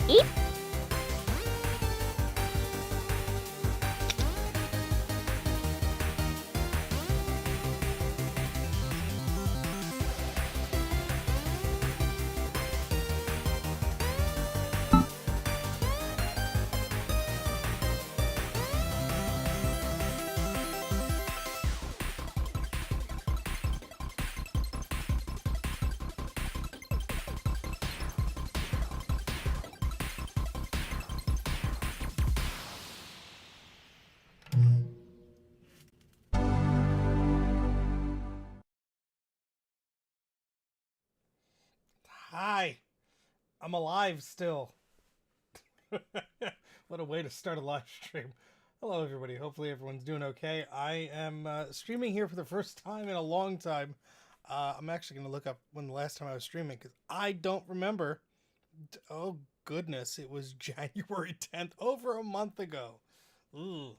Eep. Hi, I'm alive still. What a way to start a live stream. Hello, everybody. Hopefully, everyone's doing okay. I am streaming here for the first time in a long time. I'm actually going to look up when the last time I was streaming because I don't remember. Oh, goodness. It was January 10th, over a month ago. Ooh.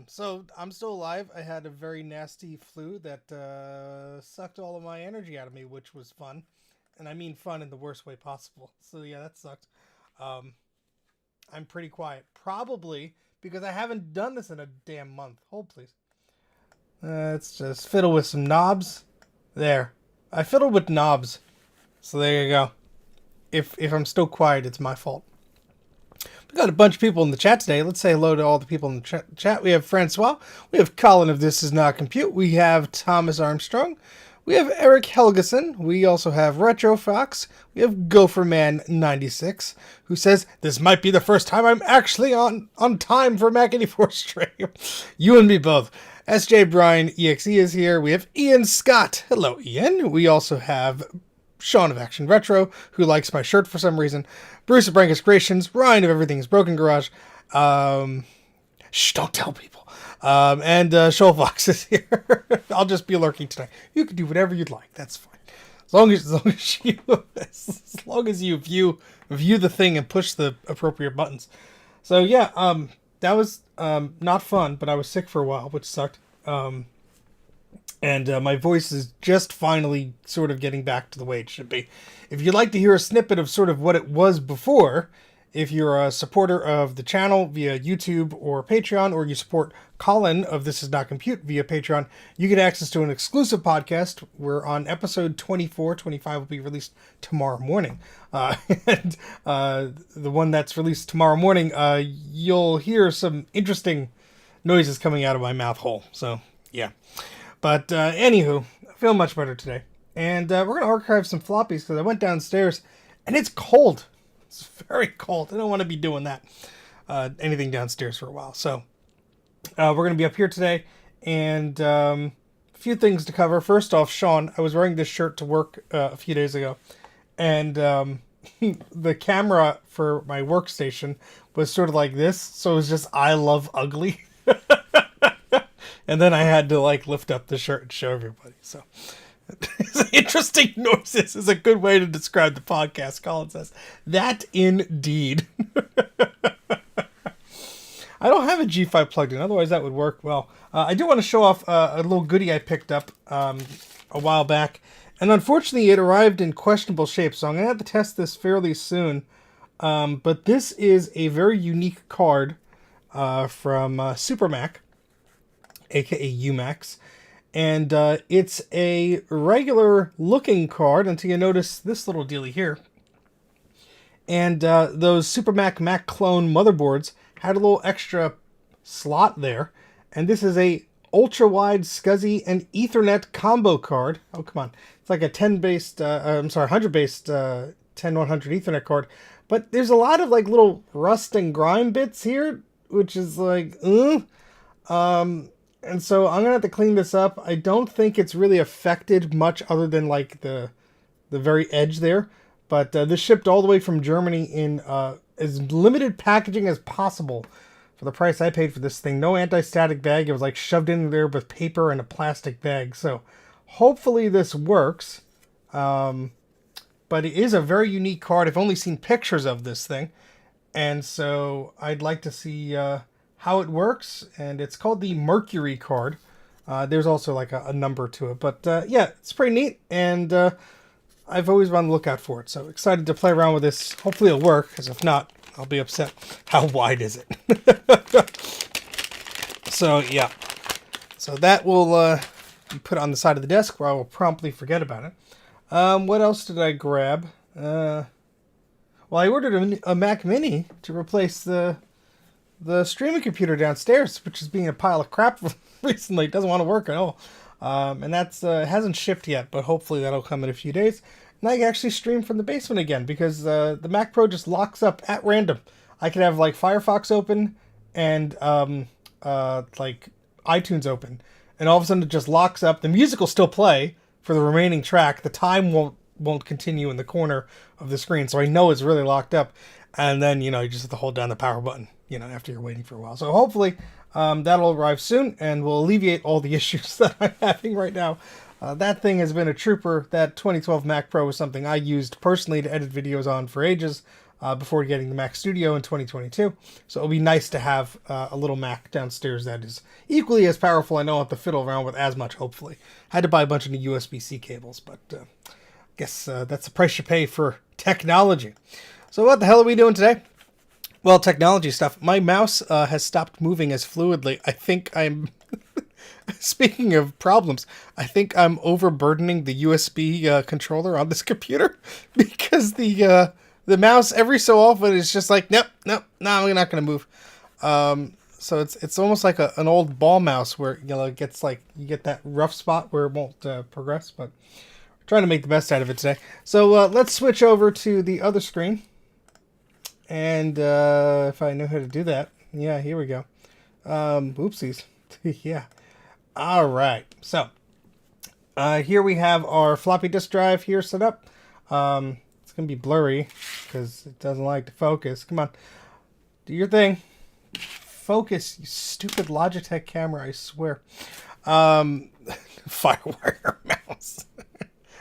So I'm still alive. I had a very nasty flu that sucked all of my energy out of me, which was fun. And I mean fun in the worst way possible. So yeah, that sucked. Um, I'm pretty quiet. Probably because I haven't done this in a damn month. Hold please. Let's just fiddle with some knobs. There. I fiddled with knobs. So there you go. If I'm still quiet, it's my fault. We got a bunch of people in the chat today. Let's say hello to all the people in the chat. We have Francois. We have Colin of This Is Not Compute. We have Thomas Armstrong. We have Eric Helgeson. We also have Retro Fox. We have Gopherman96, who says, this might be the first time I'm actually on time for Mac 84 stream. You and me both. SJ Brian EXE is here. We have Ian Scott. Hello, Ian. We also have Sean of Action Retro, who likes my shirt for some reason. Bruce of Brankus Creations. Ryan of Everything's Broken Garage. Shh, don't tell people. And Shoal Fox is here. I'll just be lurking tonight. You can do whatever you'd like. That's fine. As long as you view the thing and push the appropriate buttons. So yeah, that was not fun, but I was sick for a while, which sucked. And my voice is just finally sort of getting back to the way it should be. If you'd like to hear a snippet of sort of what it was before, if you're a supporter of the channel via YouTube or Patreon, or you support Colin of This Is Not Compute via Patreon, you get access to an exclusive podcast. We're on episode 24. 25 will be released tomorrow morning. And the one that's released tomorrow morning, you'll hear some interesting noises coming out of my mouth hole. So, yeah. But anywho, I feel much better today. And we're going to archive some floppies because I went downstairs and it's cold. It's very cold. I don't want to be doing that. Anything downstairs for a while. So we're going to be up here today. And a few things to cover. First off, Sean, I was wearing this shirt to work a few days ago. And the camera for my workstation was sort of like this. So it was just, I love ugly. And then I had to like lift up the shirt and show everybody. So interesting noises is a good way to describe the podcast, Colin says. That indeed. I don't have a G5 plugged in, otherwise that would work well. I do want to show off a little goodie I picked up a while back. And unfortunately it arrived in questionable shape, so I'm going to have to test this fairly soon. But this is a very unique card from Super Mac, aka UMax, and it's a regular looking card until you notice this little dealie here. And those Super Mac clone motherboards had a little extra slot there, and this is a ultra wide SCSI and Ethernet combo card. Oh come on, it's like a 100 based 10100 Ethernet card, but there's a lot of like little rust and grime bits here, which is like and so I'm gonna have to clean this up. I don't think it's really affected much other than like the very edge there. But this shipped all the way from Germany in as limited packaging as possible for the price I paid for this thing. No anti-static bag. It was like shoved in there with paper and a plastic bag. So hopefully this works. But it is a very unique card. I've only seen pictures of this thing. And so I'd like to see how it works, and it's called the Mercury card. There's also like a number to it, but yeah, it's pretty neat. And I've always been on the lookout for it. So excited to play around with this. Hopefully it'll work, because if not, I'll be upset. How wide is it? So yeah. So that will be put on the side of the desk where I will promptly forget about it. What else did I grab? Well, I ordered a Mac Mini to replace the streaming computer downstairs, which is being a pile of crap recently. It doesn't want to work at all. And that's hasn't shipped yet, but hopefully that'll come in a few days. And I can actually stream from the basement again, because the Mac Pro just locks up at random. I can have like Firefox open and like iTunes open, and all of a sudden it just locks up. The music will still play for the remaining track. The time won't continue in the corner of the screen, so I know it's really locked up. And then, you just have to hold down the power button, after you're waiting for a while. So hopefully that'll arrive soon and will alleviate all the issues that I'm having right now. That thing has been a trooper. That 2012 Mac Pro was something I used personally to edit videos on for ages before getting the Mac Studio in 2022. So it'll be nice to have a little Mac downstairs that is equally as powerful. I don't have to fiddle around with as much, hopefully. Had to buy a bunch of new USB-C cables, but I guess that's the price you pay for technology. So what the hell are we doing today? Well, technology stuff. My mouse has stopped moving as fluidly. I think I'm... Speaking of problems, I think I'm overburdening the USB controller on this computer, because the mouse every so often is just like, nope, no, we're not going to move. So it's almost like an old ball mouse where it gets like, you get that rough spot where it won't progress. But we're trying to make the best out of it today. So let's switch over to the other screen. And if I know how to do that, yeah, here we go. Oopsies. Yeah. All right. So here we have our floppy disk drive here set up. It's going to be blurry because it doesn't like to focus. Come on. Do your thing. Focus, you stupid Logitech camera, I swear. Firewire mouse.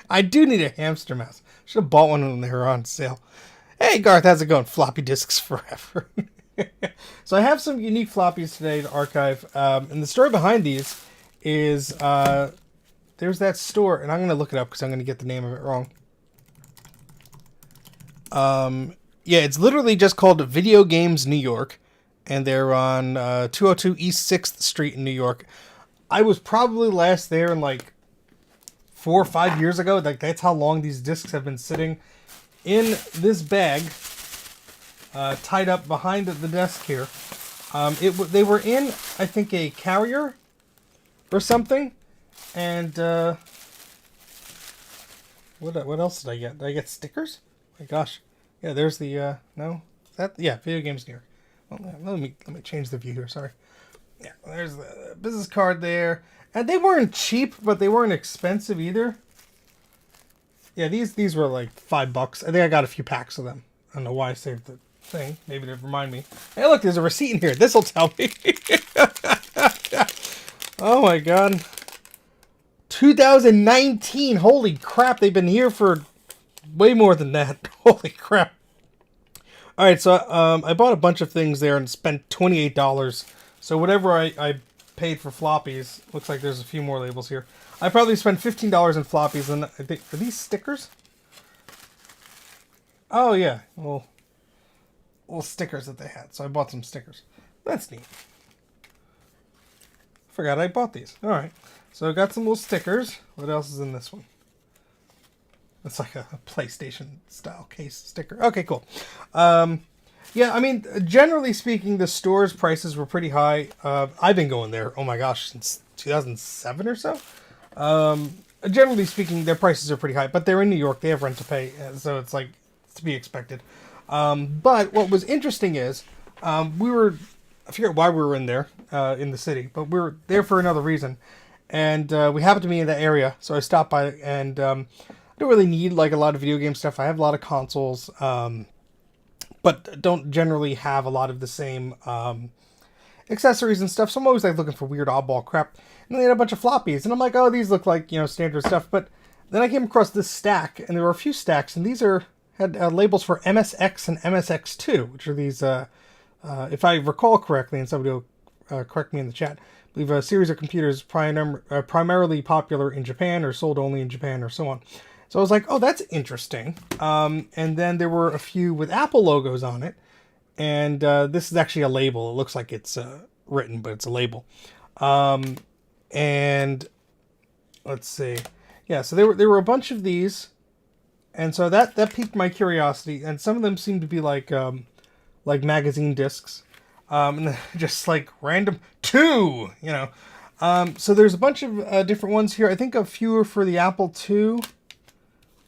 I do need a hamster mouse. Should have bought one when they were on sale. Hey, Garth, how's it going? Floppy disks forever. So I have some unique floppies today to archive. And the story behind these is there's that store, and I'm going to look it up because I'm going to get the name of it wrong. Yeah, it's literally just called Video Games New York, and they're on 202 East 6th Street in New York. I was probably last there in like 4 or 5 years ago. Like, that's how long these discs have been sitting in this bag, tied up behind the desk here. They were in, I think, a carrier or something, and what else did I get? Did I get stickers? Oh my gosh, yeah. There's the Video Games New York. Well, let me change the view here. Sorry. Yeah, there's the business card there, and they weren't cheap, but they weren't expensive either. Yeah, these were like $5. I think I got a few packs of them. I don't know why I saved the thing. Maybe to remind me. Hey, look, there's a receipt in here. This'll tell me. Oh my god. 2019. Holy crap, they've been here for way more than that. Holy crap. Alright, so I bought a bunch of things there and spent $28. So whatever I paid for floppies, looks like there's a few more labels here. I probably spent $15 in floppies, and I think, are these stickers? Oh yeah, little stickers that they had. So I bought some stickers. That's neat. Forgot I bought these. Alright, so I got some little stickers. What else is in this one? It's like a PlayStation style case sticker. Okay, cool. Yeah, I mean, generally speaking, the store's prices were pretty high. I've been going there, oh my gosh, since 2007 or so. Generally speaking, their prices are pretty high, but they're in New York. They have rent to pay, so it's like to be expected. But what was interesting is I forget why we were in there in the city, but we were there for another reason. And we happened to be in that area, so I stopped by, and I don't really need like a lot of video game stuff. I have a lot of consoles, but don't generally have a lot of the same accessories and stuff. So I'm always like looking for weird oddball crap. And they had a bunch of floppies, and I'm like, oh, these look like, standard stuff. But then I came across this stack, and there were a few stacks, and these had labels for MSX and MSX2, which are these, if I recall correctly, and somebody will correct me in the chat, I believe a series of computers primarily popular in Japan or sold only in Japan or so on. So I was like, oh, that's interesting. And then there were a few with Apple logos on it. And this is actually a label. It looks like it's written, but it's a label. And let's see. Yeah, so there were a bunch of these. And so that piqued my curiosity. And some of them seem to be like magazine discs. And just like random 2, you know. So there's a bunch of different ones here. I think a few are for the Apple II.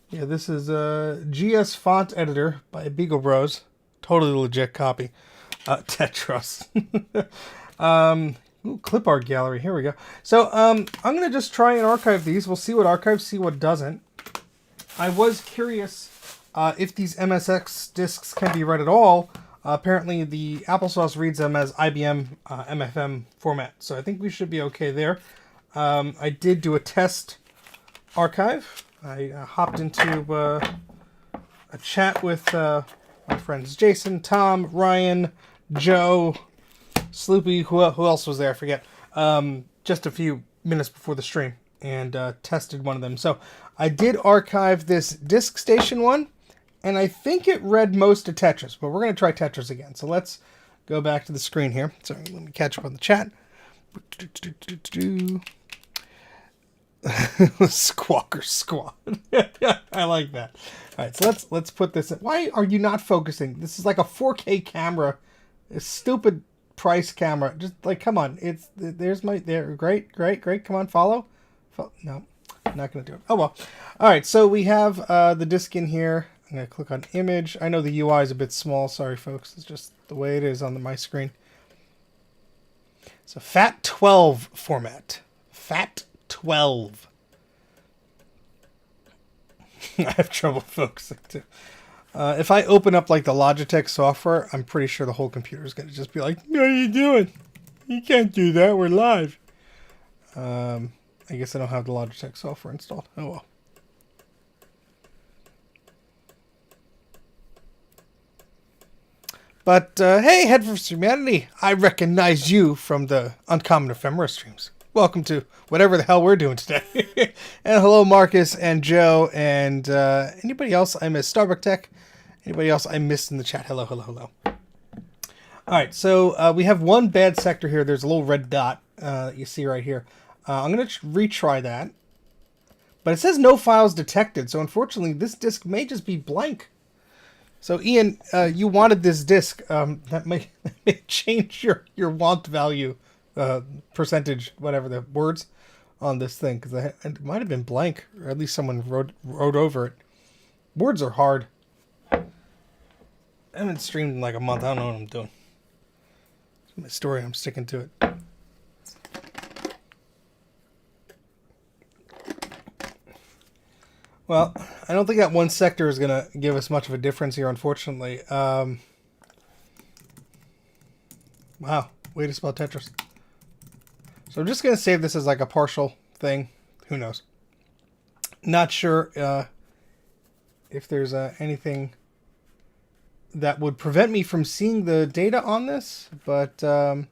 Yeah, this is a GS font editor by Beagle Bros. Totally legit copy. Tetris. Clip art gallery. Here we go. So I'm going to just try and archive these. We'll see what archives, see what doesn't. I was curious if these MSX discs can be read at all. Apparently the applesauce reads them as IBM MFM format. So I think we should be okay there. I did do a test archive. I hopped into a chat with my friends Jason, Tom, Ryan, Joe, Sloopy, who else was there? I forget. Just a few minutes before the stream, and tested one of them. So I did archive this Disk Station one, and I think it read most of Tetris, but we're going to try Tetris again. So let's go back to the screen here. Sorry, let me catch up on the chat. Squawker Squad. I like that. All right, so let's put this in. Why are you not focusing? This is like a 4K camera, a stupid price camera. Just like, come on. There's my great. Come on, follow. No, I'm not gonna do it. Oh well. All right, so we have the disc in here. I'm gonna click on image. I know the UI is a bit small. Sorry, folks. It's just the way it is on my screen. So FAT12 format. FAT12. I have trouble focusing too. If I open up like the Logitech software, I'm pretty sure the whole computer is going to just be like, "What are you doing? You can't do that. We're live." I guess I don't have the Logitech software installed. Oh well. But hey, Head for Humanity, I recognize you from the Uncommon Ephemera streams. Welcome to whatever the hell we're doing today. And hello, Marcus and Joe and anybody else I missed. Starbuck Tech. Anybody else I missed in the chat? Hello. All right, so we have one bad sector here. There's a little red dot that you see right here. I'm going to retry that. But it says no files detected. So unfortunately, this disk may just be blank. So Ian, you wanted this disk. That may change your want value. Percentage, whatever the words on this thing, because it might have been blank, or at least someone wrote over it. Words are hard. I haven't streamed in like a month. I don't know what I'm doing. It's my story. I'm sticking to it. Well, I don't think that one sector is gonna give us much of a difference here, unfortunately. Wow, way to spell Tetris. So I'm just going to save this as like a partial thing. Who knows? Not sure if there's anything that would prevent me from seeing the data on this. But yeah,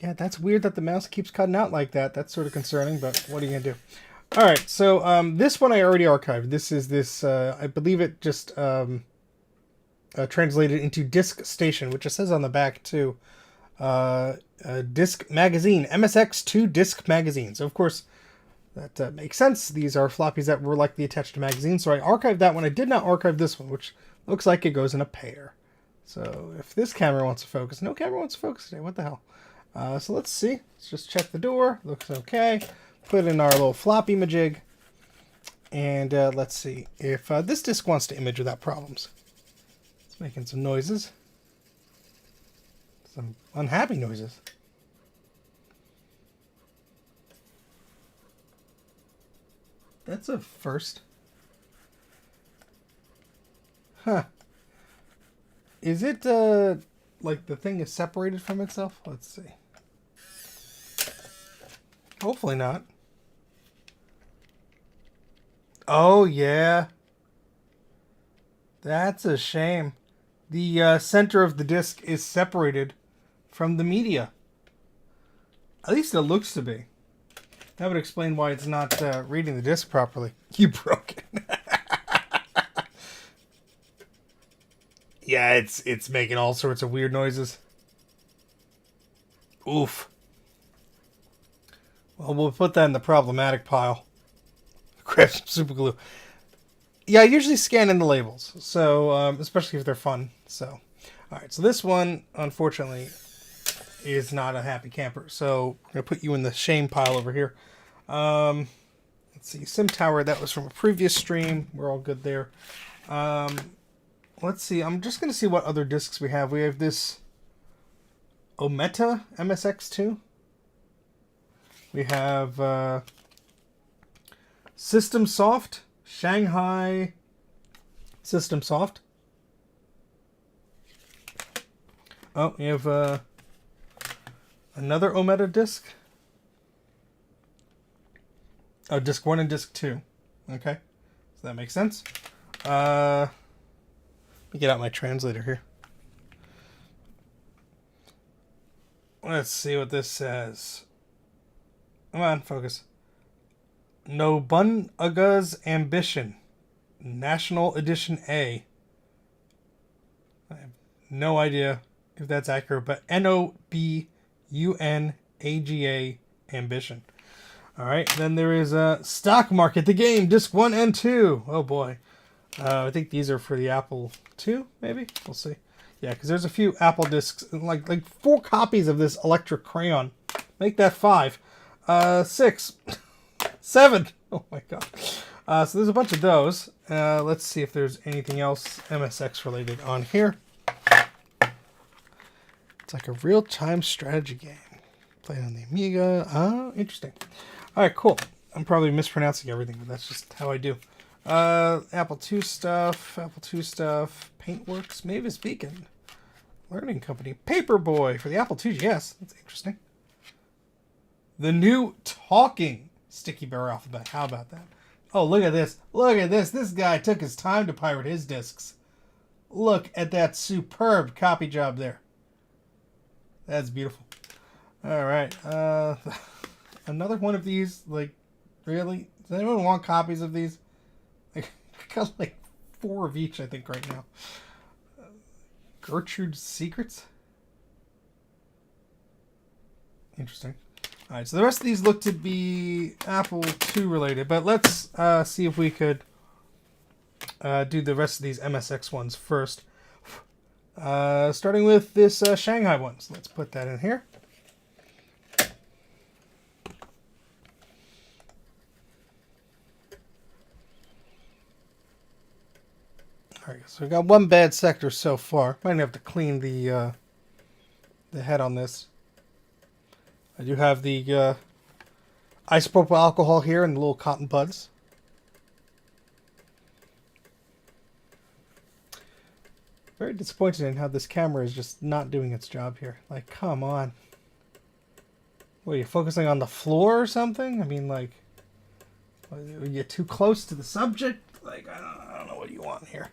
that's weird that the mouse keeps cutting out like that. That's sort of concerning, but what are you going to do? All right, so this one I already archived. This is this, I believe it just translated into Disk Station, which it says on the back too. Disc magazine, MSX2 disc magazine. So of course that makes sense. These are floppies that were likely attached to magazines. So I archived that one. I did not archive this one, which looks like it goes in a pair. So if this camera wants to focus, no camera wants to focus today. What the hell? So let's see. Let's just check the door. Looks okay. Put in our little floppy majig. And let's see if this disc wants to image without problems. It's making some noises. Some unhappy noises. That's a first. Huh. Is it, like the thing is separated from itself? Let's see. Hopefully not. Oh, yeah. That's a shame. The center of the disc is separated from the media. At least it looks to be. That would explain why it's not reading the disc properly. You broke it. Yeah, it's making all sorts of weird noises. Oof. Well, we'll put that in the problematic pile. Grab some super glue. Yeah, I usually scan in the labels, so especially if they're fun. So, all right. So this one, unfortunately, is not a happy camper. So I'm gonna put you in the shame pile over here. Let's see, Sim Tower. That was from a previous stream. We're all good there. Let's see. I'm just gonna see what other discs we have. We have this Ometa MSX2. We have System Soft, Shanghai System Soft. Oh, we have another Ometa disc. Oh, disc 1 and disc 2. Okay, so that makes sense. Let me get out my translator here. Let's see what this says. Come on, focus. Nobunaga's Ambition, National Edition A. I have no idea if that's accurate, but NobunagaA Ambition. All right, then there is Stock Market, the game, disc 1 and 2. Oh boy. I think these are for the Apple II, maybe? We'll see. Yeah, because there's a few Apple discs, like 4 copies of this electric crayon. Make that 5. 6. 7. Oh my god. So there's a bunch of those. Let's see if there's anything else MSX related on here. It's like a real-time strategy game. Played on the Amiga. Interesting. Alright, cool. I'm probably mispronouncing everything, but that's just how I do. Apple II stuff. Paintworks. Mavis Beacon. Learning Company. Paperboy for the Apple II. Yes, that's interesting. The new talking Sticky Bear alphabet. How about that? Oh, look at this. Look at this. This guy took his time to pirate his discs. Look at that superb copy job there. That's beautiful. All right. Another one of these. Like, really? Does anyone want copies of these? I got like 4 of each, I think, right now. Gertrude's Secrets? Interesting. All right, so the rest of these look to be Apple II related, but let's see if we could do the rest of these MSX ones first. Starting with this Shanghai one. So let's put that in here. All right, so we got one bad sector so far. Might have to clean the head on this. I do have the isopropyl alcohol here and the little cotton buds. Very disappointed in how this camera is just not doing its job here. Like, come on. What, are you focusing on the floor or something? I mean, like, are you too close to the subject? Like, I don't know what you want here.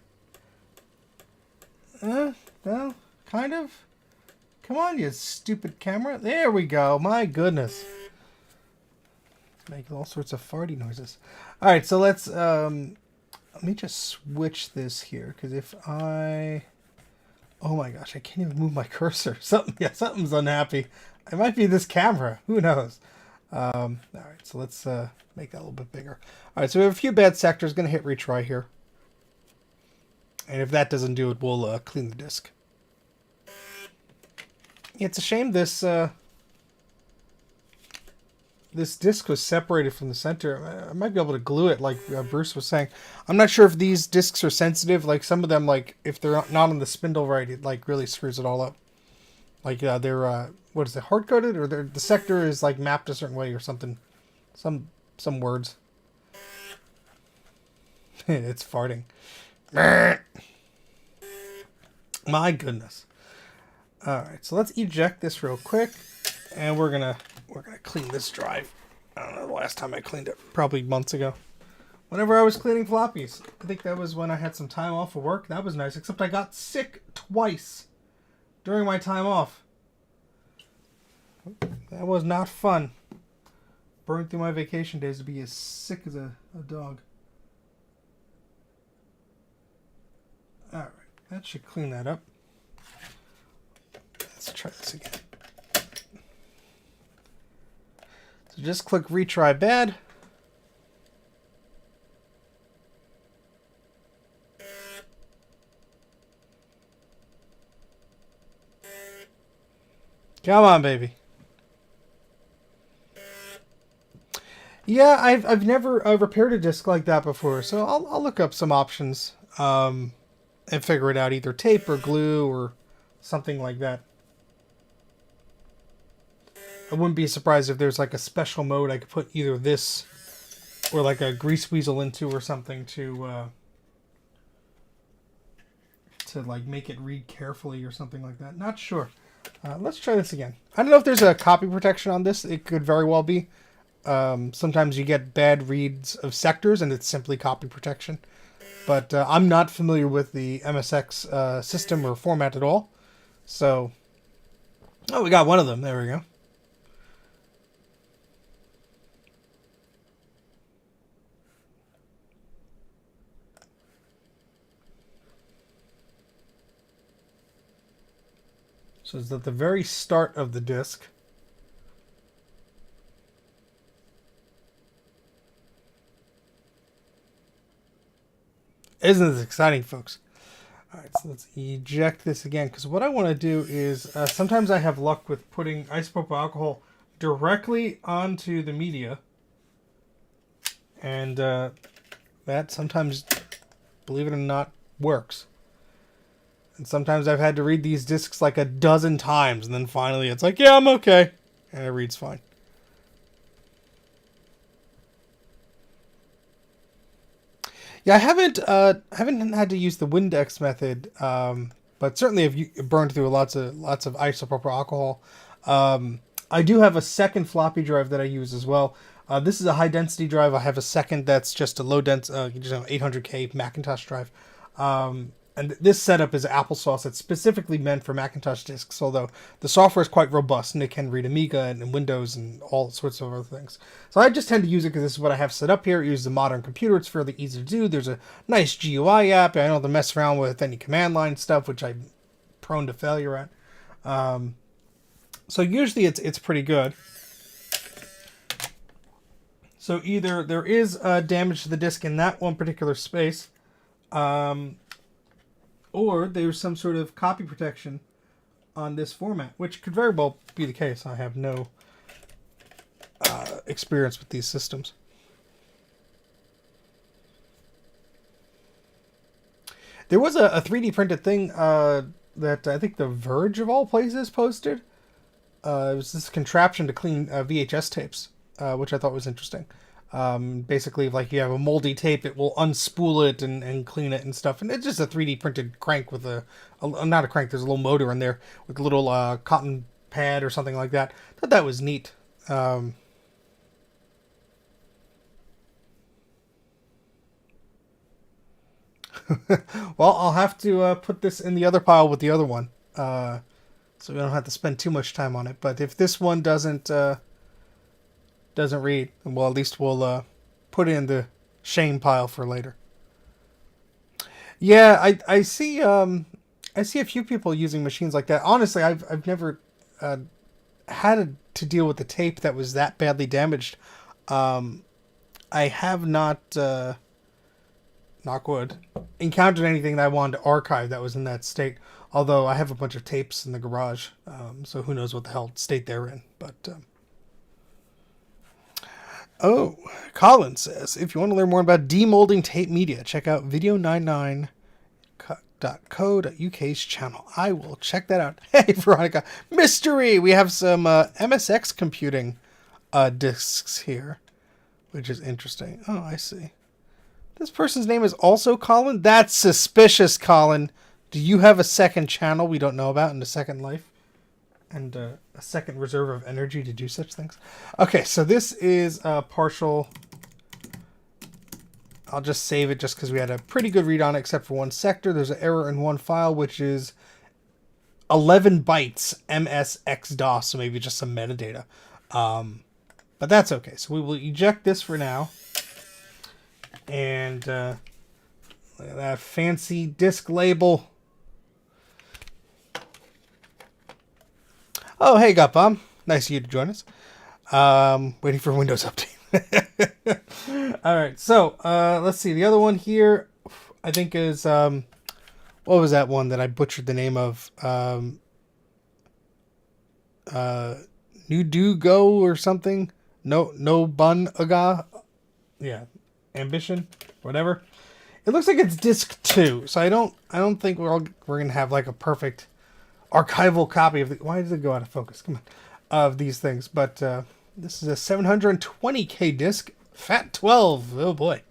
No, kind of. Come on, you stupid camera. There we go. My goodness. Making all sorts of farty noises. All right, so let's let me just switch this here, because if I, oh my gosh, I can't even move my cursor. Something's unhappy. It might be this camera. Who knows? All right, so let's make that a little bit bigger. All right, so we have a few bad sectors. Going to hit retry here. And if that doesn't do it, we'll clean the disk. It's a shame this this disc was separated from the center. I might be able to glue it like Bruce was saying. I'm not sure if these discs are sensitive. Like some of them, like if they're not on the spindle right, it like really screws it all up. Like they're what is it, hard coded, or the sector is like mapped a certain way or something. Some words. It's farting. My goodness. All right, so let's eject this real quick, and we're gonna clean this drive. I don't know the last time I cleaned it, probably months ago. Whenever I was cleaning floppies, I think that was when I had some time off of work. That was nice, except I got sick twice during my time off. That was not fun. Burned through my vacation days to be as sick as a dog. All right. that should clean that up. Let's try this again. So just click retry bad. Come on, baby. Yeah, I've never repaired a disc like that before, so I'll look up some options and figure it out, either tape or glue or something like that. I wouldn't be surprised if there's like a special mode I could put either this or like a grease weasel into or something to like make it read carefully or something like that. Not sure. Let's try this again. I don't know if there's a copy protection on this. It could very well be. Sometimes you get bad reads of sectors and it's simply copy protection. But I'm not familiar with the MSX system or format at all. So, oh, we got one of them. There we go. So it's at the very start of the disc. Isn't this exciting, folks? All right, so let's eject this again, because what I want to do is sometimes I have luck with putting isopropyl alcohol directly onto the media, and that sometimes, believe it or not, works. And sometimes I've had to read these discs like a dozen times, and then finally it's like, yeah, I'm okay, and it reads fine. Yeah, I haven't had to use the Windex method, but certainly I've burned through lots of isopropyl alcohol. I do have a second floppy drive that I use as well. This is a high density drive. I have a second that's just a low dense, 800K Macintosh drive. And this setup is applesauce. It's specifically meant for Macintosh disks, although the software is quite robust and it can read Amiga and Windows and all sorts of other things. So I just tend to use it because this is what I have set up here. I use the modern computer. It's fairly easy to do. There's a nice GUI app. I don't have to mess around with any command line stuff, which I'm prone to failure at. So usually it's pretty good. So either there is damage to the disk in that one particular space, or there's some sort of copy protection on this format, which could very well be the case. I have no experience with these systems. There was a 3D printed thing that I think The Verge of all places posted. It was this contraption to clean VHS tapes, which I thought was interesting. Basically, like, you have a moldy tape, it will unspool it and clean it and stuff. And it's just a 3D printed crank with not a crank, there's a little motor in there with a little cotton pad or something like that. I thought that was neat. Well, I'll have to put this in the other pile with the other one, so we don't have to spend too much time on it. But if this one doesn't read, well, at least we'll put it in the shame pile for later. Yeah, I see a few people using machines like that. Honestly, I've never had to deal with the tape that was that badly damaged. I have not, knock wood, encountered anything that I wanted to archive that was in that state. Although I have a bunch of tapes in the garage, so who knows what the hell state they're in. But oh, Colin says, if you want to learn more about demolding tape media, check out video99.co.uk's channel. I will check that out. Hey, Veronica. Mystery! We have some MSX computing discs here, which is interesting. Oh, I see. This person's name is also Colin? That's suspicious, Colin. Do you have a second channel we don't know about in the second life? And a second reserve of energy to do such things? Okay, so this is partial. I'll just save it just because we had a pretty good read on it, except for one sector. There's an error in one file, which is 11 bytes MSX-DOS, so maybe just some metadata. But that's okay. So we will eject this for now. And look at that fancy disc label. Oh, hey, Gupom. Nice of you to join us. Waiting for Windows update. All right, so let's see. The other one here, I think is what was that one that I butchered the name of? New Do Go or something? No Bun Aga. Yeah, Ambition, whatever. It looks like it's disc 2, so I don't think we're gonna have like a perfect archival copy of the. Why does it go out of focus? Come on, of these things. But this is a 720K disc, Fat 12. Oh boy.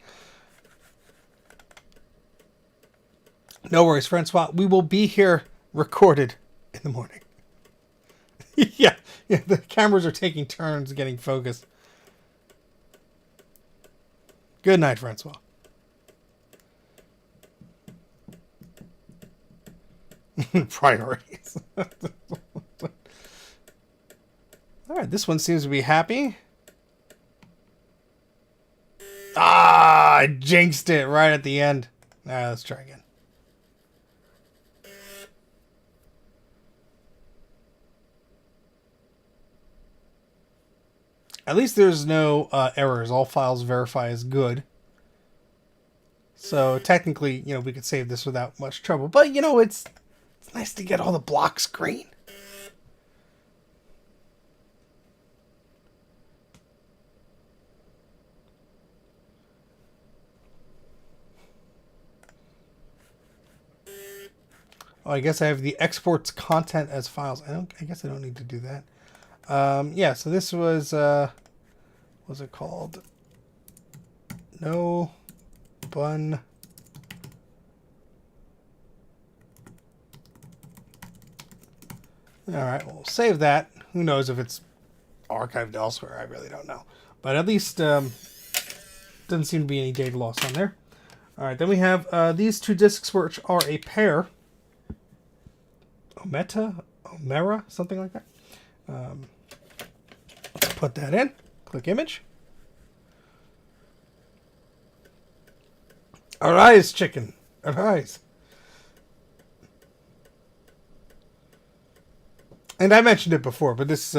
No worries, Francois. We will be here recorded in the morning. yeah, the cameras are taking turns getting focused. Good night, Francois. Priorities. All right, this one seems to be happy. Ah, I jinxed it right at the end. Let's try again. At least there's no errors. All files verify as good. So technically, we could save this without much trouble. But, it's nice to get all the blocks green. Oh, I guess I have the exports content as files. I guess I don't need to do that. Yeah, so this was, what was it called? No Bun. Alright, we'll save that. Who knows if it's archived elsewhere? I really don't know. But at least doesn't seem to be any data loss on there. Alright, then we have these two discs, which are a pair. Omera, something like that. Let's put that in. Click image. Arise, chicken. Arise. And I mentioned it before, but this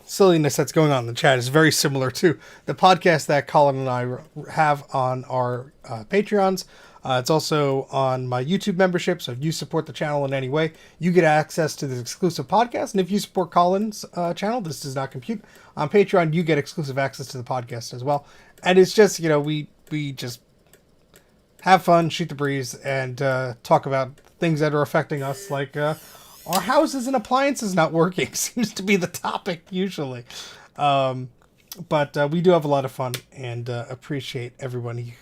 silliness that's going on in the chat is very similar to the podcast that Colin and I have on our Patreons. It's also on my YouTube membership, so if you support the channel in any way, you get access to this exclusive podcast. And if you support Colin's channel, this does not compute. On Patreon, you get exclusive access to the podcast as well. And it's just, we just have fun, shoot the breeze, and talk about things that are affecting us, like our houses and appliances not working seems to be the topic usually. But we do have a lot of fun and appreciate everyone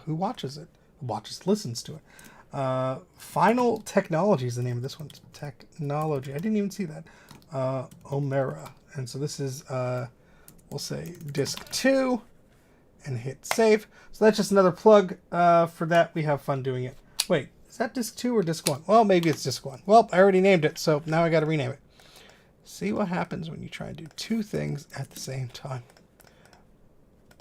who listens to it. Final Technology is the name of this one. Technology. I didn't even see that. Omera. And so this is, we'll say disc 2 and hit save. So that's just another plug for that. We have fun doing it. Wait, is that disc 2 or disc 1? Well, maybe it's disc 1. Well, I already named it, so now I got to rename it. See what happens when you try and do two things at the same time.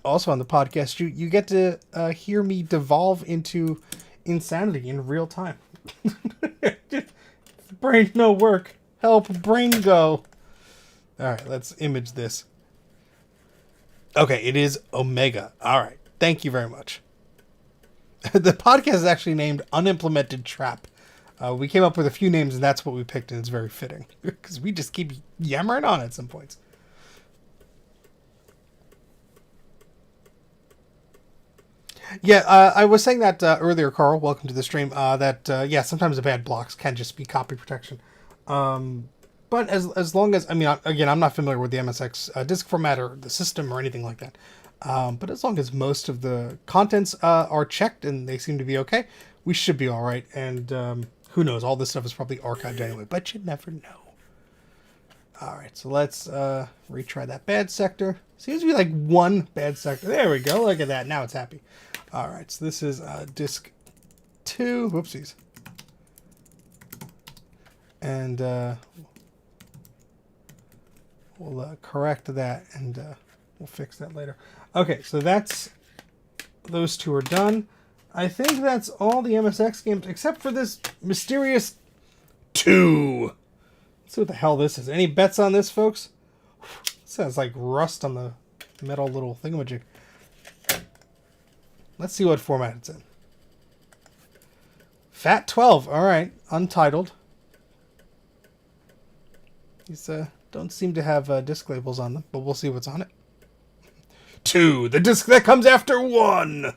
Also on the podcast, you get to hear me devolve into insanity in real time. Brain no work. Help, brain go. All right, let's image this. Okay, it is Omega. All right, thank you very much. The podcast is actually named Unimplemented Trap. We came up with a few names, and that's what we picked, and it's very fitting. Because we just keep yammering on at some points. Yeah, I was saying that earlier, Carl. Welcome to the stream. Yeah, sometimes the bad blocks can just be copy protection. But as long as, again, I'm not familiar with the MSX disk format or the system or anything like that. But as long as most of the contents are checked and they seem to be okay, we should be all right. And who knows? All this stuff is probably archived anyway, but you never know. All right, so let's retry that bad sector. Seems to be like one bad sector. There we go. Look at that. Now it's happy. All right, so this is disk 2. Whoopsies. And we'll correct that, and we'll fix that later. Okay, so those two are done. I think that's all the MSX games, except for this mysterious 2. Let's see what the hell this is. Any bets on this, folks? Sounds like rust on the metal little thingamajig. Let's see what format it's in. Fat 12. All right. Untitled. These don't seem to have disc labels on them, but we'll see what's on it. 2. The disc that comes after 1.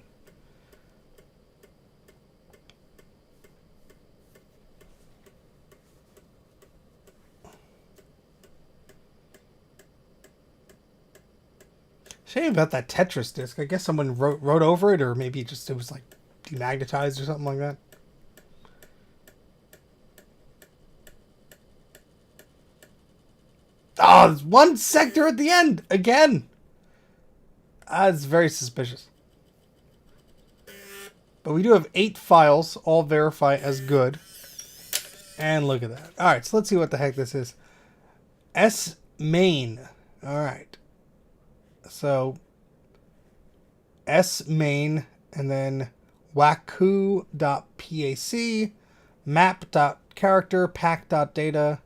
Shame about that Tetris disc. I guess someone wrote over it, or maybe just it was like demagnetized or something like that. Oh, there's one sector at the end again. It's very suspicious. But we do have 8 files, all verify as good. And look at that. All right, so let's see what the heck this is. S main. All right. So S main and then waku.pac, map.character, pack.data.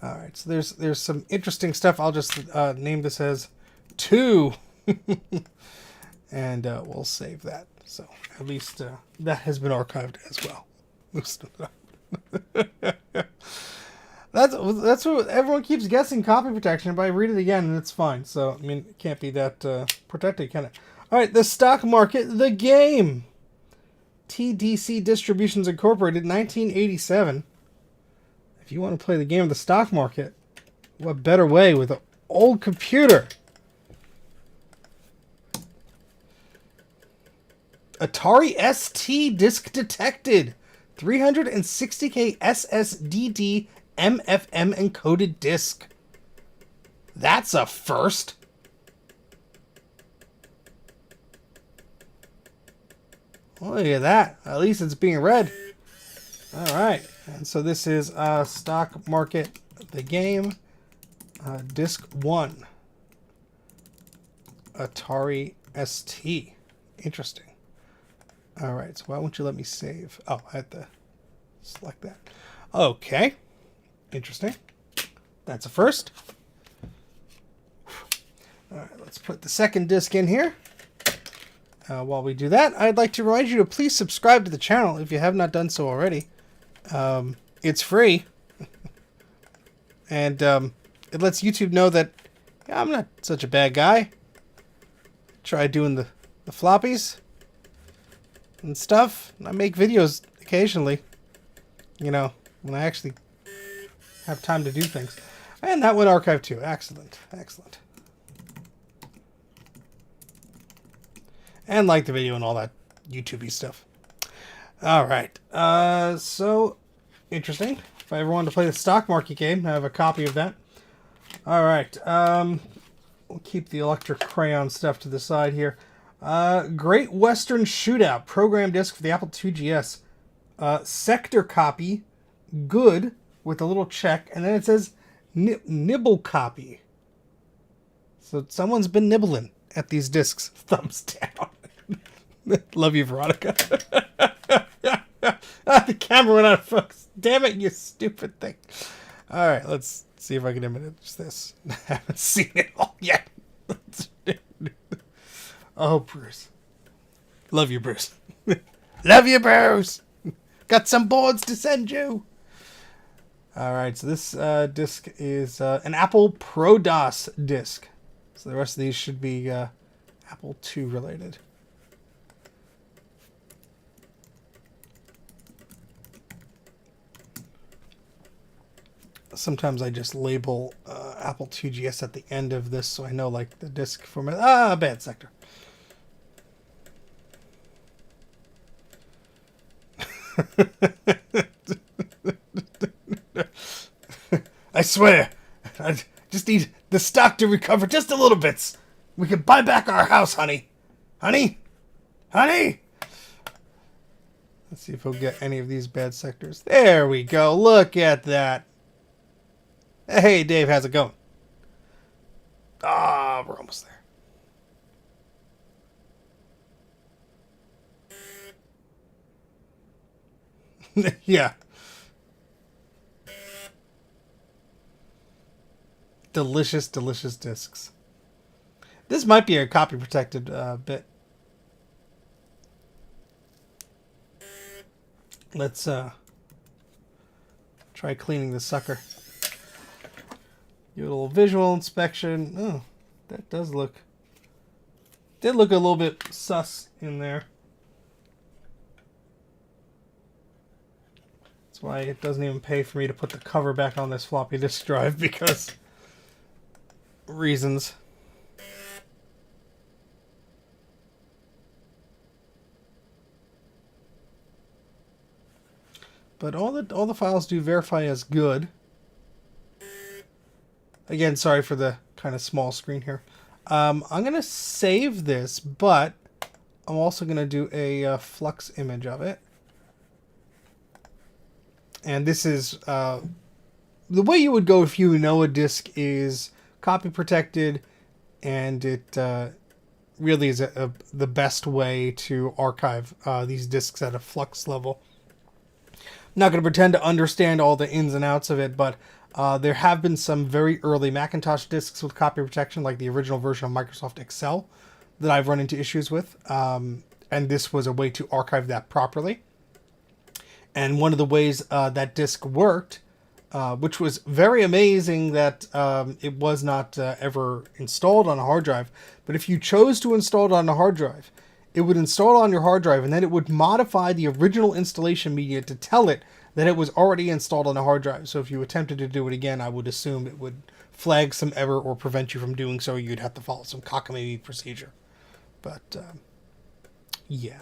All right, so there's some interesting stuff. I'll just name this as 2, and we'll save that. So at least that has been archived as well. That's what everyone keeps guessing, copy protection, but I read it again and it's fine. So I mean, it can't be that protected, can it? All right, the stock market, the game. TDC Distributions Incorporated, 1987. If you want to play the game of the stock market, what better way with an old computer? Atari ST disc detected. 360K SSDD MFM encoded disc. That's a first. Look at that. At least it's being read. All right. And so this is Stock Market, the game, disc 1. Atari ST. Interesting. All right, so why won't you let me save? Oh, I had to select that. Okay. Interesting. That's a first. All right, let's put the second disc in here. While we do that, I'd like to remind you to please subscribe to the channel if you have not done so already. It's free. And it lets YouTube know that I'm not such a bad guy. Try doing the floppies and stuff. I make videos occasionally, you know, when I actually have time to do things. And that went archived too. Excellent. Excellent. And like the video and all that YouTube-y stuff. All right. So interesting. If I ever wanted to play the stock market game, I have a copy of that. All right. We'll keep the electric crayon stuff to the side here. Great Western Shootout program disc for the Apple IIgs. Sector copy, good, with a little check, and then it says nibble copy. So someone's been nibbling at these discs. Thumbs down. Love you, Veronica. The camera went out, folks. Damn it, you stupid thing. All right, let's see if I can image this. I haven't seen it all yet. Oh, Bruce. Love you, Bruce. Love you, Bruce. Got some boards to send you. All right, so this disc is an Apple Pro DOS disc. So the rest of these should be Apple II related. Sometimes I just label Apple IIgs at the end of this so I know like the disc format. Bad sector. I swear, I just need the stock to recover just a little bit. We can buy back our house, honey. Honey? Honey? Let's see if we'll get any of these bad sectors. There we go. Look at that. Hey, Dave, how's it going? We're almost there. Yeah. Delicious, delicious discs. This might be a copy protected bit. Let's try cleaning the sucker. Do a little visual inspection. Oh, that does look... Did look a little bit sus in there. That's why it doesn't even pay for me to put the cover back on this floppy disk drive, because reasons. But all the files do verify as good. Again, sorry for the kind of small screen here. I'm going to save this, but I'm also going to do a flux image of it. And this is the way you would go if you know a disk is copy protected, and it really is the best way to archive these disks at a flux level. I'm not going to pretend to understand all the ins and outs of it, but there have been some very early Macintosh disks with copy protection, like the original version of Microsoft Excel, that I've run into issues with. And this was a way to archive that properly. And one of the ways that disk worked, which was very amazing that it was not ever installed on a hard drive. But if you chose to install it on a hard drive, it would install it on your hard drive, and then it would modify the original installation media to tell it that it was already installed on a hard drive. So if you attempted to do it again, I would assume it would flag some error or prevent you from doing so. You'd have to follow some cockamamie procedure. But, yeah.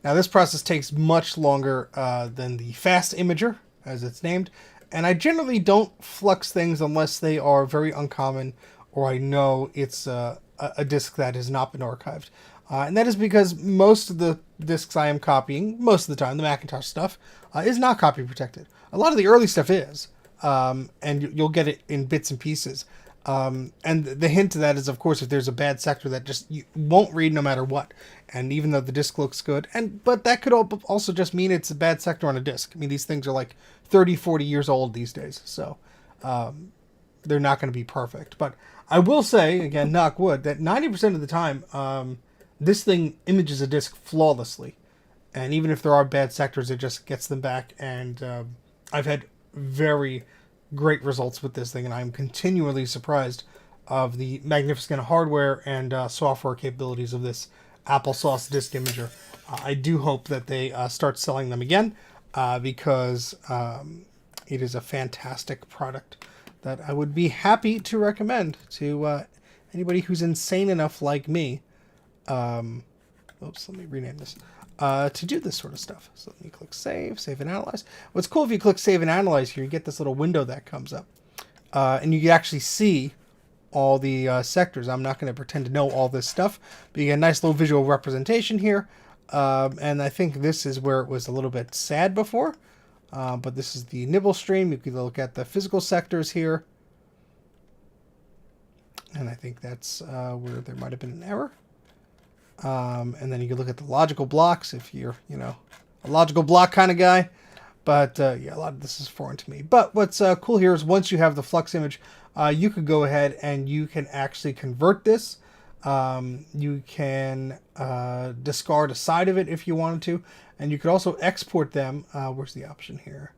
Now this process takes much longer than the fast imager, as it's named. And I generally don't flux things unless they are very uncommon, or I know it's a disk that has not been archived. And that is because most of the disks I am copying, most of the time, the Macintosh stuff, is not copy protected. A lot of the early stuff is, and you'll get it in bits and pieces. And the hint to that is, of course, if there's a bad sector that just you won't read no matter what. And even though the disk looks good, but that could also just mean it's a bad sector on a disk. I mean, these things are like 30, 40 years old these days, so they're not going to be perfect. But I will say, again, knock wood, that 90% of the time, this thing images a disk flawlessly. And even if there are bad sectors, it just gets them back. And I've had very great results with this thing, and I'm continually surprised of the magnificent hardware and software capabilities of this applesauce disk imager. I do hope that they start selling them again, because it is a fantastic product that I would be happy to recommend to anybody who's insane enough like me. Oops, let me rename this. To do this sort of stuff. So let me click save and analyze. What's cool if you click save and analyze here, you get this little window that comes up. And you can actually see all the sectors. I'm not going to pretend to know all this stuff, but you get a nice little visual representation here. And I think this is where it was a little bit sad before. But this is the nibble stream. You can look at the physical sectors here. And I think that's where there might have been an error. And then you can look at the logical blocks if you're, a logical block kind of guy. But yeah, a lot of this is foreign to me. But what's cool here is once you have the flux image, you could go ahead and you can actually convert this. You can discard a side of it if you wanted to. And you could also export them. Where's the option here?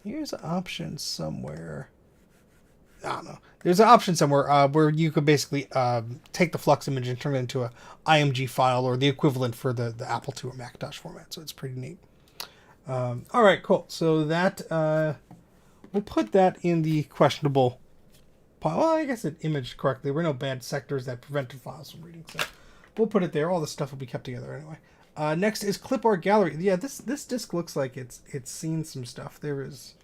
Here's an option somewhere. I don't know. There's an option somewhere where you could basically take the flux image and turn it into a IMG file, or the equivalent for the Apple II or Macintosh format. So it's pretty neat. All right, cool. So that we'll put that in the questionable pile. Well, I guess it imaged correctly. There were no bad sectors that prevented files from reading, so we'll put it there. All this stuff will be kept together anyway. Next is clip art gallery. Yeah, this disc looks like it's seen some stuff. There is,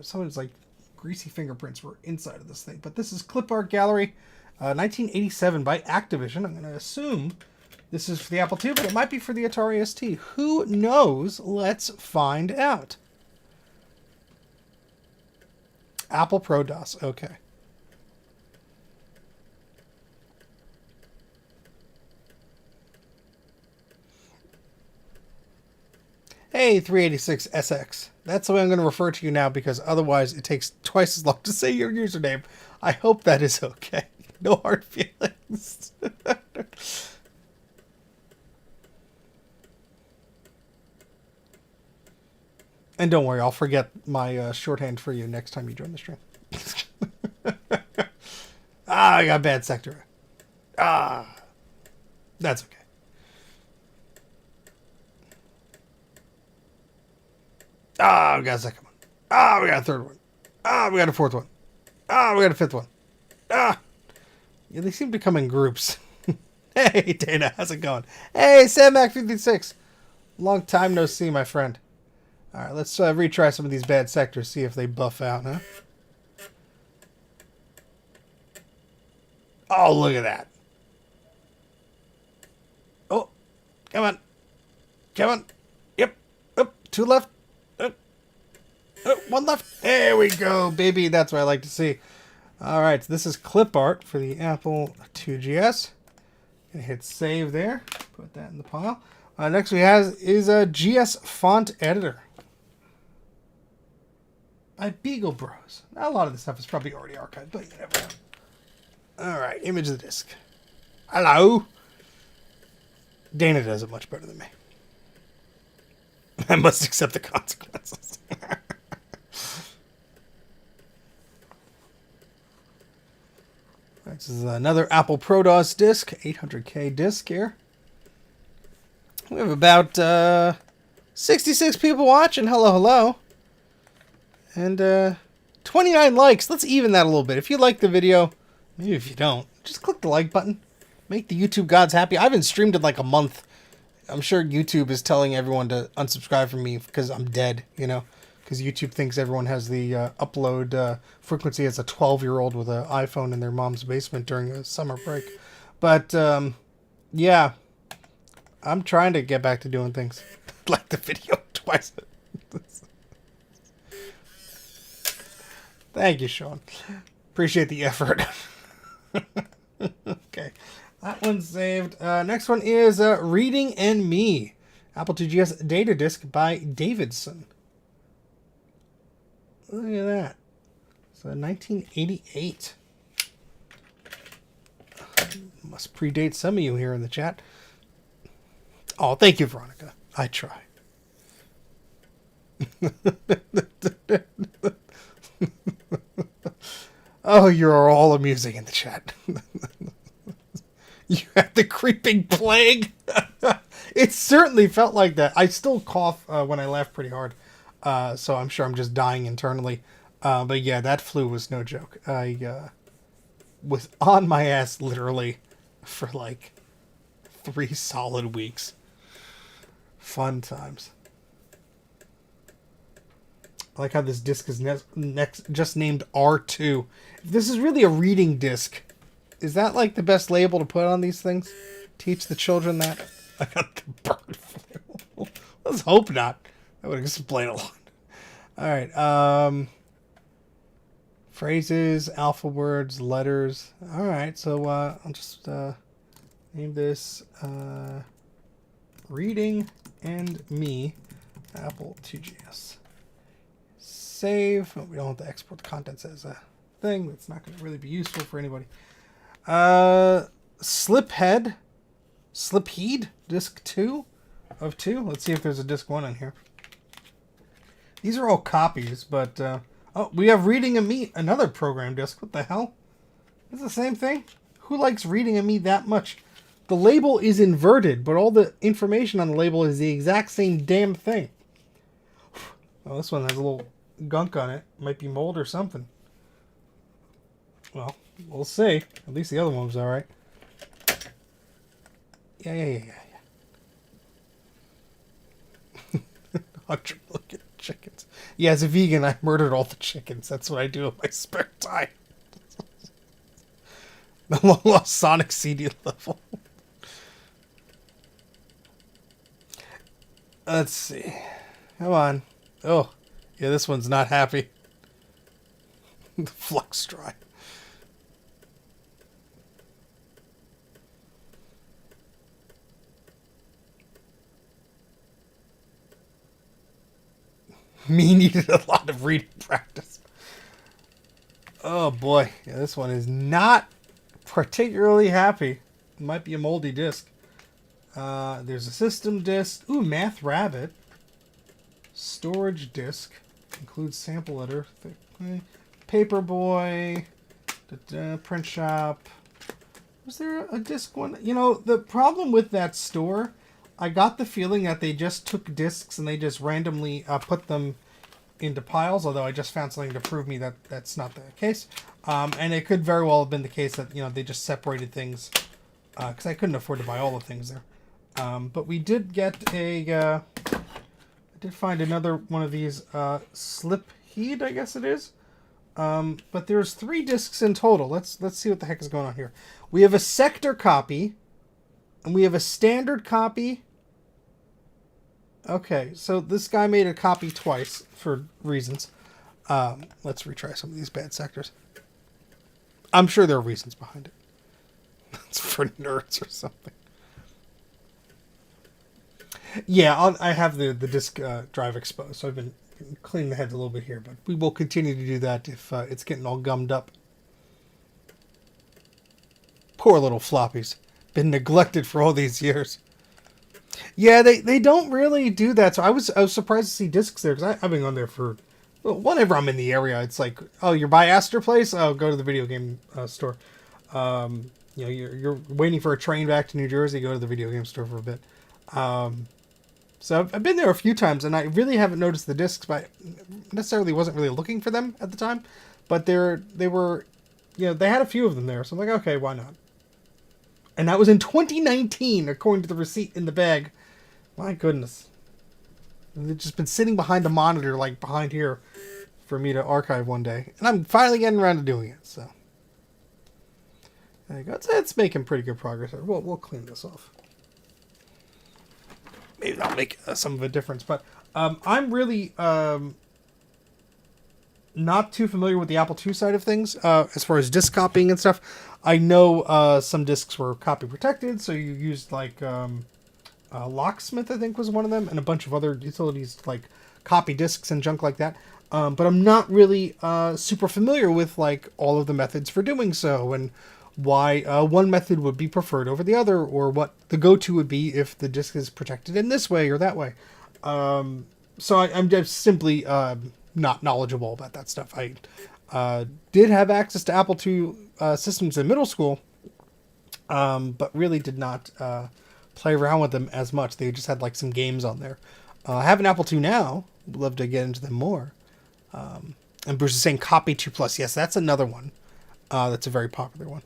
someone's like greasy fingerprints were inside of this thing. But this is clip art gallery, 1987 by Activision. I'm going to assume this is for the Apple II, but it might be for the Atari ST. Who knows? Let's find out. Apple Pro DOS. Okay. Hey, 386SX. That's the way I'm going to refer to you now because otherwise it takes twice as long to say your username. I hope that is okay. No hard feelings. And don't worry, I'll forget my shorthand for you next time you join the stream. I got bad sector. That's okay. We got a second one. We got a third one. We got a fourth one. We got a fifth one. Yeah, they seem to come in groups. Hey, Dana, how's it going? Hey, SamMac56. Long time no see, my friend. All right, let's retry some of these bad sectors, see if they buff out, huh? Oh, look at that. Oh, come on. Come on. Yep. Up, two left. One left. There we go, baby. That's what I like to see. All right, so this is clip art for the Apple 2GS. Gonna hit save there. Put that in the pile. Next we have is a GS font editor by Beagle Bros. Now, a lot of this stuff is probably already archived, but you never know. All right, image of the disc. Hello. Dana does it much better than me. I must accept the consequences. This is another Apple ProDOS disc, 800K disc here. We have about 66 people watching. Hello, hello. And 29 likes. Let's even that a little bit. If you like the video, maybe if you don't, just click the like button. Make the YouTube gods happy. I haven't streamed in like a month. I'm sure YouTube is telling everyone to unsubscribe from me because I'm dead, you know, because YouTube thinks everyone has the upload frequency as a 12-year-old with an iPhone in their mom's basement during a summer break. But, yeah, I'm trying to get back to doing things. Like the video twice. Thank you, Sean. Appreciate the effort. Okay. That one's saved. Next one is Reading and Me. Apple 2GS data disc by Davidson. Look at that. So 1988. Must predate some of you here in the chat. Oh, thank you, Veronica. I try. Oh, you're all amusing in the chat. You had the creeping plague. It certainly felt like that. I still cough when I laugh pretty hard. So I'm sure I'm just dying internally. But yeah, that flu was no joke. I was on my ass literally for like 3 solid weeks. Fun times. I like how this disc is next just named R2. If this is really a reading disc, is that like the best label to put on these things? Teach the children that? I got the bird flu. Let's hope not. That would explain a lot. All right. Phrases, alpha words, letters. All right. So I'll just name this Reading and Me Apple 2GS. Save. Oh, we don't have to export the contents as a thing. That's not going to really be useful for anybody. Sliphead, disc 2 of 2. Let's see if there's a disc 1 in here. These are all copies, but oh, we have Reading and Me, another program disc. What the hell? It's the same thing. Who likes Reading and Me that much? The label is inverted, but all the information on the label is the exact same damn thing. Well, this one has a little gunk on it. Might be mold or something. Well, we'll see. At least the other one was all right. Yeah. 100 million chickens. Yeah, as a vegan, I murdered all the chickens. That's what I do in my spare time. The long lost Sonic CD level. Let's see. Come on. Oh, yeah, this one's not happy. The flux drive. Me needed a lot of reading practice. Oh boy, yeah, this one is not particularly happy. It might be a moldy disc. There's a system disc. Ooh, Math Rabbit. Storage disc. Includes sample letter. Paperboy. Print shop. Was there a disc one? You know, the problem with that store, I got the feeling that they just took discs and they just randomly put them into piles, although I just found something to prove me that that's not the case. And it could very well have been the case that, you know, they just separated things because I couldn't afford to buy all the things there. But we did get I did find another one of these slip heed, I guess it is. But there's 3 discs in total. Let's see what the heck is going on here. We have a sector copy, and we have a standard copy. Okay, so this guy made a copy twice for reasons. Let's retry some of these bad sectors. I'm sure there are reasons behind it. It's for nerds or something. Yeah, I have the disk drive exposed, so I've been cleaning the heads a little bit here, but we will continue to do that if it's getting all gummed up. Poor little floppies. Been neglected for all these years. Yeah, they don't really do that, so I was surprised to see discs there, because I've been on there for... Well, whenever I'm in the area, it's like, oh, you're by Astor Place? Oh, go to the video game store. You know, you're waiting for a train back to New Jersey, go to the video game store for a bit. So I've been there a few times, and I really haven't noticed the discs, but I necessarily wasn't really looking for them at the time. But they were, you know, they had a few of them there, so I'm like, okay, why not? And that was in 2019, according to the receipt in the bag. My goodness. They've just been sitting behind a monitor, like behind here, for me to archive one day. And I'm finally getting around to doing it, so. There you go. It's making pretty good progress here. We'll clean this off. Maybe that'll make some of a difference. But I'm really not too familiar with the Apple II side of things as far as disk copying and stuff. I know some disks were copy protected, so you used like Locksmith, I think was one of them, and a bunch of other utilities like copy disks and junk like that. But I'm not really super familiar with like all of the methods for doing so, and why one method would be preferred over the other, or what the go-to would be if the disk is protected in this way or that way. So I'm just simply not knowledgeable about that stuff. I did have access to Apple II systems in middle school, but really did not play around with them as much. They just had like some games on there. I have an Apple II now. Would love to get into them more. And Bruce is saying Copy 2 Plus. Yes, that's another one. That's a very popular one.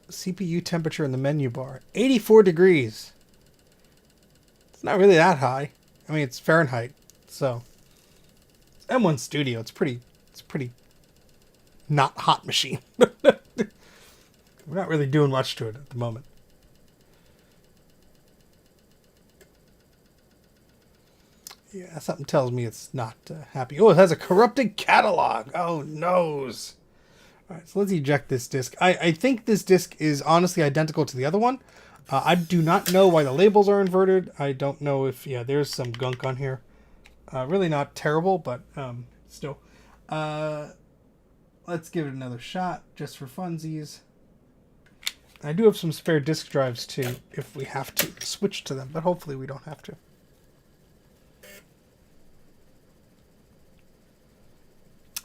CPU temperature in the menu bar, 84 degrees. It's not really that high. I mean, it's Fahrenheit, so it's M1 Studio. It's pretty not hot machine. We're not really doing much to it at the moment. Yeah, something tells me it's not happy. Oh, it has a corrupted catalog. Oh, noes. All right, so let's eject this disk. I think this disk is honestly identical to the other one. I do not know why the labels are inverted. I don't know if, yeah, there's some gunk on here. Really not terrible, but still. Let's give it another shot just for funsies. I do have some spare disk drives too, if we have to switch to them, but hopefully we don't have to.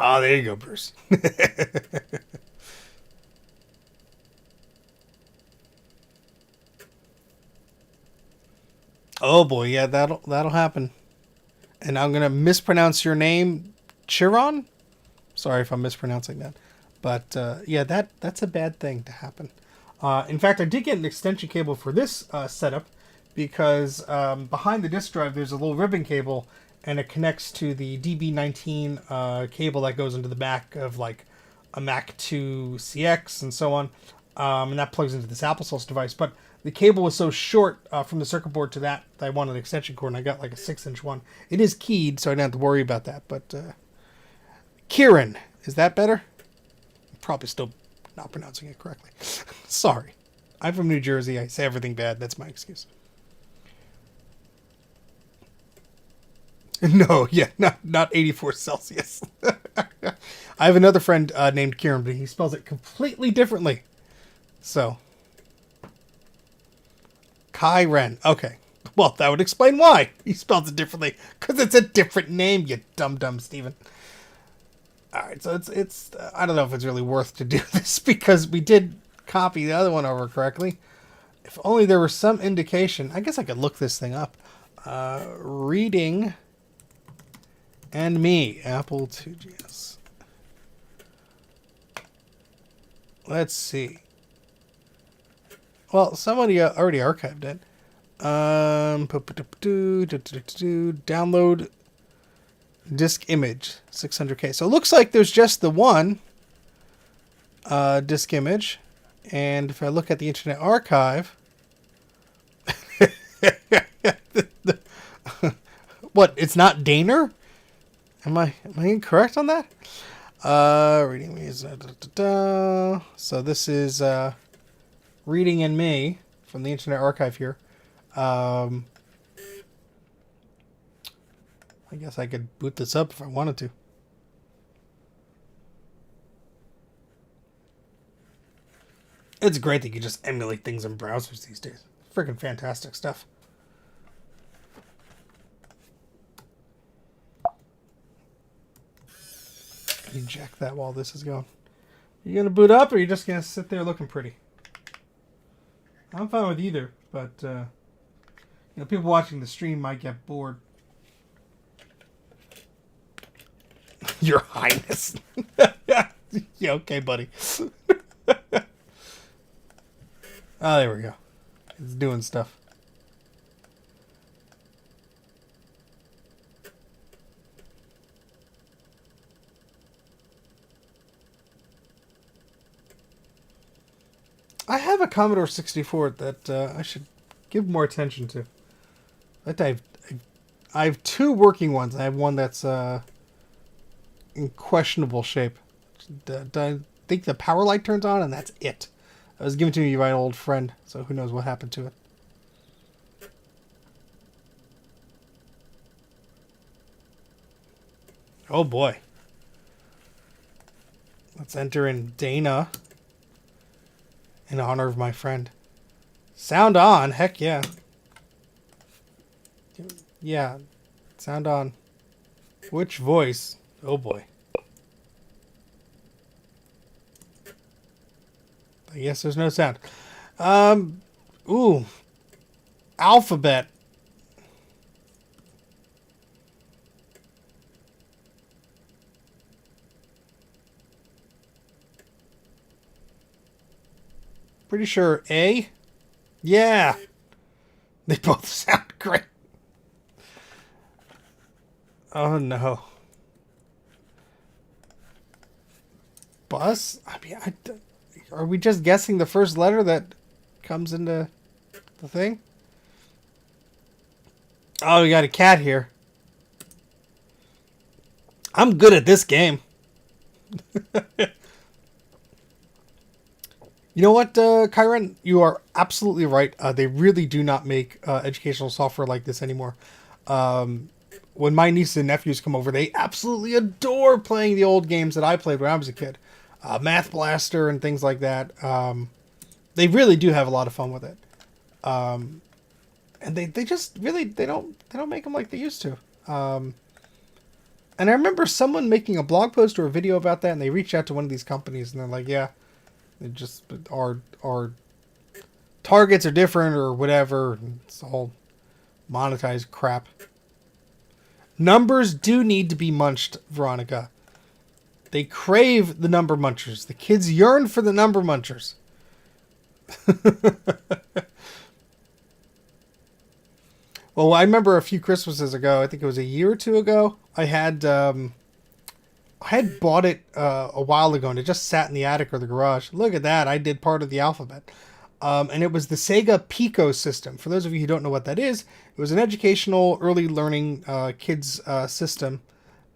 Ah, there you go, Bruce. Oh boy, yeah, that'll happen. And I'm gonna mispronounce your name, Chiron. Sorry if I'm mispronouncing that, but yeah, that's a bad thing to happen. In fact, I did get an extension cable for this setup because behind the disk drive there's a little ribbon cable, and it connects to the DB19 cable that goes into the back of like a Mac 2 CX and so on, and that plugs into this applesauce device. But the cable was so short from the circuit board to that I wanted an extension cord, and I got like a 6-inch one. It is keyed, so I don't have to worry about that. But Kieran, is that better? I'm probably still not pronouncing it correctly. Sorry. I'm from New Jersey. I say everything bad. That's my excuse. No, yeah, not 84 Celsius. I have another friend named Kieran, but he spells it completely differently. So, Kyren. Okay. Well, that would explain why he spells it differently. Because it's a different name, you dumb Steven. Alright, so it's I don't know if it's really worth to do this because we did copy the other one over correctly. If only there was some indication. I guess I could look this thing up. Reading and me, Apple IIgs. Let's see. Well, somebody already archived it. Download disk image 600K. So it looks like there's just the one disk image. And if I look at the Internet Archive, what? It's not Daner? Am I incorrect on that? Reading me is so this is Reading in Me from the Internet Archive here. I guess I could boot this up if I wanted to. It's great that you can just emulate things in browsers these days. Freaking fantastic stuff. Eject that while this is going. You gonna boot up, or are you just gonna sit there looking pretty? I'm fine with either, but people watching the stream might get bored. Your Highness. Yeah, okay, buddy. Oh, there we go. It's doing stuff. I have a Commodore 64 that I should give more attention to. I have two working ones. I have one that's in questionable shape. I think the power light turns on, and that's it. It was given to me by an old friend, so who knows what happened to it. Oh boy. Let's enter in Dana in honor of my friend. Sound on, heck yeah. Yeah, sound on. Which voice? Oh boy. I guess there's no sound. Ooh. Alphabet. Pretty sure A? Yeah. They both sound great. Oh no. Bus? I mean, are we just guessing the first letter that comes into the thing? Oh, we got a cat here. I'm good at this game. You know what, Kyron? You are absolutely right. They really do not make educational software like this anymore. When my nieces and nephews come over, they absolutely adore playing the old games that I played when I was a kid. Math Blaster and things like that. They really do have a lot of fun with it. And they just really they don't make them like they used to. And I remember someone making a blog post or a video about that, and they reached out to one of these companies, and they're like, yeah, it just our targets are different or whatever. It's all monetized crap. Numbers do need to be munched, Veronica. They crave the number munchers. The kids yearn for the number munchers. Well, I remember a few Christmases ago, I think it was a year or two ago, I had bought it a while ago, and it just sat in the attic or the garage. Look at that. I did part of the alphabet. And it was the Sega Pico system. For those of you who don't know what that is, it was an educational, early learning kids system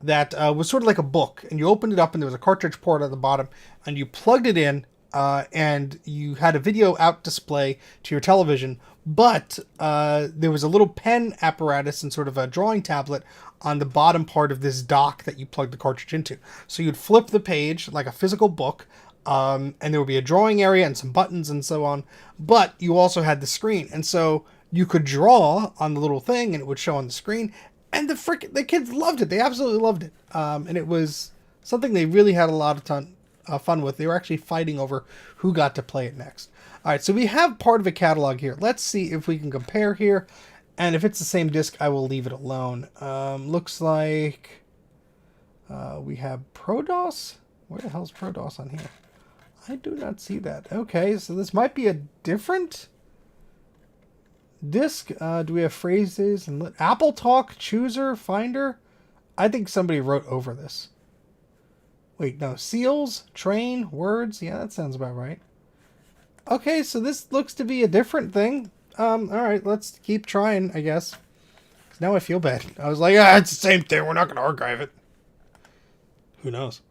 that was sort of like a book. And you opened it up, and there was a cartridge port at the bottom, and you plugged it in and you had a video out display to your television, but there was a little pen apparatus and sort of a drawing tablet on the bottom part of this dock that you plug the cartridge into. So you'd flip the page like a physical book, and there would be a drawing area and some buttons and so on, but you also had the screen, and so you could draw on the little thing and it would show on the screen, and the kids loved it. They absolutely loved it. And it was something they really had a lot of fun with. They were actually fighting over who got to play it next. All right, so we have part of a catalog here. Let's see if we can compare here. And if it's the same disc, I will leave it alone. Looks like we have ProDOS. Where the hell's ProDOS on here? I do not see that. Okay, so this might be a different disc. Do we have phrases and Apple Talk, Chooser, Finder? I think somebody wrote over this. Wait, no. Seals, train, words. Yeah, that sounds about right. Okay, so this looks to be a different thing. All right, let's keep trying, I guess. 'Cause now I feel bad. I was like, it's the same thing. We're not going to archive it. Who knows?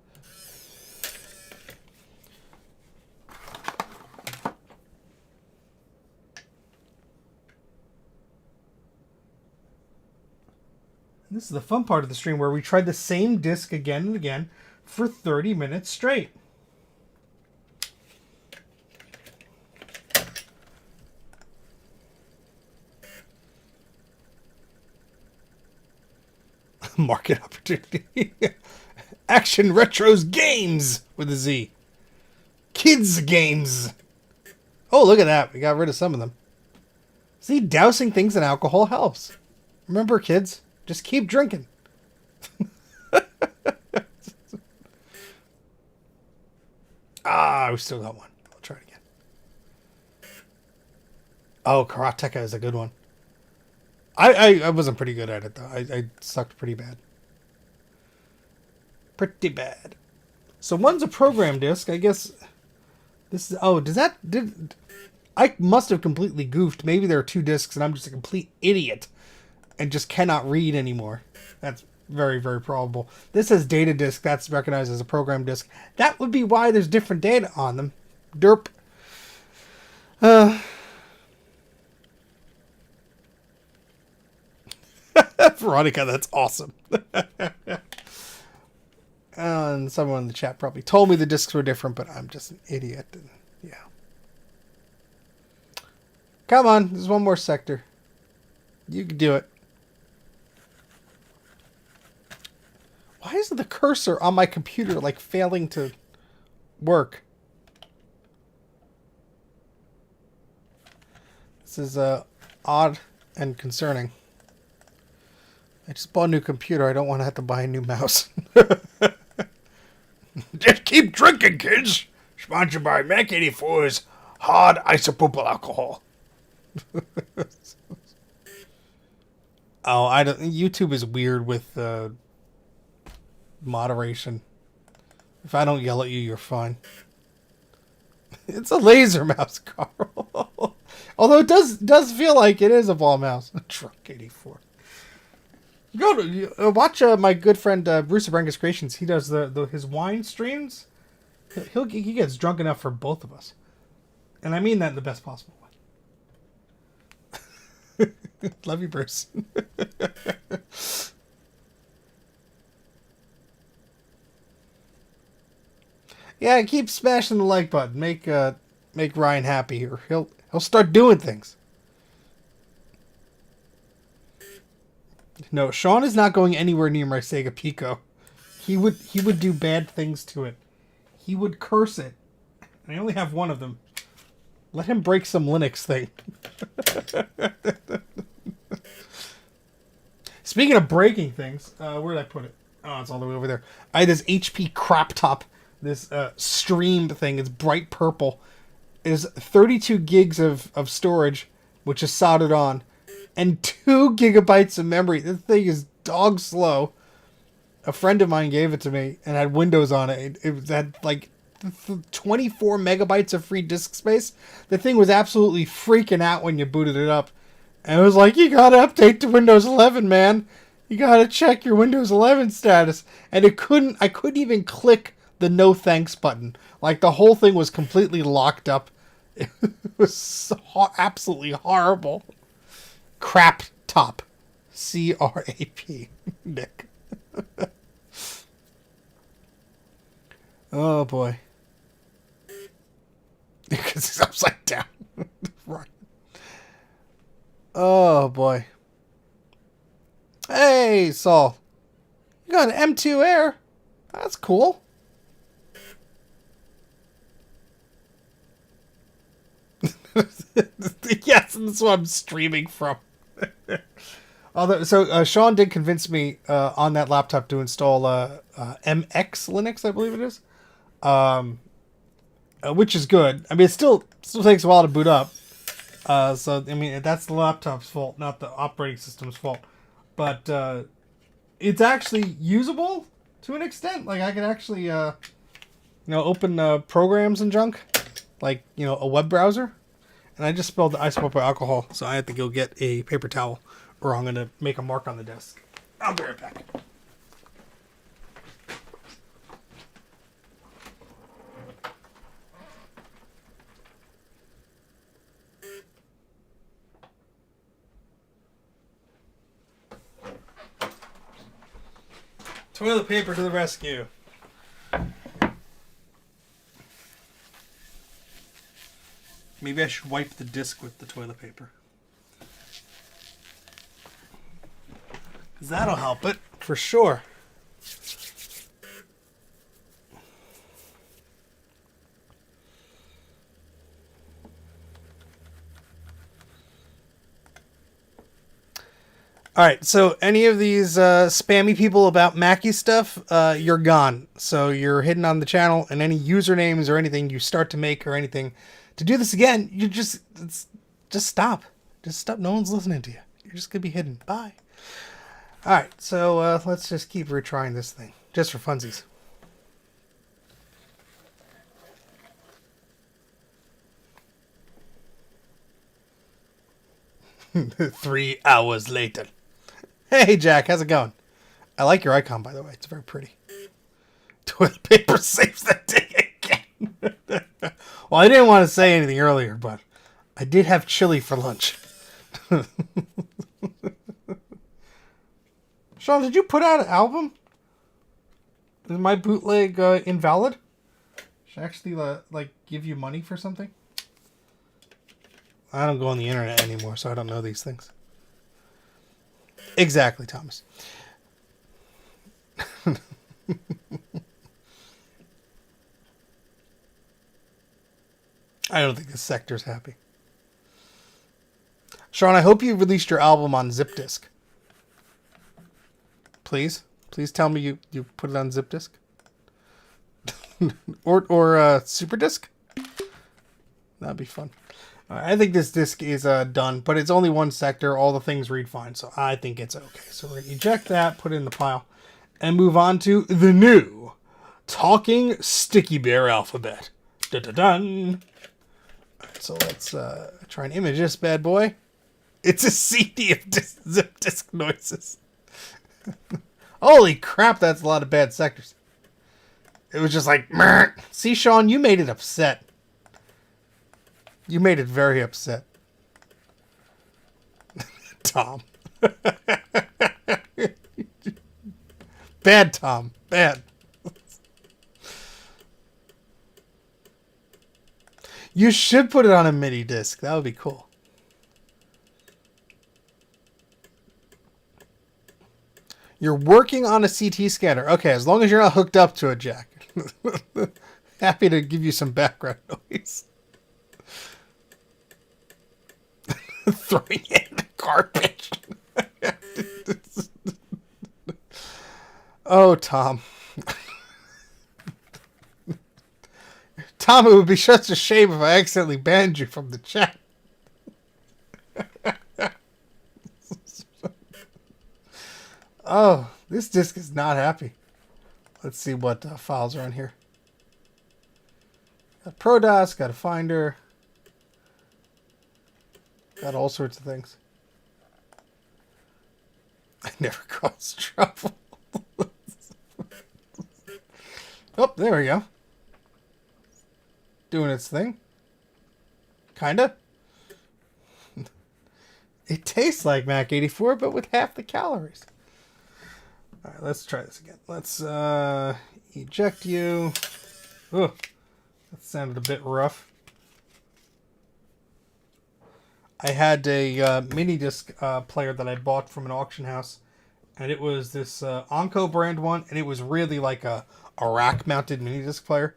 This is the fun part of the stream where we tried the same disc again and again for 30 minutes straight. Market opportunity. Action Retros Games with a Z. Kids Games. Oh, look at that. We got rid of some of them. See, dousing things in alcohol helps. Remember, kids, just keep drinking. We still got one. I'll try it again. Oh, Karateka is a good one. I wasn't pretty good at it, though. I sucked pretty bad. Pretty bad. So one's a program disc. I guess this is... Oh, I must have completely goofed. Maybe there are two discs and I'm just a complete idiot and just cannot read anymore. That's very, very probable. This says data disc. That's recognized as a program disc. That would be why there's different data on them. Derp. Veronica, that's awesome. And someone in the chat probably told me the discs were different, but I'm just an idiot. And yeah. Come on, there's one more sector. You can do it. Why isn't the cursor on my computer like failing to work? This is odd and concerning. I just bought a new computer. I don't want to have to buy a new mouse. Just keep drinking, kids. Sponsored by Mac 84's hard isopropyl alcohol. I don't. YouTube is weird with moderation. If I don't yell at you, you're fine. It's a laser mouse, Carl. Although it does feel like it is a ball mouse. Truck 84. Go to watch my good friend Bruce Abrangus Creations. He does his wine streams. He gets drunk enough for both of us, and I mean that in the best possible way. Love you, Bruce. Yeah, keep smashing the like button. Make Ryan happy here. He'll start doing things. No, Sean is not going anywhere near my Sega Pico. He would do bad things to it. He would curse it. I only have one of them. Let him break some Linux thing. Speaking of breaking things, where did I put it? Oh, it's all the way over there. I had this HP crop top, this streamed thing. It's bright purple. It is 32 gigs of storage, which is soldered on, and 2 gigabytes of memory. This thing is dog slow. A friend of mine gave it to me and had Windows on it. It had like 24 megabytes of free disk space. The thing was absolutely freaking out when you booted it up. And it was like, you gotta update to Windows 11, man. You gotta check your Windows 11 status. And I couldn't even click the no thanks button. Like, the whole thing was completely locked up. It was so absolutely horrible. Crap top. C-R-A-P. Nick. Oh, boy. Because he's upside down. Right. Oh, boy. Hey, Saul. You got an M2 Air. That's cool. Yes, and that's what I'm streaming from. Although, so Sean did convince me on that laptop to install MX Linux, I believe it is, which is good. I mean, it still takes a while to boot up. So I mean, that's the laptop's fault, not the operating system's fault. But it's actually usable to an extent. Like, I can actually open programs and junk, like a web browser. And I just spilled the ice water alcohol, so I have to go get a paper towel, or I'm gonna make a mark on the desk. I'll be right back. Toilet paper to the rescue. Maybe I should wipe the disc with the toilet paper. Because that'll help it, for sure. Alright, so any of these spammy people about Mackie stuff, you're gone. So you're hidden on the channel, and any usernames or anything you start to make or anything to do this again, you just stop. Just stop. No one's listening to you. You're just going to be hidden. Bye. Alright, so let's just keep retrying this thing. Just for funsies. Three hours later. Hey, Jack, how's it going? I like your icon, by the way. It's very pretty. Toilet paper saves the day again. Well, I didn't want to say anything earlier, but I did have chili for lunch. Sean, did you put out an album? Is my bootleg invalid? Should I actually give you money for something? I don't go on the internet anymore, so I don't know these things. Exactly, Thomas. I don't think this sector's happy. Sean, I hope you released your album on zip disk. Please tell me you put it on zip disk. or super disk. That'd be fun. I think this disk is done, but it's only one sector. All the things read fine, so I think it's okay. So we're going to eject that, put it in the pile, and move on to the new Talking Sticky Bear Alphabet. Dun-dun-dun. Right, so let's try and image this bad boy. It's a CD of zip disk noises. Holy crap, that's a lot of bad sectors. It was just like, Murr. See, Sean, you made it upset. You made it very upset. Tom. Bad, Tom. Bad. You should put it on a MIDI disc. That would be cool. You're working on a CT scanner. Okay, as long as you're not hooked up to it, Jack. Happy to give you some background noise. Throwing it in the garbage. Oh, Tom. Tom, it would be such a shame if I accidentally banned you from the chat. Oh, this disk is not happy. Let's see what files are on here. Got ProDOS, got a Finder. Got all sorts of things. I never caused trouble. Oh, there we go. Doing its thing. Kinda. It tastes like Mac 84, but with half the calories. Alright, let's try this again. Let's eject you. Ugh, that sounded a bit rough. I had a mini disc player that I bought from an auction house, and it was this Onco brand one, and it was really like a rack-mounted mini disc player.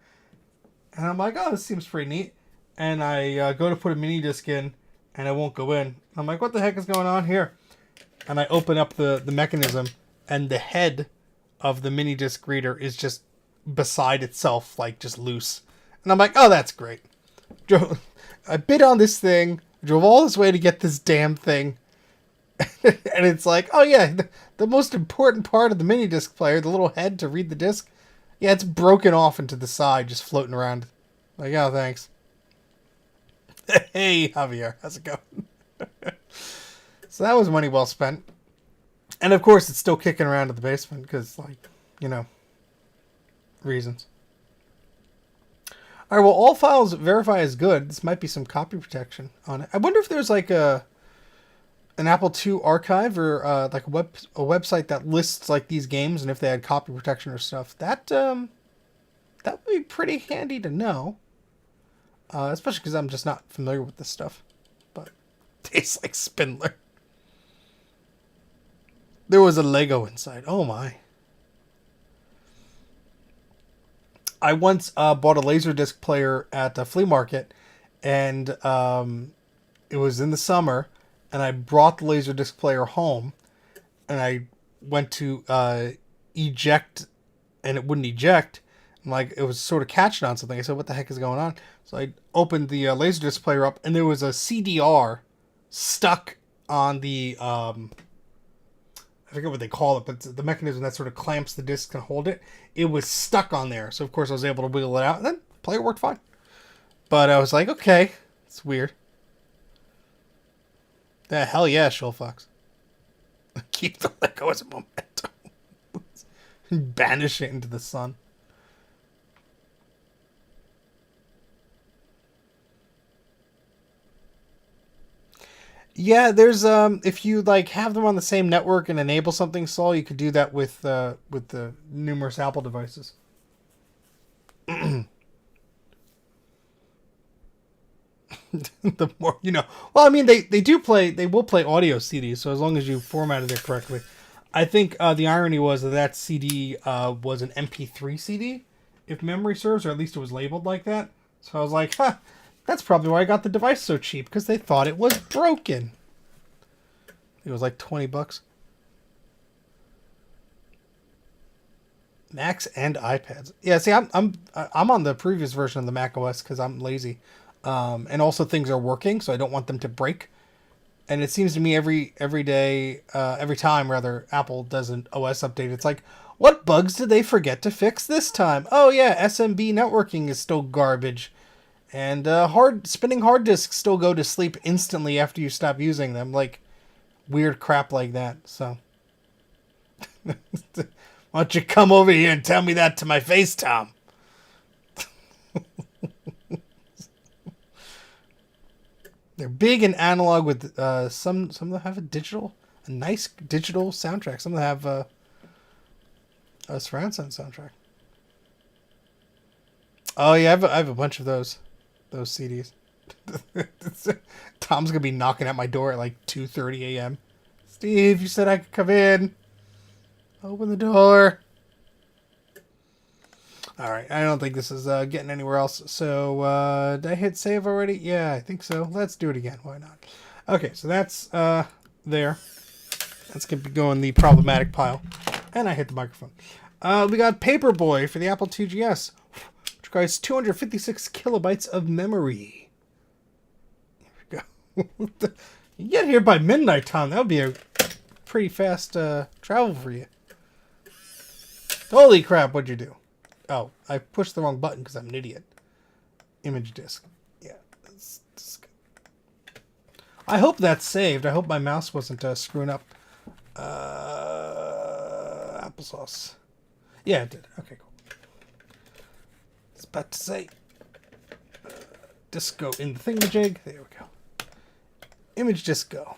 And I'm like, oh, this seems pretty neat. And I go to put a mini disc in, and it won't go in. I'm like, what the heck is going on here? And I open up the mechanism, and the head of the mini disc reader is just beside itself, like just loose. And I'm like, oh, that's great. I bid on this thing, drove all this way to get this damn thing. And it's like, oh yeah, the most important part of the mini disc player, the little head to read the disc, yeah, it's broken off into the side, just floating around. Like, oh, thanks. Hey, Javier, how's it going? So that was money well spent. And of course, it's still kicking around in the basement because, like, you know, reasons. All right, well, all files verify as good. This might be some copy protection on it. I wonder if there's like an Apple II archive or like a website that lists like these games, and if they had copy protection or stuff. That would be pretty handy to know. Especially because I'm just not familiar with this stuff. But tastes like Spindler. There was a Lego inside. Oh my. I once bought a Laserdisc player at a flea market, and it was in the summer, and I brought the Laserdisc player home, and I went to eject, and it wouldn't eject. And like, it was sort of catching on something. I said, what the heck is going on? So I opened the Laserdisc player up, and there was a CDR stuck on the, I forget what they call it, but the mechanism that sort of clamps the disc and hold it. It was stuck on there. So, of course, I was able to wiggle it out, and then the player worked fine. But I was like, okay, it's weird. Yeah, hell yeah, Shulfox. Keep the Lego as a memento. Banish it into the sun. Yeah, there's if you like have them on the same network and enable something, Saul, you could do that with the numerous Apple devices. The more you know. Well, I mean, they will play audio CDs, so as long as you formatted it correctly. I think the irony was that CD was an MP3 CD, if memory serves, or at least it was labeled like that. So I was like, huh. That's probably why I got the device so cheap, because they thought it was broken. It was like $20. Macs and iPads. Yeah, see, I'm on the previous version of the Mac OS because I'm lazy, and also things are working, so I don't want them to break. And it seems to me every time Apple does an OS update, it's like, what bugs did they forget to fix this time? Oh yeah, SMB networking is still garbage. And spinning hard disks still go to sleep instantly after you stop using them. Like, weird crap like that. So, why don't you come over here and tell me that to my face, Tom? They're big and analog with some of them have a nice digital soundtrack. Some of them have a surround sound soundtrack. Oh yeah, I have a bunch of those CDs. Tom's gonna be knocking at my door at like 2:30 a.m. Steve, you said I could come in. Open the door. All right, I don't think this is getting anywhere else. So did I hit save already? Yeah, I think so. Let's do it again. Why not? Okay, so that's there. That's gonna go in the problematic pile. And I hit the microphone. We got Paperboy for the Apple IIgs. Requires 256 kilobytes of memory. There we go. You get here by midnight, Tom. That would be a pretty fast travel for you. Holy crap, what'd you do? Oh, I pushed the wrong button because I'm an idiot. Image disk. Yeah. That's good. I hope that's saved. I hope my mouse wasn't screwing up. Applesauce. Yeah, it did. Okay, cool. about to say. Disc go in the thingamajig. There we go. Image disc go.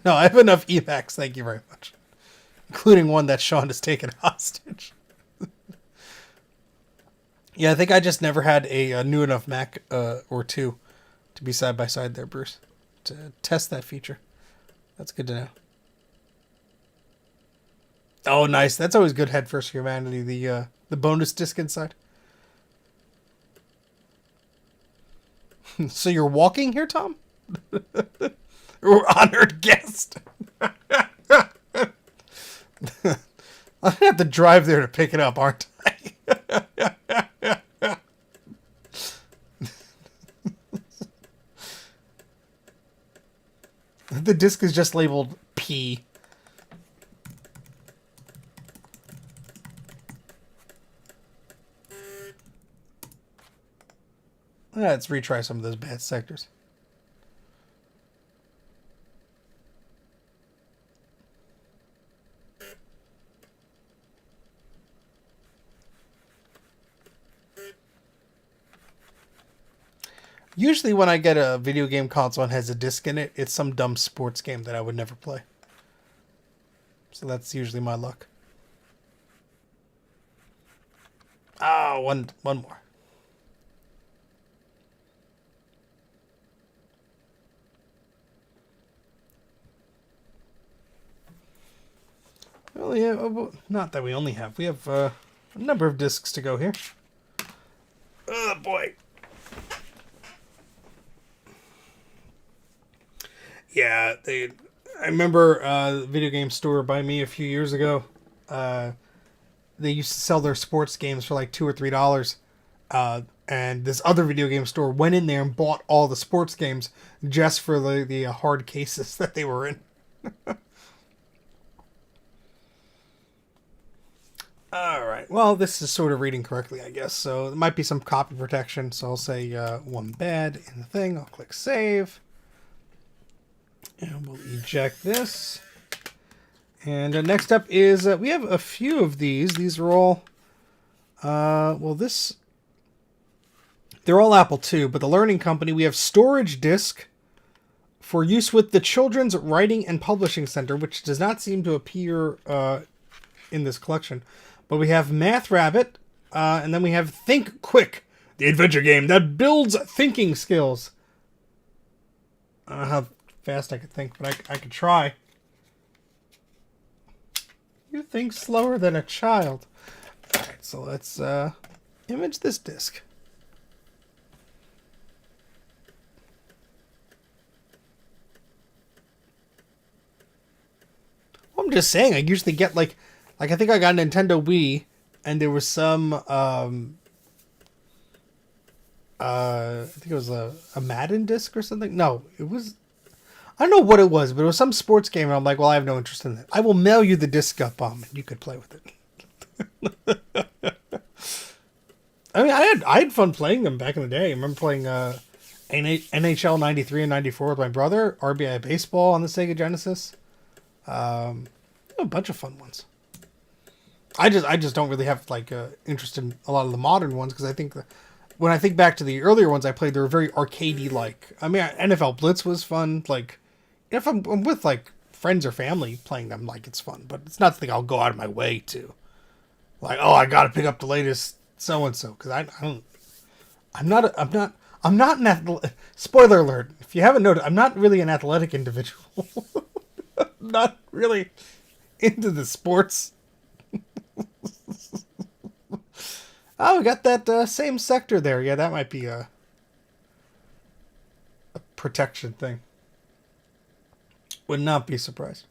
No, I have enough Emacs. Thank you very much. Including one that Sean has taken hostage. Yeah, I think I just never had a new enough Mac or two to be side by side there, Bruce, to test that feature. That's good to know. Oh, nice. That's always good. Head First Humanity. The bonus disc inside. So you're walking here, Tom? Or honored guest. I'm gonna have to drive there to pick it up, aren't I? The disc is just labeled P. Let's retry some of those bad sectors. Usually when I get a video game console and has a disc in it, it's some dumb sports game that I would never play. So that's usually my luck. Ah, one more. Well, yeah, not that we only have. We have a number of discs to go here. Oh, boy. Yeah, I remember the video game store by me a few years ago. They used to sell their sports games for like $2 or $3. And this other video game store went in there and bought all the sports games just for the hard cases that they were in. Alright, well, this is sort of reading correctly, I guess. So there might be some copy protection. So I'll say one bad in the thing. I'll click save. And we'll eject this. And next up is, we have a few of these. These are all, they're all Apple II, but the Learning Company, we have Storage Disk for use with the Children's Writing and Publishing Center, which does not seem to appear in this collection. But we have Math Rabbit, and then we have Think Quick, the adventure game that builds thinking skills. I don't know how fast I could think, but I could try. You think slower than a child. Alright, so let's image this disc. Well, I'm just saying, I usually get like I think I got a Nintendo Wii, and there was some I think it was a Madden disc or something. No, it was, I don't know what it was, but it was some sports game, and I'm like, well, I have no interest in that. I will mail you the disc up, and you could play with it. I mean, I had fun playing them back in the day. I remember playing NHL 93 and 94 with my brother, RBI Baseball on the Sega Genesis. A bunch of fun ones. I just don't really have like interest in a lot of the modern ones, because I think when I think back to the earlier ones I played, they were very arcadey like. I mean, NFL Blitz was fun. Like, if I'm with like friends or family playing them, like, it's fun, but it's not something I'll go out of my way to. Like, oh, I got to pick up the latest so and so, because I'm not an athletic. Spoiler alert! If you haven't noticed, I'm not really an athletic individual. I'm not really into the sports. Oh, we got that same sector there. Yeah, that might be a protection thing. Would not be surprised.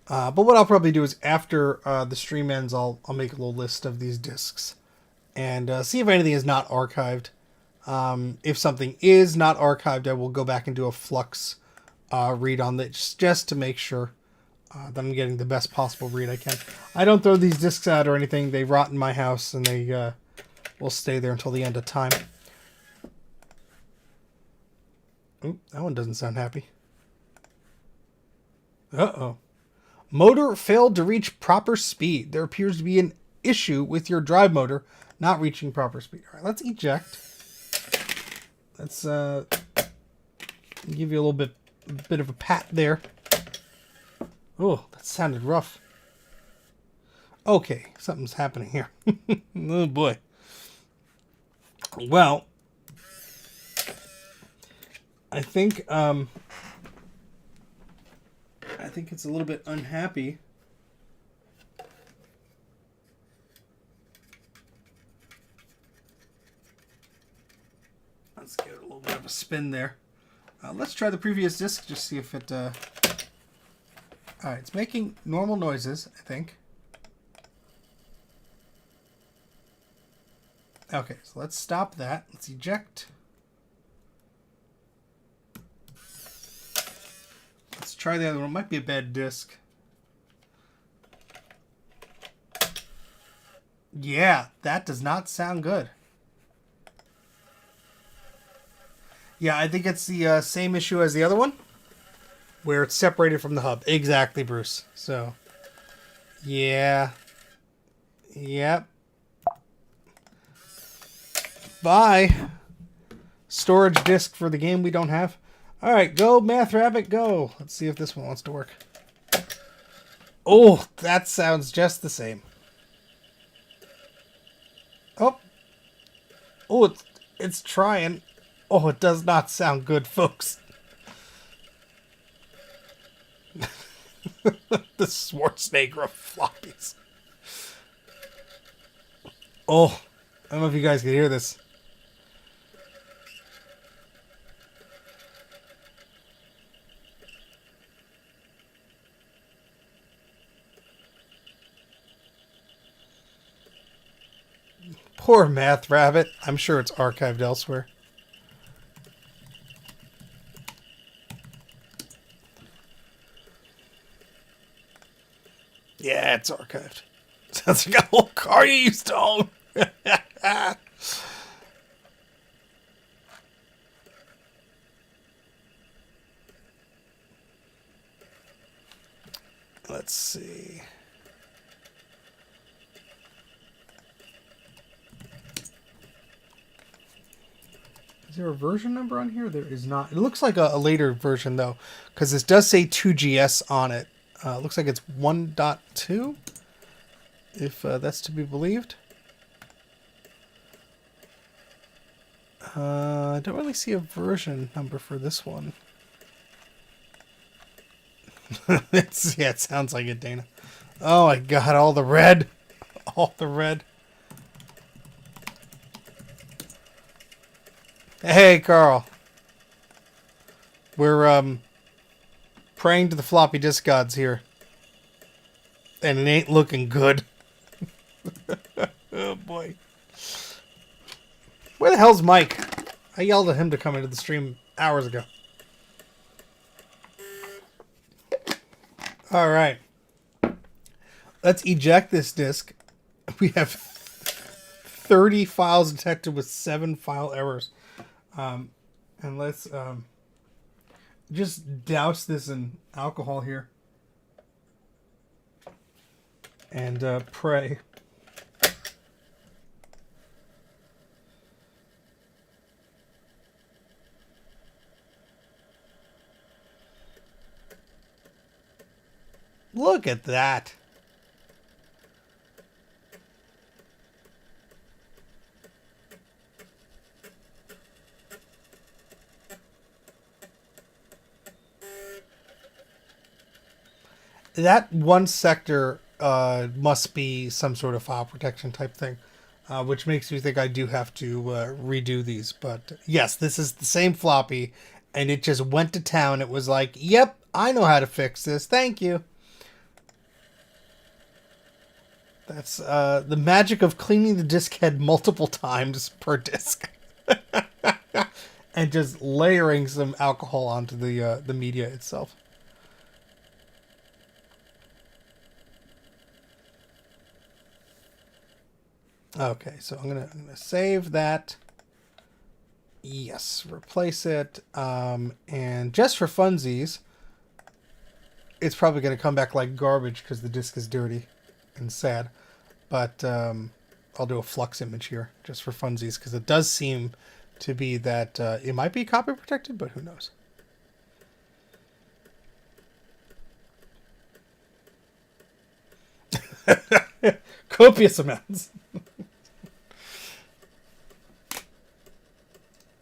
But what I'll probably do is after the stream ends, I'll make a little list of these discs and see if anything is not archived. If something is not archived, I will go back and do a flux read on this just to make sure that I'm getting the best possible read I can. I don't throw these discs out or anything. They rot in my house, and they will stay there until the end of time. Oop, that one doesn't sound happy. Uh-oh. Motor failed to reach proper speed. There appears to be an issue with your drive motor not reaching proper speed. All right, let's eject. Let's give you a little bit of a pat there. Oh, that sounded rough. Okay, something's happening here. Oh boy. Well, I think it's a little bit unhappy. Let's give it a little bit of a spin there. Let's try the previous disc, just see if it... Alright, it's making normal noises, I think. Okay, so let's stop that. Let's eject. Let's try the other one. It might be a bad disc. Yeah, that does not sound good. Yeah, I think it's the same issue as the other one, where it's separated from the hub. Exactly, Bruce. So, yeah. Yep. Bye. Storage disk for the game we don't have. All right, go, Math Rabbit, go. Let's see if this one wants to work. Oh, that sounds just the same. Oh. Oh, it's trying. Oh, it does not sound good, folks. The Schwarzenegger of floppies. Oh, I don't know if you guys can hear this. Poor Math Rabbit. I'm sure it's archived elsewhere. Yeah, it's archived. Sounds like a whole car you used to own. Let's see. Is there a version number on here? There is not. It looks like a later version, though, because this does say 2GS on it. Looks like it's 1.2, if that's to be believed. I don't really see a version number for this one. Yeah, it sounds like it, Dana. Oh my god, all the red. All the red. Hey, Carl. We're, praying to the floppy disk gods here. And it ain't looking good. Oh, boy. Where the hell's Mike? I yelled at him to come into the stream hours ago. Alright. Let's eject this disk. We have 30 files detected with 7 file errors. And let's just douse this in alcohol here. And pray. Look at that. That one sector must be some sort of file protection type thing, which makes me think I do have to redo these. But yes, this is the same floppy, and it just went to town. It was like, yep, I know how to fix this. Thank you. That's the magic of cleaning the disk head multiple times per disk. And just layering some alcohol onto the media itself. Okay, so I'm gonna save that. Yes, replace it. And just for funsies, it's probably going to come back like garbage because the disc is dirty and sad. But I'll do a flux image here just for funsies because it does seem to be that it might be copy protected, but who knows? Copious amounts.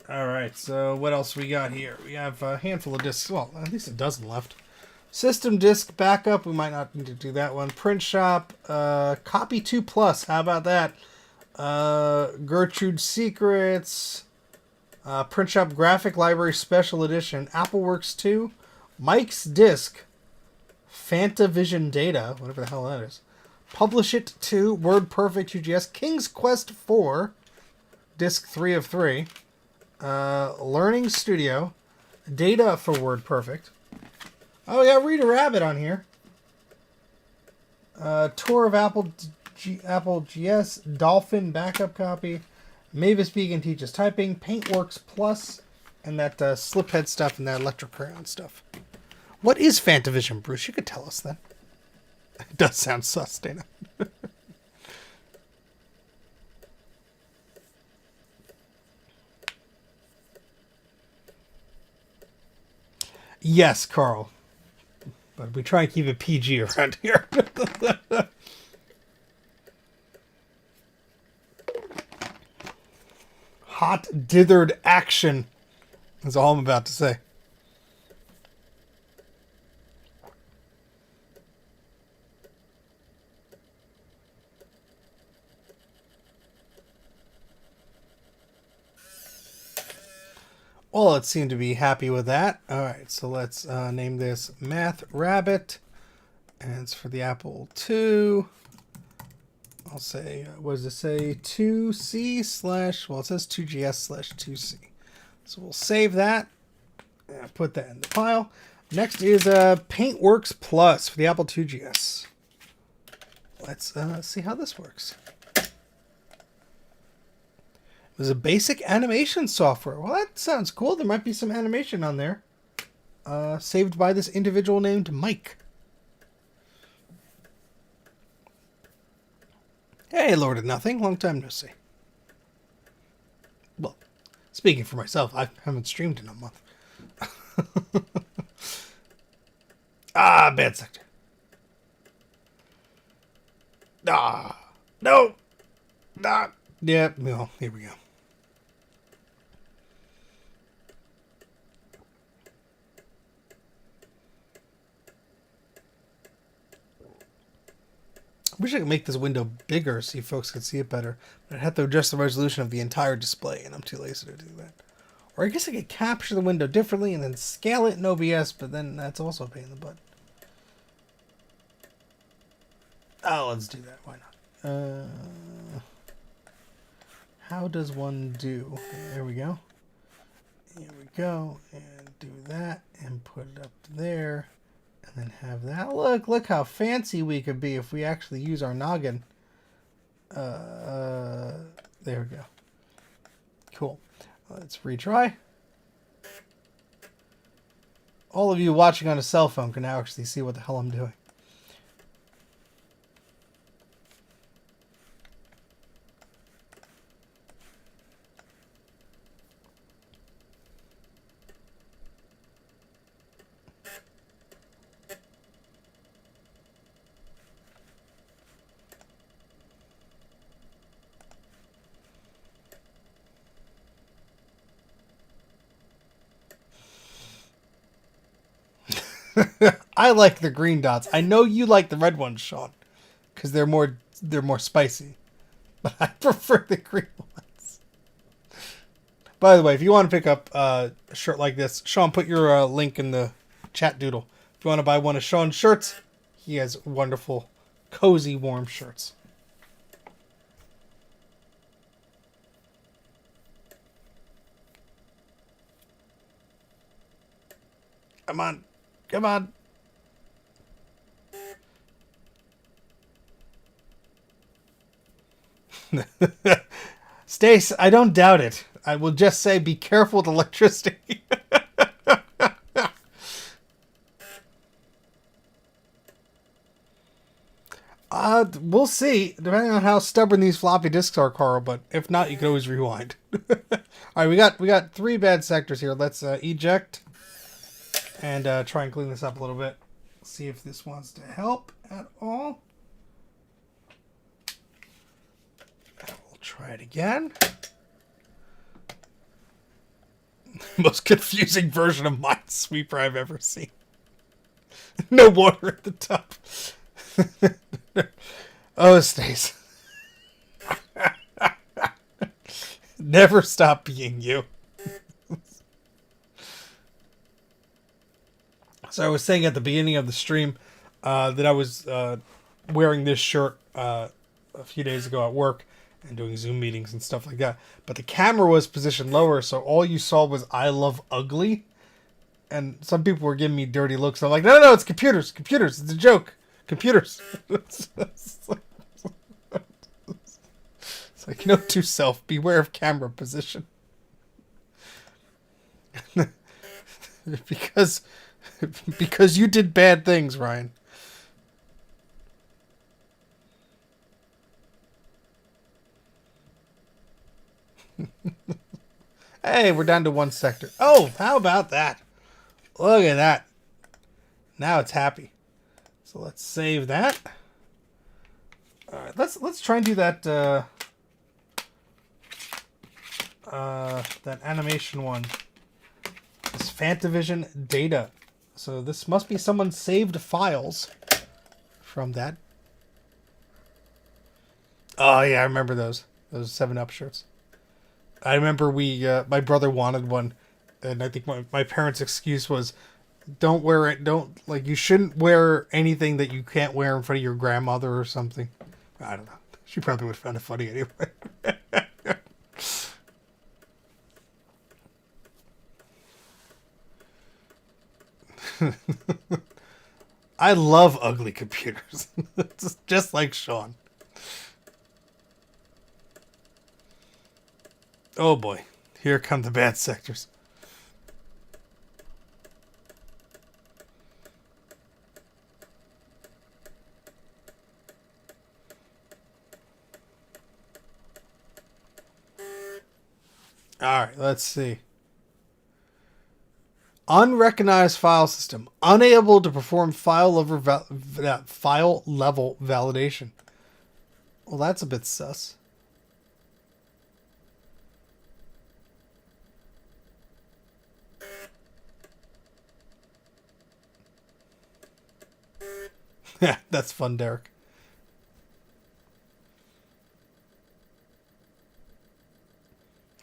All right, so what else we got here? We have a handful of discs. Well, at least a dozen left. System disk backup. We might not need to do that one. Print shop. Copy 2 Plus. How about that? Gertrude Secrets. Print shop graphic library special edition. AppleWorks 2. Mike's Disk. Fantavision Data. Whatever the hell that is. Publish It 2. WordPerfect 2GS. King's Quest 4. Disc 3 of 3. Learning Studio. Data for WordPerfect. Oh, yeah, Reader Rabbit on here. Tour of Apple GS. Dolphin backup copy. Mavis Beacon teaches typing. Paintworks Plus. And that sliphead stuff and that electric crayon stuff. What is Fantavision, Bruce? You could tell us then. It does sound sus, Dana. Yes, Carl. But we try and keep it PG around here. Hot dithered action is all I'm about to say. Well, it seemed to be happy with that. All right, so let's name this Math Rabbit. And it's for the Apple II. I'll say, what does it say? 2C slash, well, it says 2GS slash 2C. So we'll save that and put that in the file. Next is Paintworks Plus for the Apple IIGS. Let's see how this works. It was a basic animation software. Well, that sounds cool. There might be some animation on there. Saved by this individual named Mike. Hey, Lord of Nothing. Long time no see. Well, speaking for myself, I haven't streamed in a month. Bad sector. No. Yeah, well, here we go. I wish I could make this window bigger so you folks could see it better. But I'd have to adjust the resolution of the entire display, and I'm too lazy to do that. Or I guess I could capture the window differently and then scale it in OBS, but then that's also a pain in the butt. Oh, let's do that. Why not? How does one do? There we go. Here we go. And do that and put it up there. And then have that. Look how fancy we could be if we actually use our noggin. There we go. Cool. Let's retry. All of you watching on a cell phone can now actually see what the hell I'm doing. I like the green dots. I know you like the red ones, Sean, because they're more spicy. But I prefer the green ones. By the way, if you want to pick up a shirt like this, Sean, put your link in the chat doodle. If you want to buy one of Sean's shirts, he has wonderful, cozy, warm shirts. Come on. Come on. Stace, I don't doubt it. I will just say be careful with electricity. We'll see, depending on how stubborn these floppy disks are, Carl. But if not, you can always rewind. All right, we got 3 bad sectors here. Let's eject and try and clean this up a little bit. See if this wants to help at all. We'll try it again. Most confusing version of Minesweeper I've ever seen. No water at the top. Oh, it stays. Never stop being you. So I was saying at the beginning of the stream that I was wearing this shirt a few days ago at work and doing Zoom meetings and stuff like that. But the camera was positioned lower, so all you saw was "I love ugly." And some people were giving me dirty looks. I'm like, no, it's computers. Computers. It's a joke. Computers. It's like, note to self, beware of camera position. because you did bad things, Ryan. Hey, we're down to 1 sector. Oh, how about that? Look at that. Now it's happy. So let's save that. All right, let's try and do that that animation one. This Fantavision data. So this must be someone's saved files from that. Oh yeah, I remember those 7-Up shirts. I remember my brother wanted one, and I think my parents' excuse was, don't wear it. You shouldn't wear anything that you can't wear in front of your grandmother or something. I don't know. She probably would have found it funny anyway. I love ugly computers. Just like Sean. Oh boy. Here come the bad sectors. Alright, let's see. Unrecognized file system. Unable to perform file level validation. Well, that's a bit sus. Yeah, that's fun, Derek.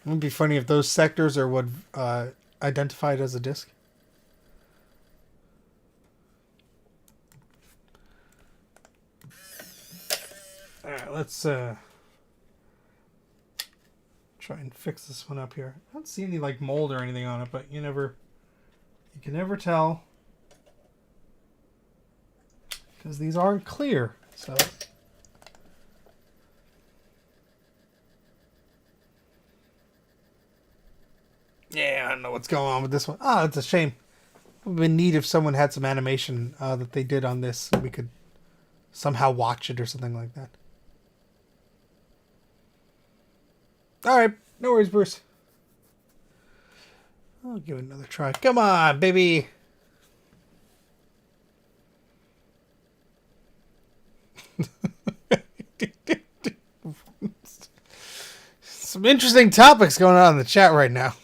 It would be funny if those sectors are what identified as a disk. All right, let's try and fix this one up here. I don't see any like mold or anything on it, but you can never tell because these aren't clear. So yeah, I don't know what's going on with this one. Ah, it's a shame. It would have been neat if someone had some animation that they did on this. We could somehow watch it or something like that. All right, no worries, Bruce. I'll give it another try. Come on, baby. Some interesting topics going on in the chat right now.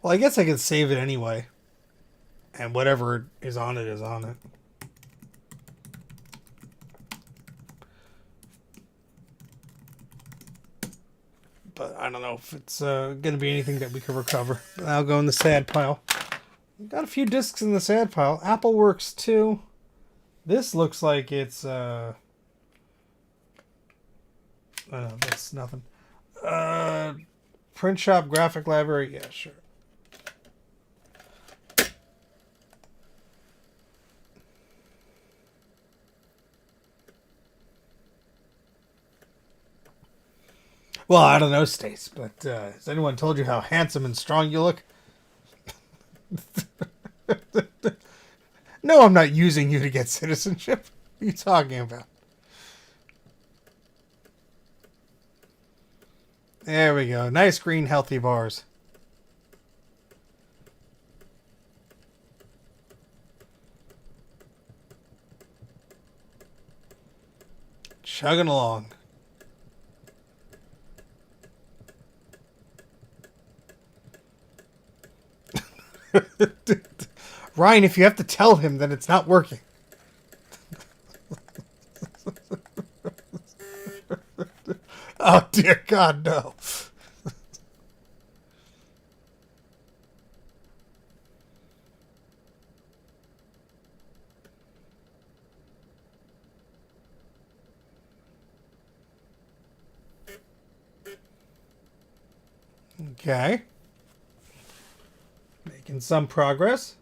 Well, I guess I could save it anyway. And whatever is on it is on it. But I don't know if it's going to be anything that we can recover. But I'll go in the sad pile. We've got a few discs in the sad pile. Apple works too. This looks like it's... that's nothing. Print shop, graphic library. Yeah, sure. Well, I don't know, Stace, but has anyone told you how handsome and strong you look? No, I'm not using you to get citizenship. What are you talking about? There we go. Nice green, healthy bars. Chugging along. Ryan, if you have to tell him that it's not working. Oh, dear God, no. Okay. Making some progress.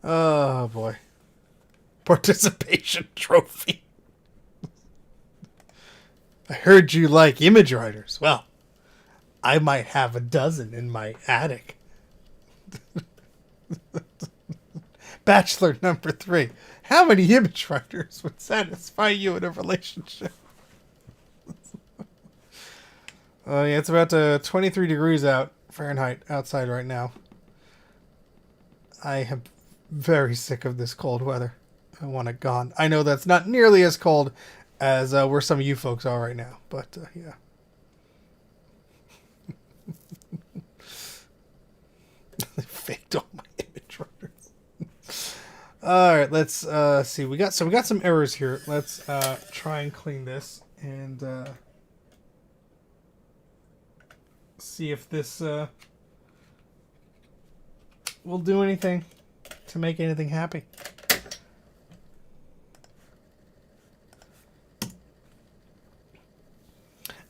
Oh, boy. Participation trophy. I heard you like image writers. Well, I might have a dozen in my attic. Bachelor number 3. How many image writers would satisfy you in a relationship? Oh, yeah, it's about 23 degrees out Fahrenheit outside right now. I am very sick of this cold weather. I want it gone. I know that's not nearly as cold as where some of you folks are right now, but yeah. Faked all my image writers. All right, let's see. We got some errors here. Let's try and clean this and see if this will do anything to make anything happy.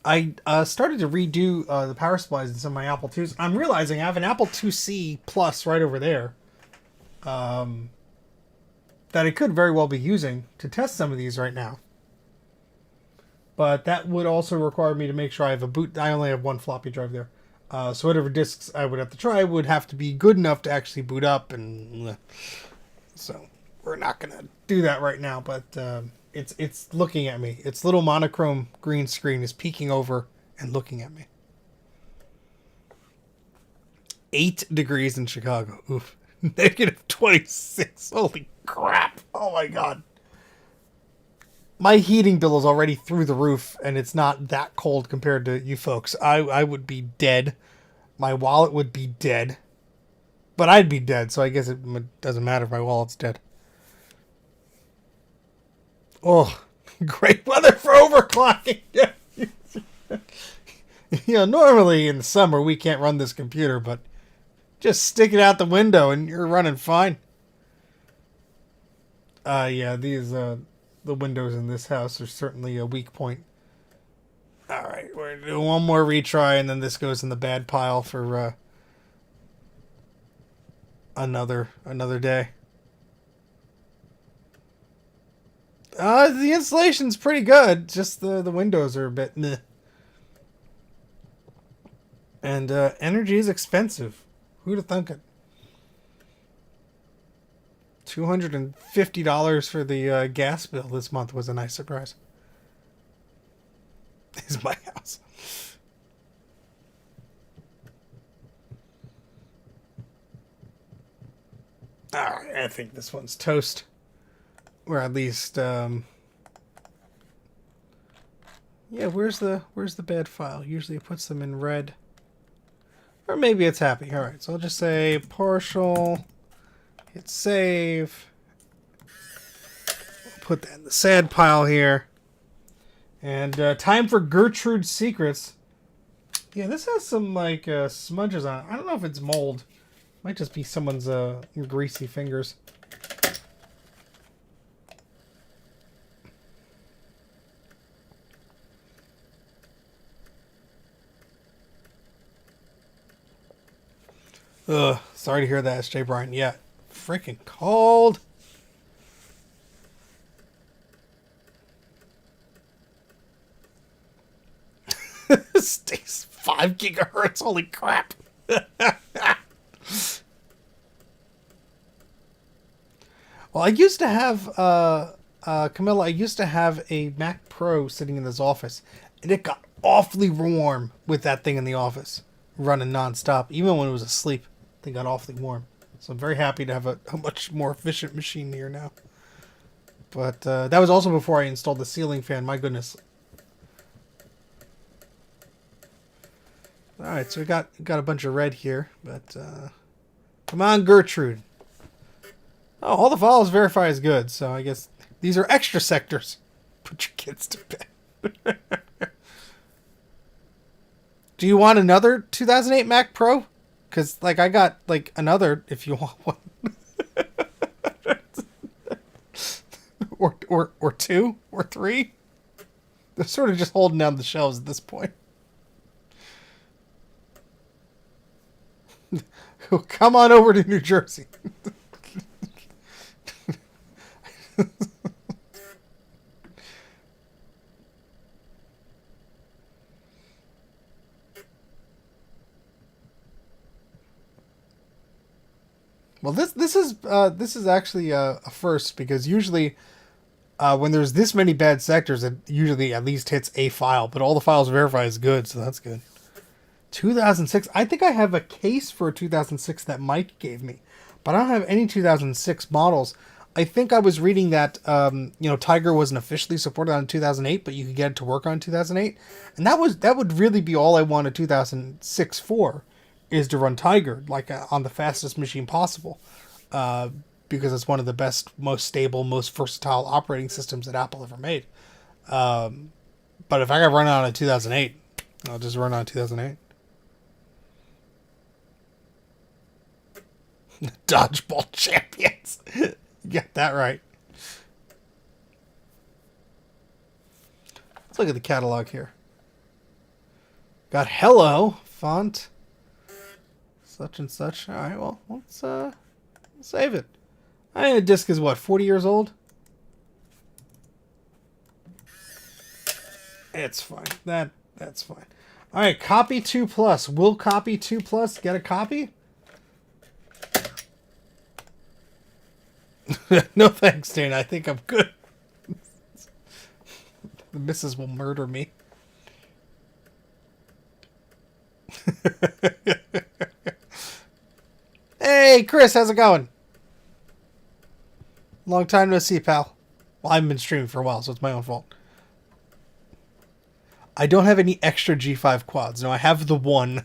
I started to redo the power supplies in some of my Apple IIs. I'm realizing I have an Apple IIc Plus right over there that I could very well be using to test some of these right now. But that would also require me to make sure I have a boot. I only have one floppy drive there. So whatever disks I would have to try would have to be good enough to actually boot up. And so we're not going to do that right now. But it's looking at me. Its little monochrome green screen is peeking over and looking at me. 8 degrees in Chicago. Oof. Negative 26. Holy crap. Oh my God. My heating bill is already through the roof, and it's not that cold compared to you folks. I would be dead. My wallet would be dead. But I'd be dead, so I guess it doesn't matter if my wallet's dead. Oh, great weather for overclocking. Normally in the summer we can't run this computer, but just stick it out the window and you're running fine. Yeah, these the windows in this house are certainly a weak point. All right, we're gonna do one more retry, and then this goes in the bad pile for another day. The installation's pretty good. Just the windows are a bit meh. And energy is expensive. Who'd have thunk it? $250 for the gas bill this month was a nice surprise. Is my house. Alright, I think this one's toast. Or at least, yeah, where's the bad file? Usually it puts them in red. Or maybe it's happy. Alright, so I'll just say partial. Hit save. put that in the sad pile here. And time for Gertrude's Secrets. Yeah, this has some like smudges on it. I don't know if it's mold. Might just be someone's greasy fingers. Ugh, sorry to hear that, SJ Bryan. Yeah, freaking cold. Stays 5 gigahertz. Holy crap. Well, I used to have, Camilla, I used to have a Mac Pro sitting in this office, and it got awfully warm with that thing in the office, running nonstop. Even when it was asleep, they got awfully warm. So I'm very happy to have a much more efficient machine here now. But that was also before I installed the ceiling fan. My goodness. All right, so we got a bunch of red here, but come on, Gertrude. Oh, all the files verify is good, so I guess these are extra sectors. Put your kids to bed. Do you want another 2008 Mac Pro? Because, like, I got, like, another if you want one. or two? Or three? They're sort of just holding down the shelves at this point. Come on over to New Jersey. Well, this is actually a first, because usually when there's this many bad sectors, it usually at least hits a file, but all the files verify is good, so that's good. 2006. I think I have a case for a 2006 that Mike gave me, but I don't have any 2006 models. I think I was reading that Tiger wasn't officially supported on 2008, but you could get it to work on 2008, and that would really be all I wanted 2006 for, is to run Tiger like on the fastest machine possible, because it's one of the best, most stable, most versatile operating systems that Apple ever made. But if I got run on a 2008, I'll just run on 2008. Dodgeball champions. Get that right. Let's look at the catalog here. Got hello font. Such and such. All right, well, let's save it. I mean, the disc is what, 40 years old? It's fine. That's fine. All right, copy 2 plus. Will copy 2 plus get a copy? No thanks, Dana. I think I'm good. The missus will murder me. Hey, Chris, how's it going? Long time no see, pal. Well, I haven't been streaming for a while, so it's my own fault. I don't have any extra G5 quads. No, I have the one.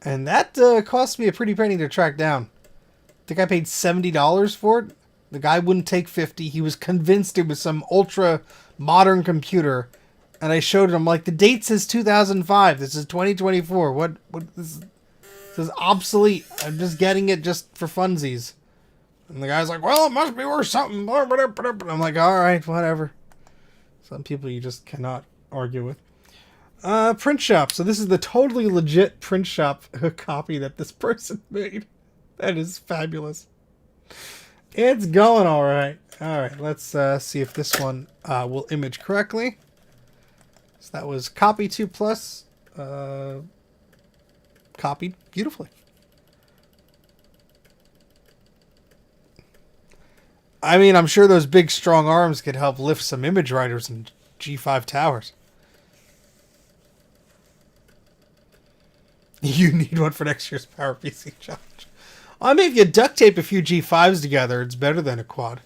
And that cost me a pretty penny to track down. I think I paid $70 for it. The guy wouldn't take 50. He was convinced it was some ultra modern computer. And I showed him, like, the date says 2005. This is 2024. What this is obsolete. I'm just getting it just for funsies. And the guy's like, well, it must be worth something. I'm like, all right, whatever. Some people you just cannot argue with. Print shop. So this is the totally legit print shop copy that this person made. That is fabulous. It's going all right. All right, let's see if this one will image correctly. So that was copy 2 plus. Copied beautifully. I mean, I'm sure those big strong arms could help lift some image writers and G5 towers. You need one for next year's Power PC challenge. I mean, if you duct tape a few G5s together, it's better than a quad.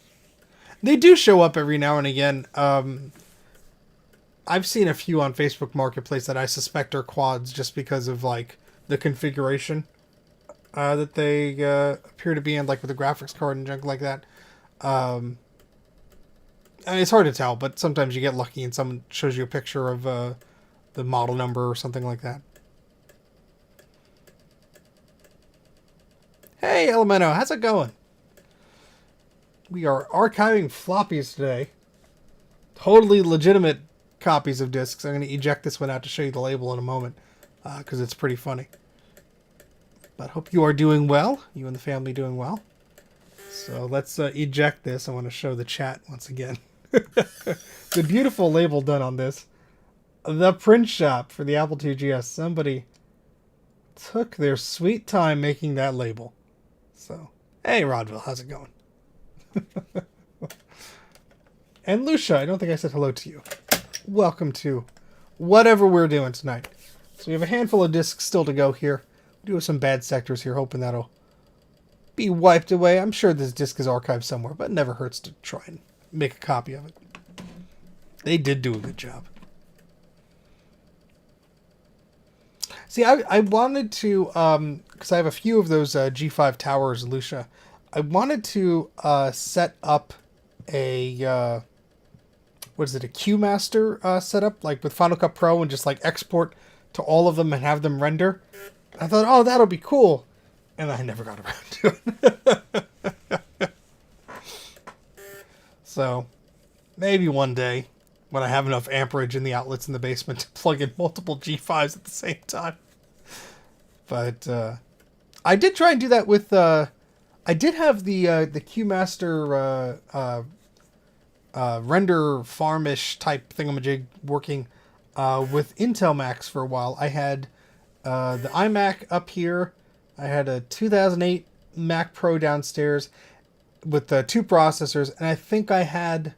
They do show up every now and again. I've seen a few on Facebook Marketplace that I suspect are quads just because of, like, the configuration that they appear to be in, like with the graphics card and junk like that. I mean, it's hard to tell, but sometimes you get lucky and someone shows you a picture of the model number or something like that. Hey, Elemento, how's it going? We are archiving floppies today. Totally legitimate copies of discs. I'm going to eject this one out to show you the label in a moment, because it's pretty funny. But hope you are doing well. You and the family doing well. So let's eject this. I want to show the chat once again. The beautiful label done on this. The print shop for the Apple IIgs. Somebody took their sweet time making that label. So, hey Rodville, how's it going? And Lucia, I don't think I said hello to you. Welcome to whatever we're doing tonight. So we have a handful of discs still to go here. We do have some bad sectors here, hoping that'll be wiped away. I'm sure this disc is archived somewhere, but it never hurts to try and make a copy of it. They did do a good job. See, I wanted to, because I have a few of those G5 towers, Lucia. I wanted to set up a, what is it, a QMaster setup, like with Final Cut Pro, and just like export to all of them and have them render. I thought, oh, that'll be cool. And I never got around to it. So, maybe one day, when I have enough amperage in the outlets in the basement to plug in multiple G5s at the same time. But I did try and do that with... I did have the QMaster render farmish type thingamajig working with Intel Macs for a while. I had the iMac up here. I had a 2008 Mac Pro downstairs with two processors, and I think I had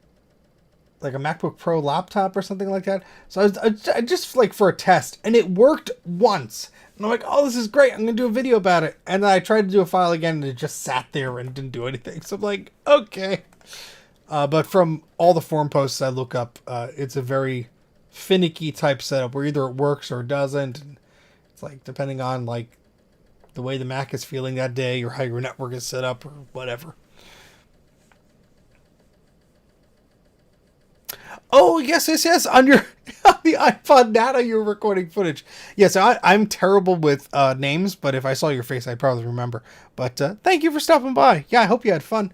like a MacBook Pro laptop or something like that. So I just like for a test, and it worked once. And I'm like, oh, this is great. I'm going to do a video about it. And then I tried to do a file again, and it just sat there and didn't do anything. So I'm like, okay. But from all the forum posts I look up, it's a very finicky type setup where either it works or it doesn't. And it's like, depending on like the way the Mac is feeling that day or how your network is set up or whatever. Oh, yes. On the iPod Nano, you were recording footage. Yes, I'm terrible with names, but if I saw your face, I'd probably remember. But thank you for stopping by. Yeah, I hope you had fun.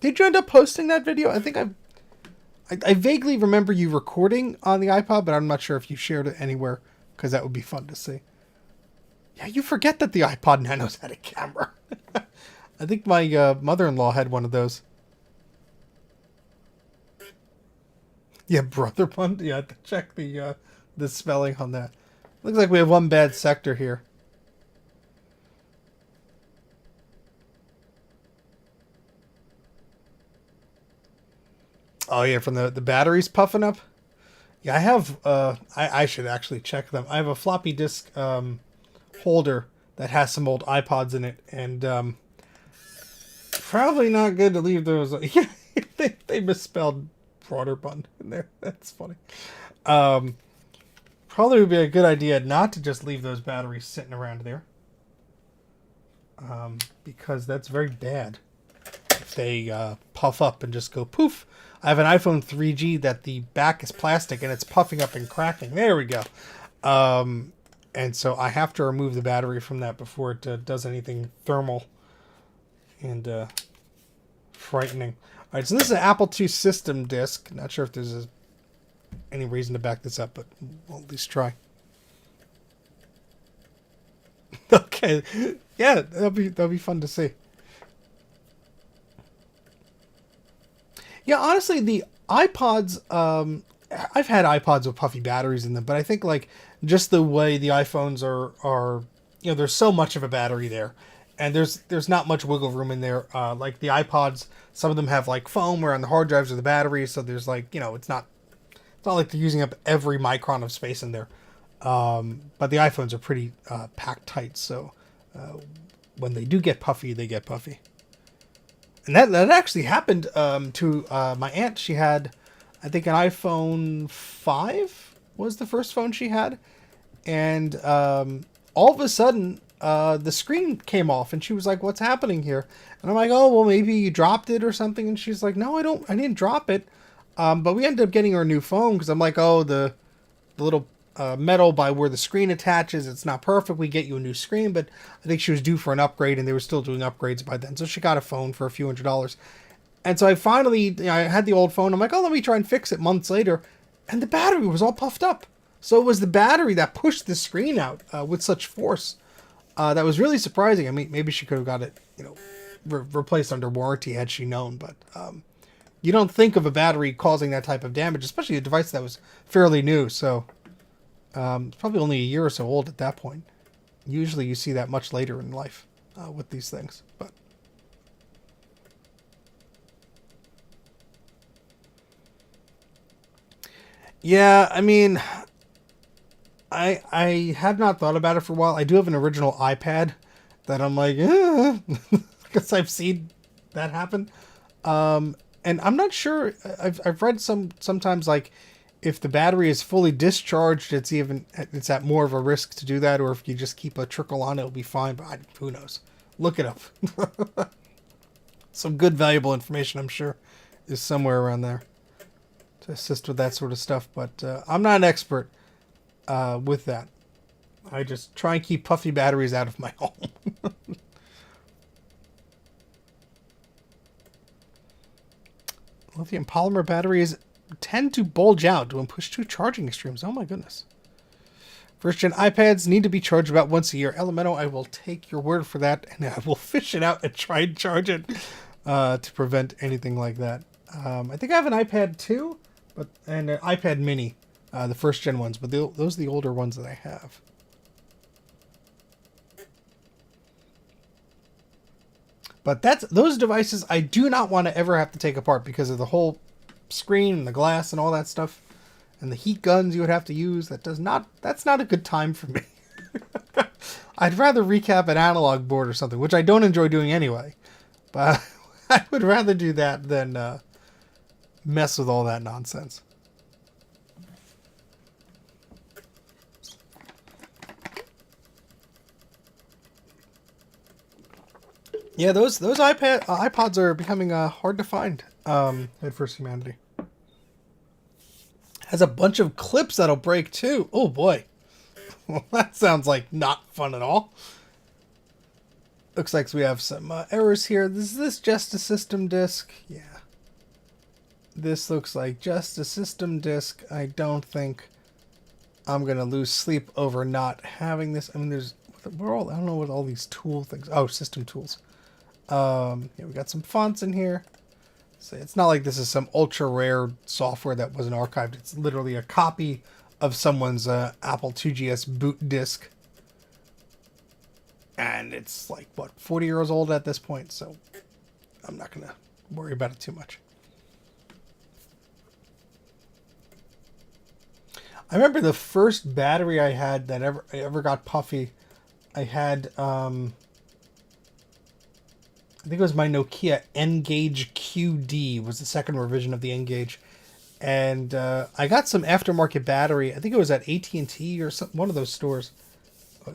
Did you end up posting that video? I think I vaguely remember you recording on the iPod, but I'm not sure if you shared it anywhere, because that would be fun to see. Yeah, you forget that the iPod Nanos had a camera. I think my mother-in-law had one of those. Yeah, brother pun. Yeah, I have to check the spelling on that. Looks like we have one bad sector here. Oh yeah, from the batteries puffing up. Yeah, I have. I should actually check them. I have a floppy disk holder that has some old iPods in it, and probably not good to leave those. Yeah, they misspelled broader bun in there. That's funny. Probably would be a good idea not to just leave those batteries sitting around there, because that's very bad if they puff up and just go poof. I have an iPhone 3G that the back is plastic and it's puffing up and cracking. There we go. And so I have to remove the battery from that before it does anything thermal and frightening. All right, so this is an Apple II system disk. Not sure if there's any reason to back this up, but we'll at least try. Okay, yeah, that'll be fun to see. Yeah, honestly, the iPods, I've had iPods with puffy batteries in them, but I think like just the way the iPhones are, you know, there's so much of a battery there, and there's not much wiggle room in there. Like the iPods, some of them have like foam where on the hard drives are the batteries, so there's like, you know, it's not like they're using up every micron of space in there. But the iPhones are pretty packed tight, so when they do get puffy, they get puffy. And that actually happened to my aunt. She had, I think, an iPhone 5 was the first phone she had. And all of a sudden, the screen came off, and she was like, "What's happening here?" And I'm like, "Oh, well, maybe you dropped it or something." And she's like, "No, I didn't drop it." But we ended up getting her a new phone because I'm like, "Oh, the little metal by where the screen attaches, it's not perfect. We get you a new screen." But I think she was due for an upgrade, and they were still doing upgrades by then, so she got a phone for a few $100s. And so I finally, I had the old phone. I'm like, "Oh, let me try and fix it." Months later, and the battery was all puffed up. So it was the battery that pushed the screen out with such force. That was really surprising. I mean, maybe she could have got it, replaced under warranty had she known. But you don't think of a battery causing that type of damage, especially a device that was fairly new. So it's probably only a year or so old at that point. Usually you see that much later in life with these things. But yeah, I mean, I have not thought about it for a while. I do have an original iPad that I'm like, because I've seen that happen. And I'm not sure. I've read sometimes like if the battery is fully discharged, it's at more of a risk to do that, or if you just keep a trickle on, it'll be fine. But who knows? Look it up. Some good valuable information, I'm sure, is somewhere around there to assist with that sort of stuff. But I'm not an expert with that. I just try and keep puffy batteries out of my home. Lithium polymer batteries tend to bulge out when pushed to charging extremes. Oh my goodness. First gen iPads need to be charged about once a year. Elemental, I will take your word for that, and I will fish it out and try and charge it to prevent anything like that. I think I have an iPad 2 and an iPad mini, the first gen ones, but those are the older ones that I have. But those devices I do not want to ever have to take apart because of the whole screen and the glass and all that stuff and the heat guns you would have to use. That's not a good time for me. I'd rather recap an analog board or something, which I don't enjoy doing anyway. But I would rather do that than mess with all that nonsense. Yeah, those iPods are becoming hard to find at First Humanity. Has a bunch of clips that'll break too. Oh boy. Well, that sounds like not fun at all. Looks like we have some errors here. Is this just a system disk? Yeah. This looks like just a system disk. I don't think I'm going to lose sleep over not having this. I mean, I don't know what all these tool things. Oh, system tools. Yeah, we got some fonts in here. So it's not like this is some ultra rare software that wasn't archived. It's literally a copy of someone's Apple IIgs boot disk. And it's like, what, 40 years old at this point. So I'm not going to worry about it too much. I remember the first battery I had that ever got puffy. I had, I think it was my Nokia N-Gage QD was the second revision of the N-Gage. And I got some aftermarket battery. I think it was at AT&T or one of those stores.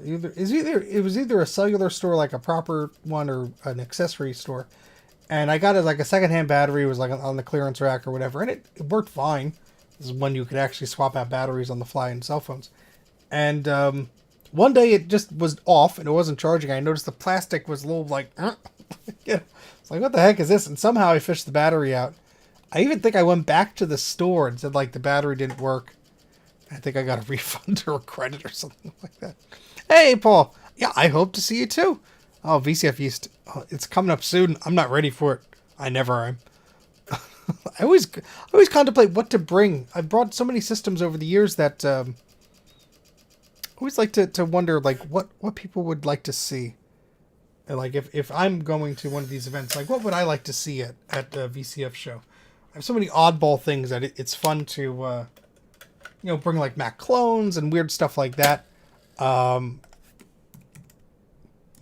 It was either a cellular store, like a proper one, or an accessory store. And I got it like a secondhand battery. It was like on the clearance rack or whatever. And it worked fine. This is when you could actually swap out batteries on the fly in cell phones. And one day it just was off and it wasn't charging. I noticed the plastic was a little like... Yeah. It's like, what the heck is this? And somehow I fished the battery out. I even think I went back to the store and said, like, the battery didn't work. I think I got a refund or a credit or something like that. Hey, Paul. Yeah, I hope to see you too. Oh, VCF East. Oh, it's coming up soon. I'm not ready for it. I never am. I always contemplate what to bring. I've brought so many systems over the years that I always like to wonder, like, what people would like to see. Like if I'm going to one of these events, like what would I like to see at the VCF show? I have so many oddball things that it's fun to bring like Mac clones and weird stuff like that. I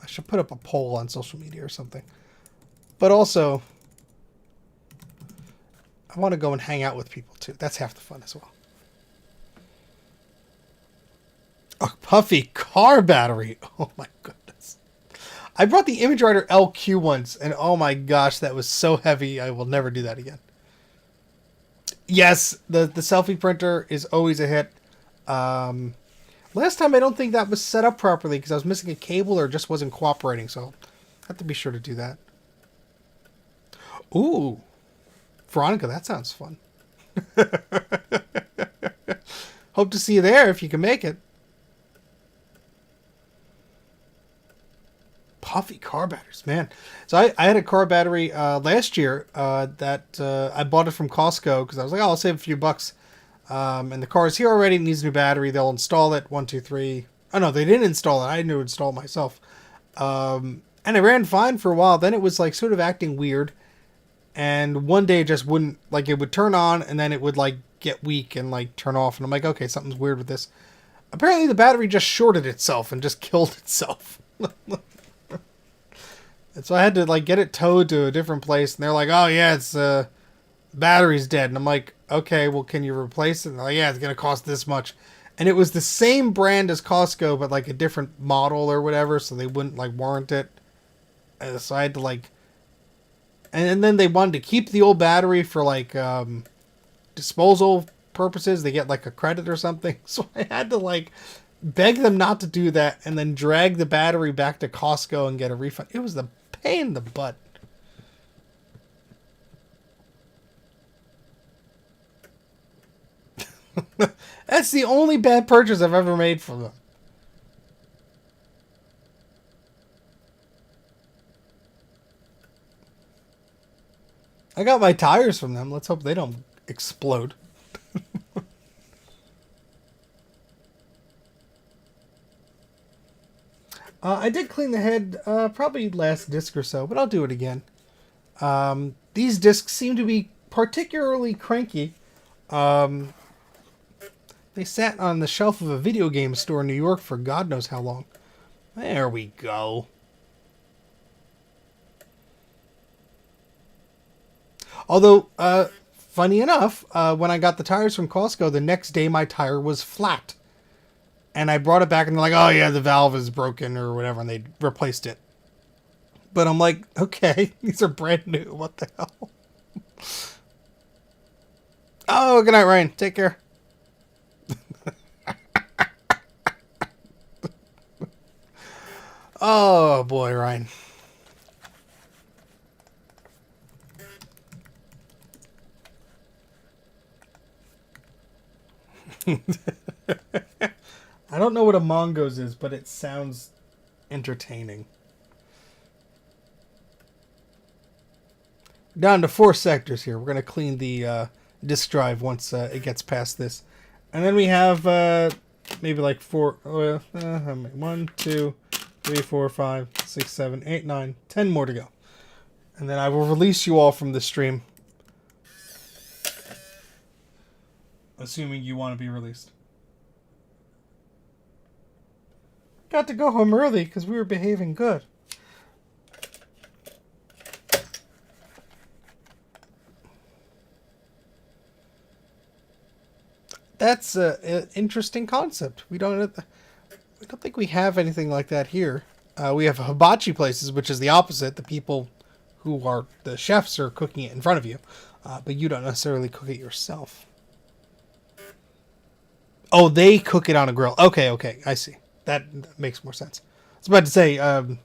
should put up a poll on social media or something. But also, I want to go and hang out with people too. That's half the fun as well. A puffy car battery. Oh my goodness. I brought the Image Writer LQ once, and oh my gosh, that was so heavy. I will never do that again. Yes, the selfie printer is always a hit. Last time I don't think that was set up properly because I was missing a cable or just wasn't cooperating, so I have to be sure to do that. Ooh, Veronica, that sounds fun. Hope to see you there if you can make it. Puffy car batteries, man. So I had a car battery last year that I bought it from Costco because I was like, oh, I'll save a few bucks. And the car is here already. It needs a new battery. They'll install it. 1, 2, 3. Oh, no, they didn't install it. I had to install it myself. And it ran fine for a while. Then it was like sort of acting weird. And one day it just wouldn't, like it would turn on and then it would like get weak and like turn off. And I'm like, okay, something's weird with this. Apparently the battery just shorted itself and just killed itself. And so I had to like get it towed to a different place, and they're like, "Oh yeah, it's battery's dead." And I'm like, "Okay, well, can you replace it?" And they're like, "Yeah, it's gonna cost this much." And it was the same brand as Costco, but like a different model or whatever, so they wouldn't like warrant it. So I had to like, and then they wanted to keep the old battery for like disposal purposes. They get like a credit or something. So I had to like beg them not to do that, and then drag the battery back to Costco and get a refund. It was the pain in the butt. That's the only bad purchase I've ever made from them. I got my tires from them. Let's hope they don't explode. I did clean the head probably last disc or so, but I'll do it again. These discs seem to be particularly cranky. They sat on the shelf of a video game store in New York for God knows how long. There we go. Although, funny enough, when I got the tires from Costco, the next day my tire was flat. And I brought it back and they're like, oh yeah, the valve is broken or whatever, and they replaced it. But I'm like, okay, these are brand new. What the hell? Oh, good night, Ryan. Take care. Oh boy, Ryan. I don't know what a Mongoose is, but it sounds entertaining. Down to 4 sectors here. We're going to clean the disk drive once it gets past this. And then we have maybe like 4, 1, 2, 3, 4, 5, 6, 7, 8, 9, 10 more to go. And then I will release you all from the stream. Assuming you want to be released. Got to go home early because we were behaving good. That's an interesting concept. We don't think we have anything like that here. We have hibachi places, which is the opposite. The people who are the chefs are cooking it in front of you, but you don't necessarily cook it yourself. Oh, they cook it on a grill. Okay, I see. That makes more sense. I was about to say, I don't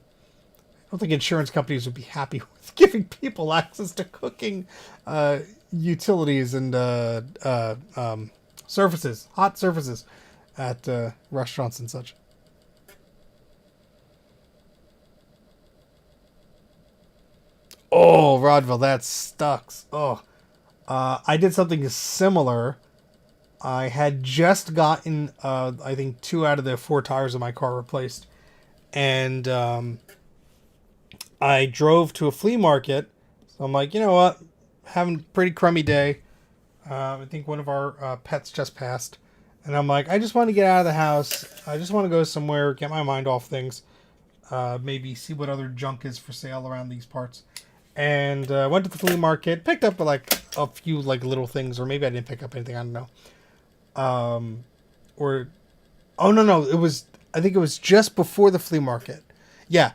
think insurance companies would be happy with giving people access to cooking utilities and surfaces, hot surfaces at restaurants and such. Oh, Rodville, that sucks. Oh, I did something similar. I had just gotten, I think, 2 out of the 4 tires of my car replaced. And I drove to a flea market. So I'm like, you know what? Having a pretty crummy day. I think one of our pets just passed. And I'm like, I just want to get out of the house. I just want to go somewhere, get my mind off things. Maybe see what other junk is for sale around these parts. And went to the flea market, picked up like a few like little things, or maybe I didn't pick up anything, I don't know. I think it was just before the flea market. Yeah.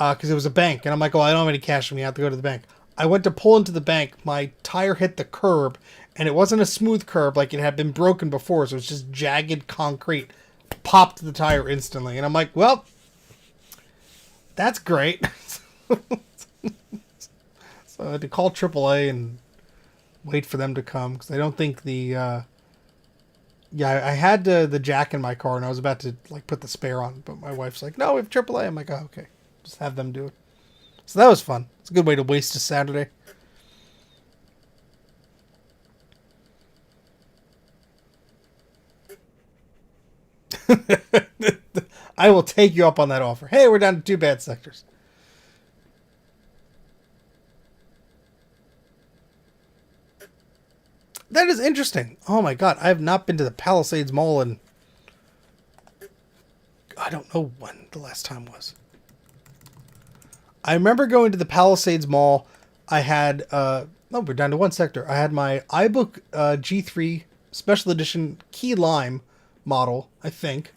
because it was a bank, and I'm like, oh, I don't have any cash on me. I have to go to the bank. I went to pull into the bank. My tire hit the curb, and it wasn't a smooth curb like it had been broken before, so it's just jagged concrete. Popped the tire instantly, and I'm like, well, that's great. So I had to call AAA and wait for them to come, because I don't think the I had the jack in my car, and I was about to like put the spare on, but my wife's like, no, we have AAA. I'm like, oh, okay, just have them do it. So that was fun. It's a good way to waste a Saturday. I will take you up on that offer. Hey, we're down to 2 bad sectors. That is interesting. Oh my god, I have not been to the Palisades Mall in... I don't know when the last time was. I remember going to the Palisades Mall. I had... we're down to 1 sector. I had my iBook G3 Special Edition Key Lime model, I think.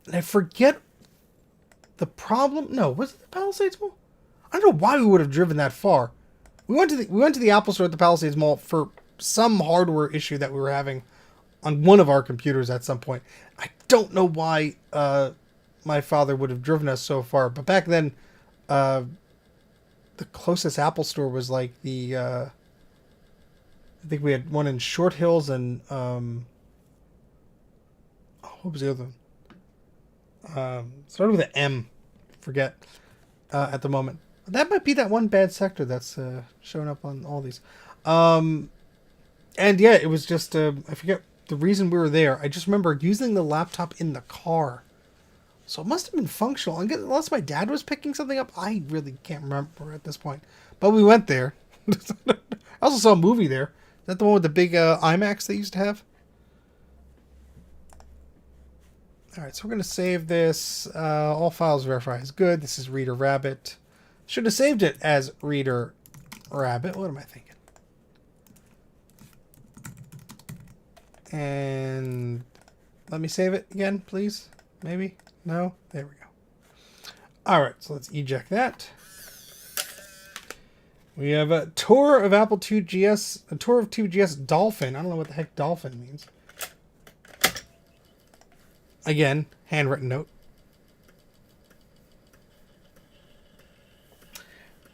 And I forget the problem. No, was it the Palisades Mall? I don't know why we would have driven that far. We went to the Apple Store at the Palisades Mall for some hardware issue that we were having on one of our computers at some point. I don't know why my father would have driven us so far, but back then the closest Apple Store was like the I think we had one in Short Hills and what was the other one? Started with an M. Forget at the moment. That might be that one bad sector that's showing up on all these. And yeah, it was just, I forget the reason we were there. I just remember using the laptop in the car. So it must have been functional. Unless my dad was picking something up, I really can't remember at this point. But we went there. I also saw a movie there. Is that the one with the big IMAX they used to have? Alright, so we're going to save this. All files verify is good. This is Reader Rabbit. Should have saved it as Reader Rabbit. What am I thinking? And let me save it again, please. Maybe? No? There we go. Alright, so let's eject that. We have a tour of Apple IIgs, a tour of 2GS Dolphin. I don't know what the heck Dolphin means. Again, handwritten note.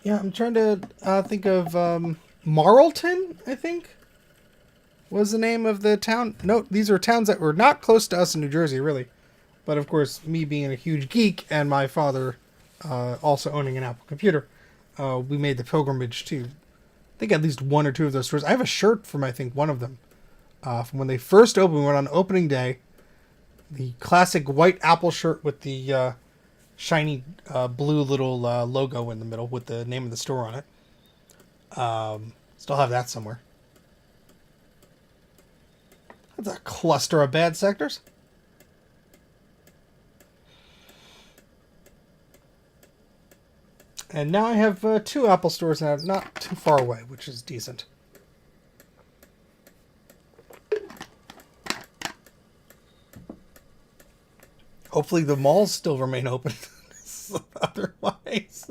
Yeah, I'm trying to think of Marlton, I think, was the name of the town. Note, these are towns that were not close to us in New Jersey, really. But, of course, me being a huge geek and my father also owning an Apple computer, we made the pilgrimage to, I think, at least 1 or 2 of those stores. I have a shirt from, I think, one of them. From when they first opened, we went on opening day. The classic white Apple shirt with the shiny blue little logo in the middle with the name of the store on it. Still have that somewhere. That's a cluster of bad sectors. And now I have 2 Apple stores now, not too far away, which is decent. Hopefully the malls still remain open. Otherwise,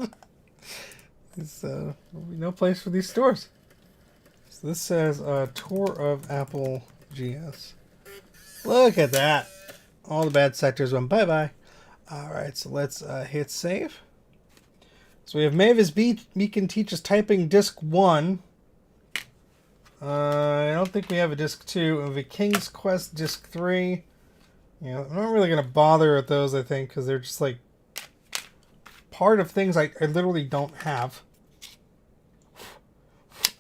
there's no place for these stores. So this says tour of Apple GS. Look at that. All the bad sectors went bye-bye. Alright, so let's hit save. So we have Mavis Beacon teaches typing disc 1. I don't think we have a disc 2. We have a King's Quest disc 3. Yeah, I'm not really going to bother with those, I think, because they're just like part of things I literally don't have.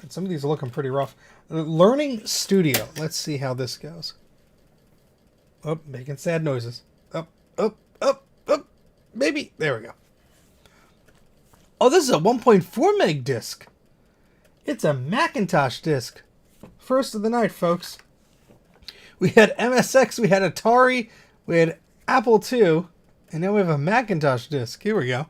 And some of these are looking pretty rough. Learning Studio. Let's see how this goes. Oh, making sad noises. Up, up, up, up. Maybe. There we go. Oh, this is a 1.4 meg disc. It's a Macintosh disc. First of the night, folks. We had MSX, we had Atari, we had Apple II, and now we have a Macintosh disc. Here we go.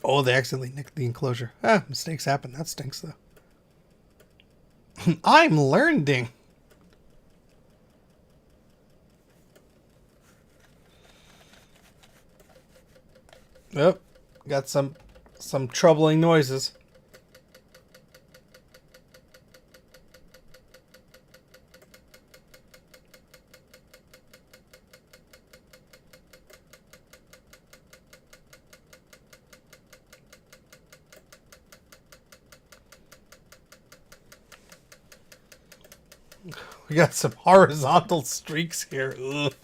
Oh, they accidentally nicked the enclosure. Ah, mistakes happen. That stinks, though. I'm learning. Yep, got some troubling noises. We got some horizontal streaks here. Ugh.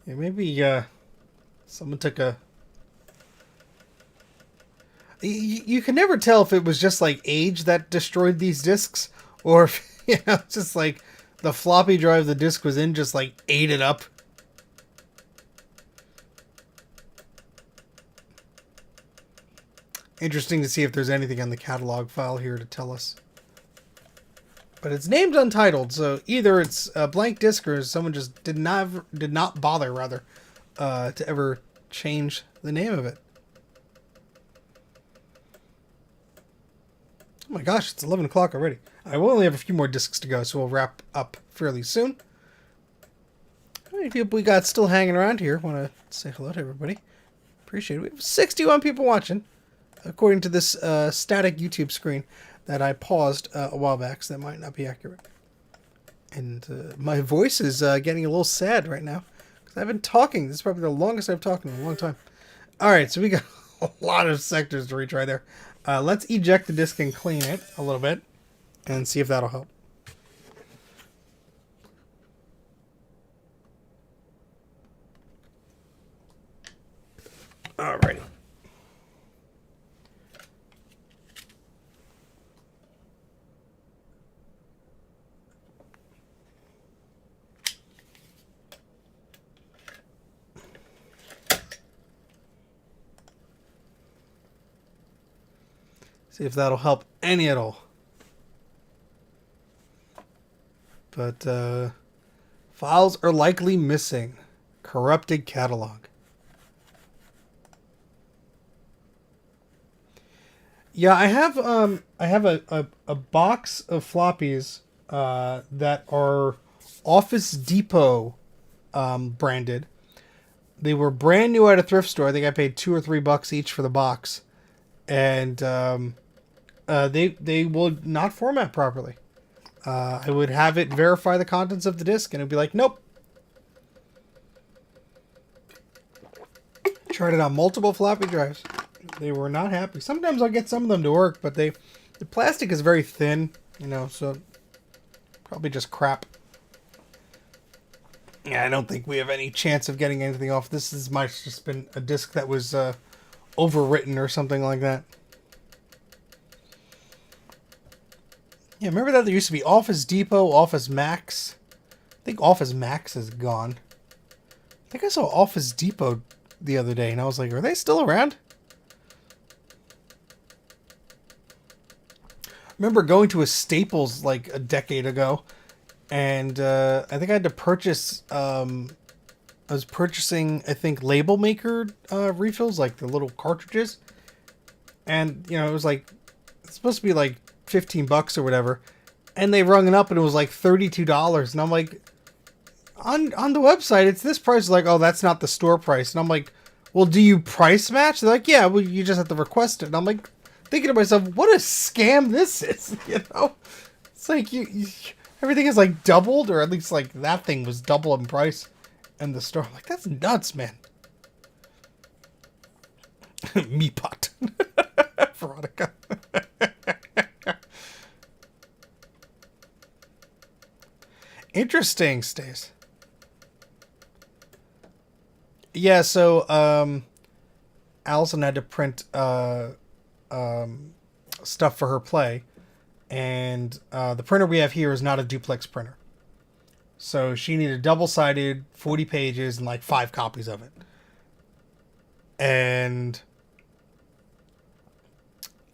Yeah, maybe someone took a... You can never tell if it was just like age that destroyed these discs, or if, just like the floppy drive the disc was in just like ate it up. Interesting to see if there's anything on the catalog file here to tell us. But it's named Untitled, so either it's a blank disc or someone just did not bother to ever change the name of it. Oh my gosh, it's 11 o'clock already. I will only have a few more discs to go, so we'll wrap up fairly soon. How many people we got still hanging around here? Want to say hello to everybody. Appreciate it. We have 61 people watching, according to this static YouTube screen that I paused a while back, so that might not be accurate. And my voice is getting a little sad right now, because I've been talking. This is probably the longest I've talked in a long time. Alright, so we got a lot of sectors to retry there. Let's eject the disc and clean it a little bit, and see if that'll help. Alrighty. See if that'll help any at all. But files are likely missing. Corrupted catalog. Yeah, I have a box of floppies that are Office Depot branded. They were brand new at a thrift store. I think I paid $2 or $3 each for the box, and they would not format properly. I would have it verify the contents of the disk, and it'd be like, nope. Tried it on multiple floppy drives. They were not happy. Sometimes I'll get some of them to work, but the plastic is very thin, so probably just crap. Yeah, I don't think we have any chance of getting anything off. This might have just been a disc that was overwritten or something like that. Yeah, remember that there used to be Office Depot, Office Max. I think Office Max is gone. I think I saw Office Depot the other day, and I was like, are they still around? I remember going to a Staples like a decade ago, and I think I had to purchase, I was purchasing, I think, label maker refills, like the little cartridges. And, it was like, it's supposed to be like $15 or whatever. And they rung it up and it was like $32. And I'm like, on the website, it's this price. Like, oh, that's not the store price. And I'm like, well, do you price match? They're like, yeah, well, you just have to request it. And I'm like, thinking to myself, what a scam this is, It's like everything is like doubled, or at least like that thing was double in price in the store. I'm like, that's nuts, man. Me pot. Veronica. Interesting, Stace. Yeah, so Allison had to print stuff for her play, and the printer we have here is not a duplex printer, so she needed double-sided 40 pages and like 5 copies of it. And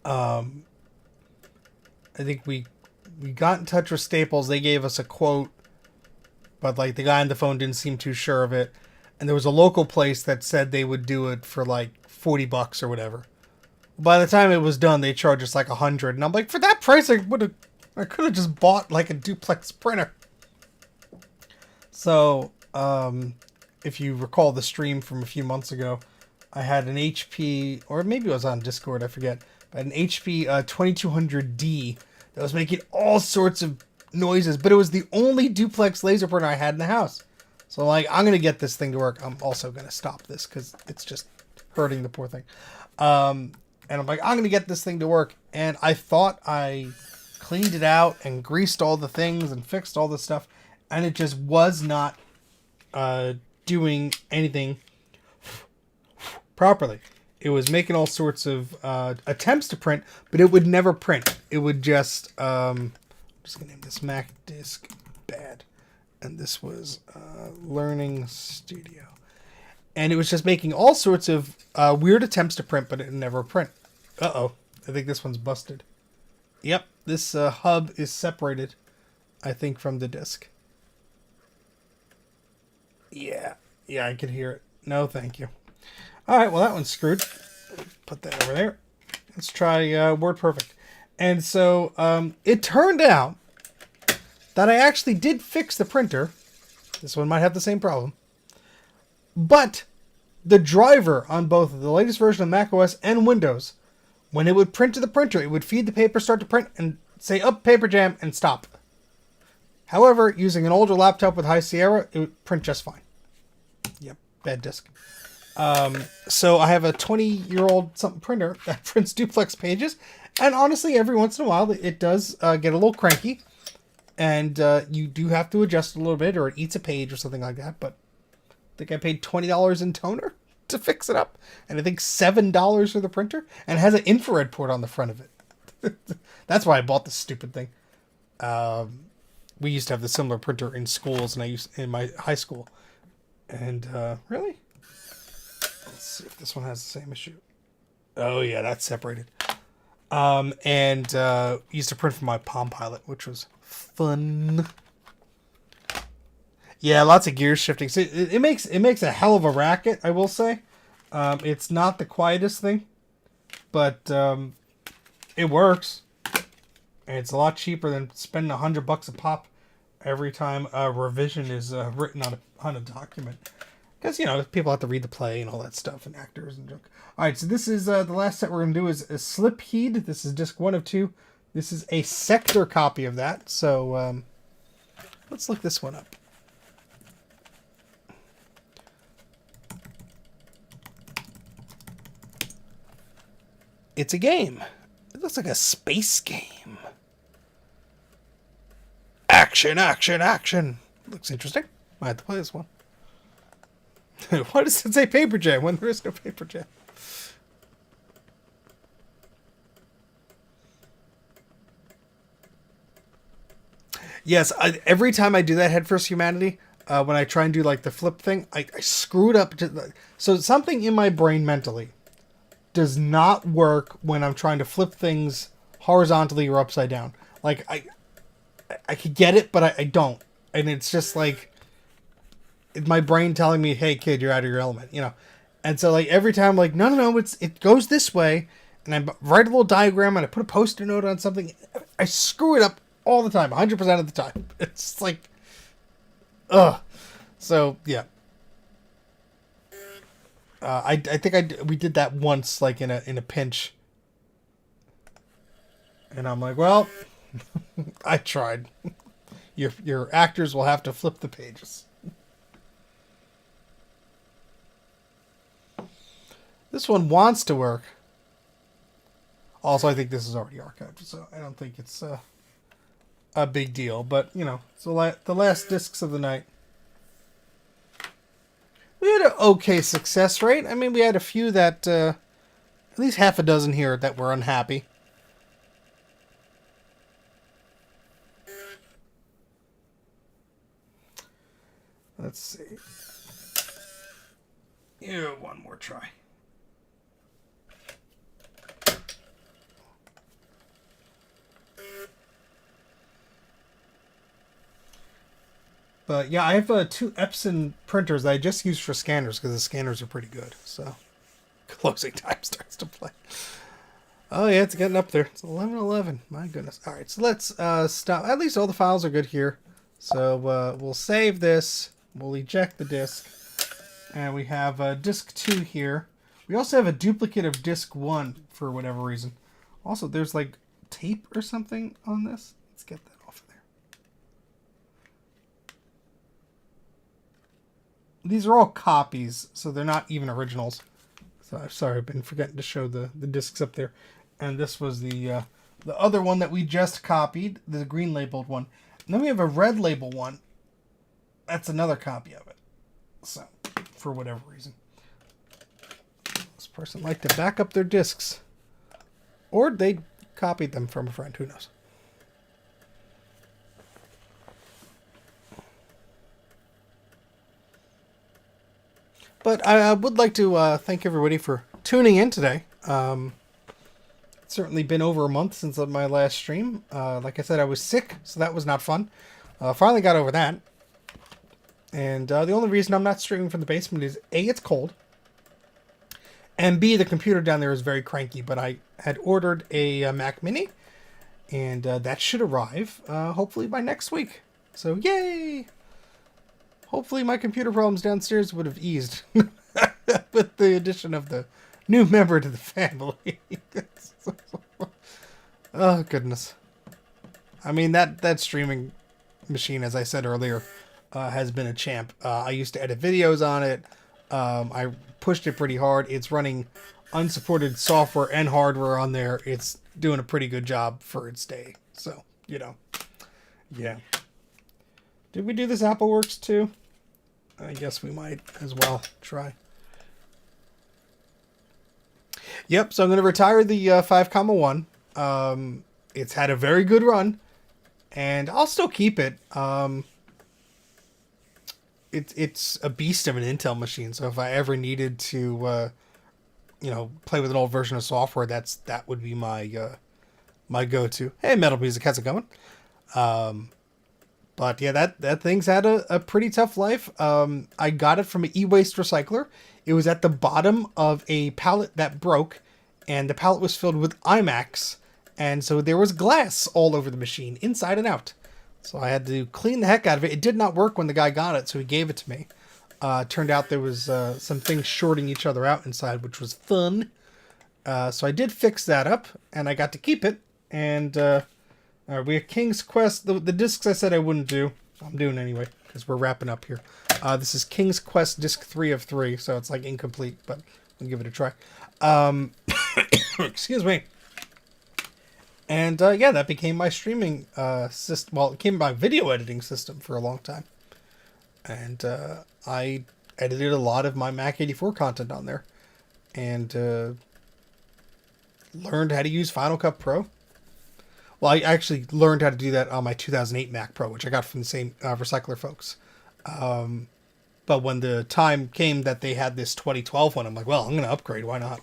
I think we got in touch with Staples. They gave us a quote, but like the guy on the phone didn't seem too sure of it. and there was a local place that said they would do it for like $40 or whatever. By the time it was done, they charged us like $100, and I'm like, for that price, I could have just bought like a duplex printer. So, if you recall the stream from a few months ago, I had an HP, or maybe it was on Discord, I forget, but an HP 2200D that was making all sorts of noises, but it was the only duplex laser printer I had in the house. So like, I'm going to get this thing to work. I'm also going to stop this because it's just hurting the poor thing. And I'm like, I'm going to get this thing to work. And I thought I cleaned it out and greased all the things and fixed all the stuff. And it just was not doing anything properly. It was making all sorts of attempts to print, but it would never print. It would just, I'm just going to name this Mac Disk Bad. And this was Learning Studio. And it was just making all sorts of weird attempts to print, but it would never print. Uh-oh. I think this one's busted. Yep, this hub is separated, I think, from the disk. Yeah, I can hear it. No, thank you. All right, well, that one's screwed. Put that over there. Let's try WordPerfect. And so it turned out that I actually did fix the printer. This one might have the same problem. But the driver on both the latest version of macOS and Windows, when it would print to the printer, it would feed the paper, start to print, and say, up, paper jam, and stop. However, using an older laptop with High Sierra, it would print just fine. Yep, bad disk. So I have a 20-year-old something printer that prints duplex pages, and honestly, every once in a while, it does get a little cranky, and you do have to adjust a little bit, or it eats a page or something like that, but I think I paid $20 in toner to fix it up, and I think $7 for the printer, and it has an infrared port on the front of it. That's why I bought this stupid thing. We used to have the similar printer in schools, and I used in my high school. And really, let's see if this one has the same issue. Oh yeah, that's separated. And used to print from my Palm Pilot, which was fun. Yeah, lots of gears shifting. So it makes a hell of a racket, I will say. It's not the quietest thing, but it works. And it's a lot cheaper than spending $100 a pop every time a revision is written on a document. Because, you know, people have to read the play and all that stuff, and actors and junk. Alright, so this is the last set we're going to do is a Slip Heed. This is disc 1 of 2. This is a sector copy of that. So let's look this one up. It's a game. It looks like a space game. Action, action, action. Looks interesting. Might have to play this one. Why does it say Paper Jam when there is no Paper Jam? Yes, every time I do that Head First Humanity, when I try and do like the flip thing, I screw it up. So something in my brain mentally does not work when I'm trying to flip things horizontally or upside down. Like I could get it, but I don't. And it's just like my brain telling me, hey kid, you're out of your element, you know? And so like every time I'm like, no, it goes this way. And I write a little diagram and I put a post-it note on something. I screw it up all the time, 100% of the time. It's like, ugh. So yeah. I think we did that once, like in a pinch. And I'm like, well, I tried. Your actors will have to flip the pages. This one wants to work. Also, I think this is already archived, so I don't think it's a big deal. But, you know, so the last discs of the night. We had an okay success rate. I mean, we had a few that, at least half a dozen here that were unhappy. Let's see. Yeah, one more try. But yeah, I have two Epson printers that I just use for scanners because the scanners are pretty good. So closing time starts to play. Oh yeah, it's getting up there. It's 11:11. My goodness. All right, so let's stop. At least all the files are good here. So we'll save this. We'll eject the disk, and we have disk 2 here. We also have a duplicate of disk 1 for whatever reason. Also, there's like tape or something on this. Let's get that off of there. These are all copies, so they're not even originals. So I'm sorry, I've been forgetting to show the discs up there. And this was the other one that we just copied, the green labeled one. And then we have a red label one. That's another copy of it. So, for whatever reason. This person liked to back up their discs. Or they copied them from a friend, who knows. But I would like to thank everybody for tuning in today. It's certainly been over a month since my last stream. Like I said, I was sick, so that was not fun. Finally got over that. And the only reason I'm not streaming from the basement is A, it's cold. And B, the computer down there is very cranky. But I had ordered a Mac Mini. And that should arrive hopefully by next week. So yay! Hopefully my computer problems downstairs would have eased with the addition of the new member to the family. Oh, goodness. I mean, that streaming machine, as I said earlier, has been a champ. I used to edit videos on it. I pushed it pretty hard. It's running unsupported software and hardware on there. It's doing a pretty good job for its day. So, you know, yeah. Did we do this AppleWorks too? I guess we might as well try. Yep, so I'm going to retire the 5.1. It's had a very good run, and I'll still keep it. It's a beast of an Intel machine, so if I ever needed to, you know, play with an old version of software, that would be my my go-to. Hey, Metal Music, how's it going? But yeah, that thing's had a pretty tough life. I got it from an e-waste recycler. It was at the bottom of a pallet that broke, and the pallet was filled with iMacs, and so there was glass all over the machine, inside and out. So I had to clean the heck out of it. It did not work when the guy got it, so he gave it to me. Turned out there was some things shorting each other out inside, which was fun. So I did fix that up, and I got to keep it. And we have King's Quest. The discs I said I wouldn't do, I'm doing anyway, because we're wrapping up here. This is King's Quest disc 3 of 3, so it's like incomplete, but we'll give it a try. Excuse me. And yeah, that became my streaming system. Well, it became my video editing system for a long time. And I edited a lot of my Mac 84 content on there. And learned how to use Final Cut Pro. Well, I actually learned how to do that on my 2008 Mac Pro, which I got from the same recycler folks. But when the time came that they had this 2012 one, I'm like, well, I'm going to upgrade. Why not?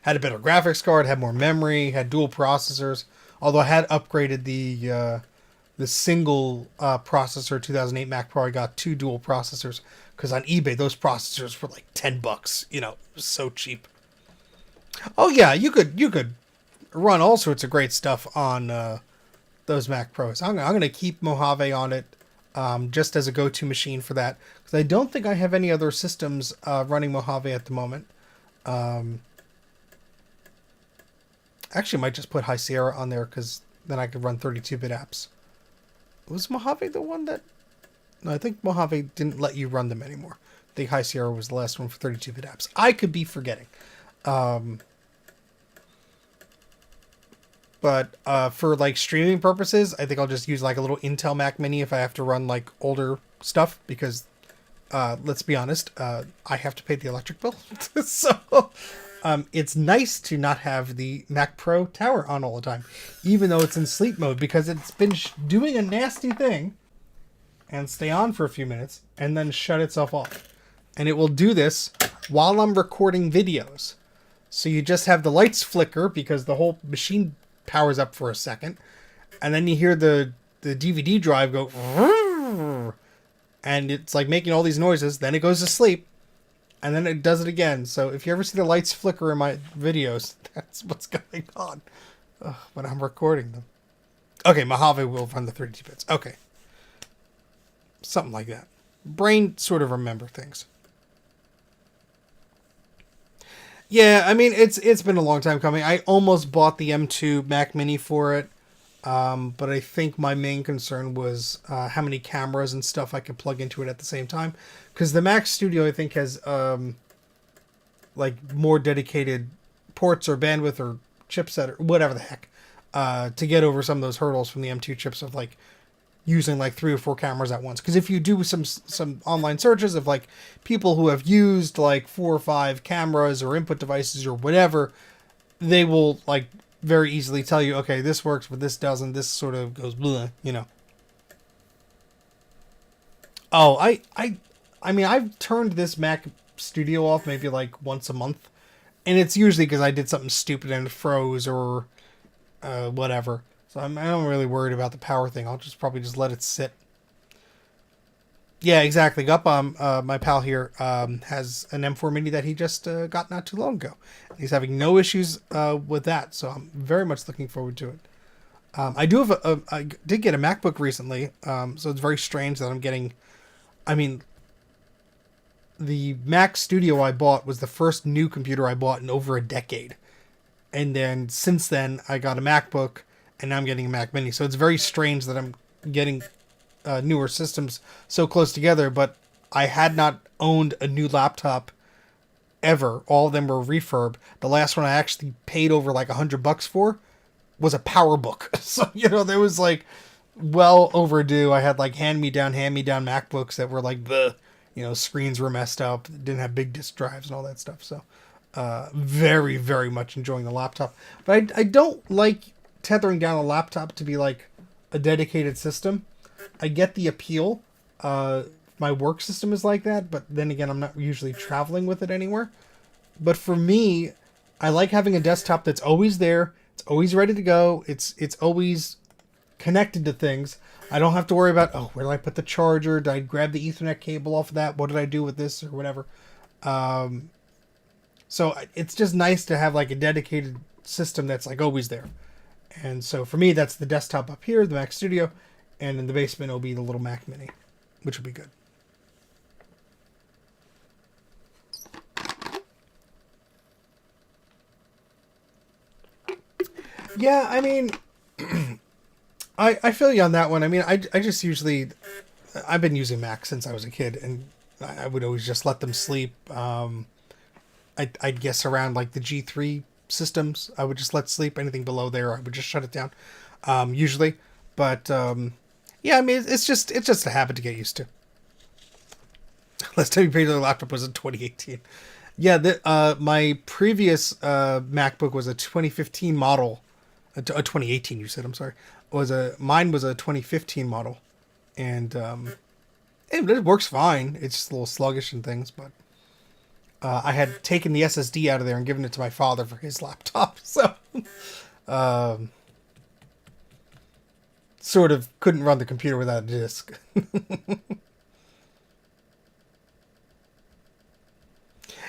Had a better graphics card, had more memory, had dual processors. Although I had upgraded the single processor 2008 Mac Pro, I got 2 dual processors because on eBay those processors were like $10. You know, it was so cheap. Oh yeah, you could run all sorts of great stuff on those Mac Pros. I'm going to keep Mojave on it just as a go-to machine for that because I don't think I have any other systems running Mojave at the moment. Actually, I might just put High Sierra on there because then I could run 32-bit apps. Was Mojave the one that... No, I think Mojave didn't let you run them anymore. I think High Sierra was the last one for 32-bit apps. I could be forgetting. But for like streaming purposes, I think I'll just use like a little Intel Mac Mini if I have to run like older stuff because let's be honest, I have to pay the electric bill. So it's nice to not have the Mac Pro tower on all the time, even though it's in sleep mode because it's been doing a nasty thing and stay on for a few minutes and then shut itself off. And it will do this while I'm recording videos. So you just have the lights flicker because the whole machine powers up for a second. And then you hear the DVD drive go, and it's like making all these noises. Then it goes to sleep, and then it does it again. So if you ever see the lights flicker in my videos, that's what's going on when I'm recording them. Okay, Mojave will run the 32 bits. Okay. Something like that. Brain sort of remember things. Yeah, I mean, it's been a long time coming. I almost bought the M2 Mac Mini for it, but I think my main concern was how many cameras and stuff I could plug into it at the same time. Because the Mac Studio, I think, has like more dedicated ports or bandwidth or chipset or whatever the heck to get over some of those hurdles from the M2 chips of like using like 3 or 4 cameras at once. Because if you do some online searches of like people who have used like 4 or 5 cameras or input devices or whatever, they will like very easily tell you, okay, this works, but this doesn't. This sort of goes blah, you know. Oh, I mean, I've turned this Mac Studio off maybe like once a month, and it's usually because I did something stupid and it froze or whatever. So I'm not really worried about the power thing. I'll just probably just let it sit. Yeah, exactly. Gup, my pal here, has an M4 Mini that he just got not too long ago. He's having no issues with that, so I'm very much looking forward to it. I do have I did get a MacBook recently, so it's very strange that I'm getting. I mean, the Mac Studio I bought was the first new computer I bought in over a decade, and then since then I got a MacBook, and now I'm getting a Mac Mini. So it's very strange that I'm getting newer systems so close together, but I had not owned a new laptop ever. All of them were refurb. The last one I actually paid over like $100 for was a PowerBook. So, you know, there was like well overdue. I had like hand-me-down MacBooks that were like the, you know, screens were messed up, didn't have big disk drives and all that stuff. So very, very much enjoying the laptop. But I don't like tethering down a laptop to be like a dedicated system. I get the appeal. My work system is like that, but then again, I'm not usually traveling with it anywhere. But for me, I like having a desktop that's always there. It's always ready to go. It's always connected to things. I don't have to worry about, oh, where did I put the charger? Did I grab the Ethernet cable off of that? What did I do with this or whatever? So it's just nice to have like a dedicated system that's like always there. And so for me, that's the desktop up here, the Mac Studio, and in the basement it'll be the little Mac Mini, which will be good. Yeah, I mean, I feel you on that one. I mean, I just usually, I've been using Mac since I was a kid, and I would always just let them sleep. I'd guess around like the G3 systems, I would just let sleep. Anything below there, I would just shut it down, usually. But yeah, I mean, it's just a habit to get used to. Last time you paid for the laptop was in 2018. Yeah, my previous MacBook was a 2015 model. A 2018, you said. I'm sorry. Mine was a 2015 model, and it works fine. It's just a little sluggish and things, but I had taken the SSD out of there and given it to my father for his laptop, so sort of couldn't run the computer without a disk.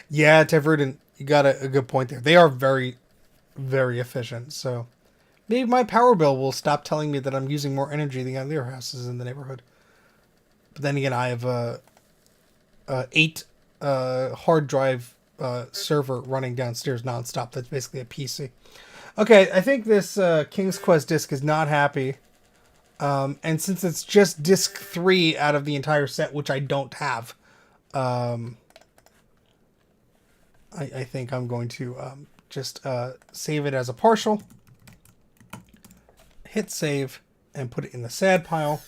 Yeah, Teverdant, you got a good point there. They are very, very efficient, so maybe my power bill will stop telling me that I'm using more energy than other houses in the neighborhood. But then again, I have a 8 hard drive server running downstairs nonstop. That's basically a PC. Okay, I think this King's Quest disc is not happy. And since it's just disc 3 out of the entire set, which I don't have, I think I'm going to just save it as a partial. Hit save and put it in the sad pile.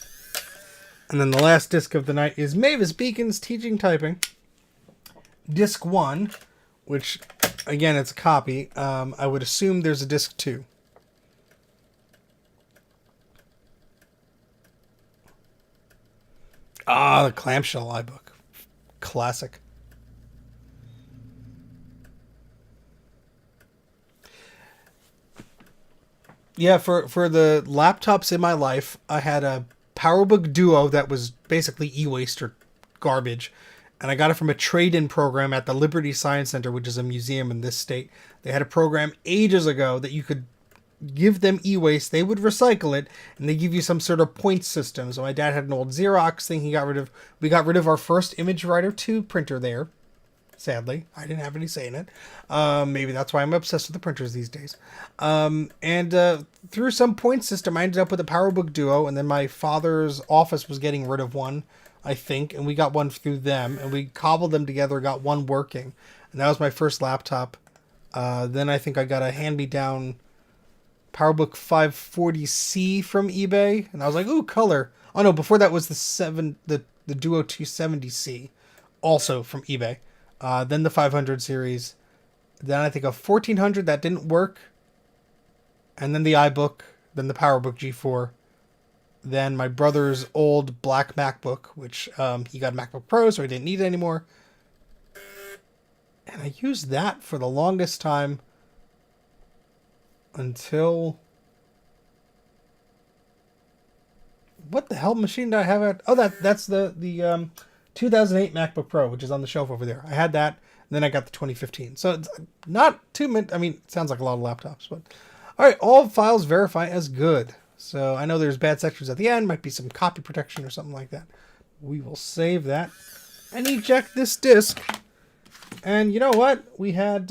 And then the last disc of the night is Mavis Beacon's Teaching Typing. Disc 1, which, again, it's a copy. I would assume there's a disc 2. Ah, the clamshell iBook. Classic. Yeah, for the laptops in my life, I had a PowerBook Duo that was basically e-waste or garbage. And I got it from a trade-in program at the Liberty Science Center, which is a museum in this state. They had a program ages ago that you could give them e-waste, they would recycle it, and they give you some sort of point system. So my dad had an old Xerox thing he got rid of. We got rid of our first Image Writer 2 printer there. Sadly, I didn't have any say in it. Maybe that's why I'm obsessed with the printers these days. Through some point system, I ended up with a PowerBook Duo, and then my father's office was getting rid of one, I think, and we got one through them, and we cobbled them together, got one working, and that was my first laptop. Then I think I got a hand-me-down PowerBook 540C from eBay, and I was like, ooh, color. Oh no, before that was the Duo 270C, also from eBay. Then the 500 series. Then I think a 1400 that didn't work. And then the iBook. Then the PowerBook G4. Then my brother's old black MacBook, which he got a MacBook Pro, so he didn't need it anymore. And I used that for the longest time until... What the hell machine did I have at... Oh, that's the 2008 MacBook Pro, which is on the shelf over there. I had that, and then I got the 2015. So it's not too many... I mean, it sounds like a lot of laptops, but... All right, all files verify as good. So I know there's bad sections at the end. Might be some copy protection or something like that. We will save that and eject this disk. And you know what? We had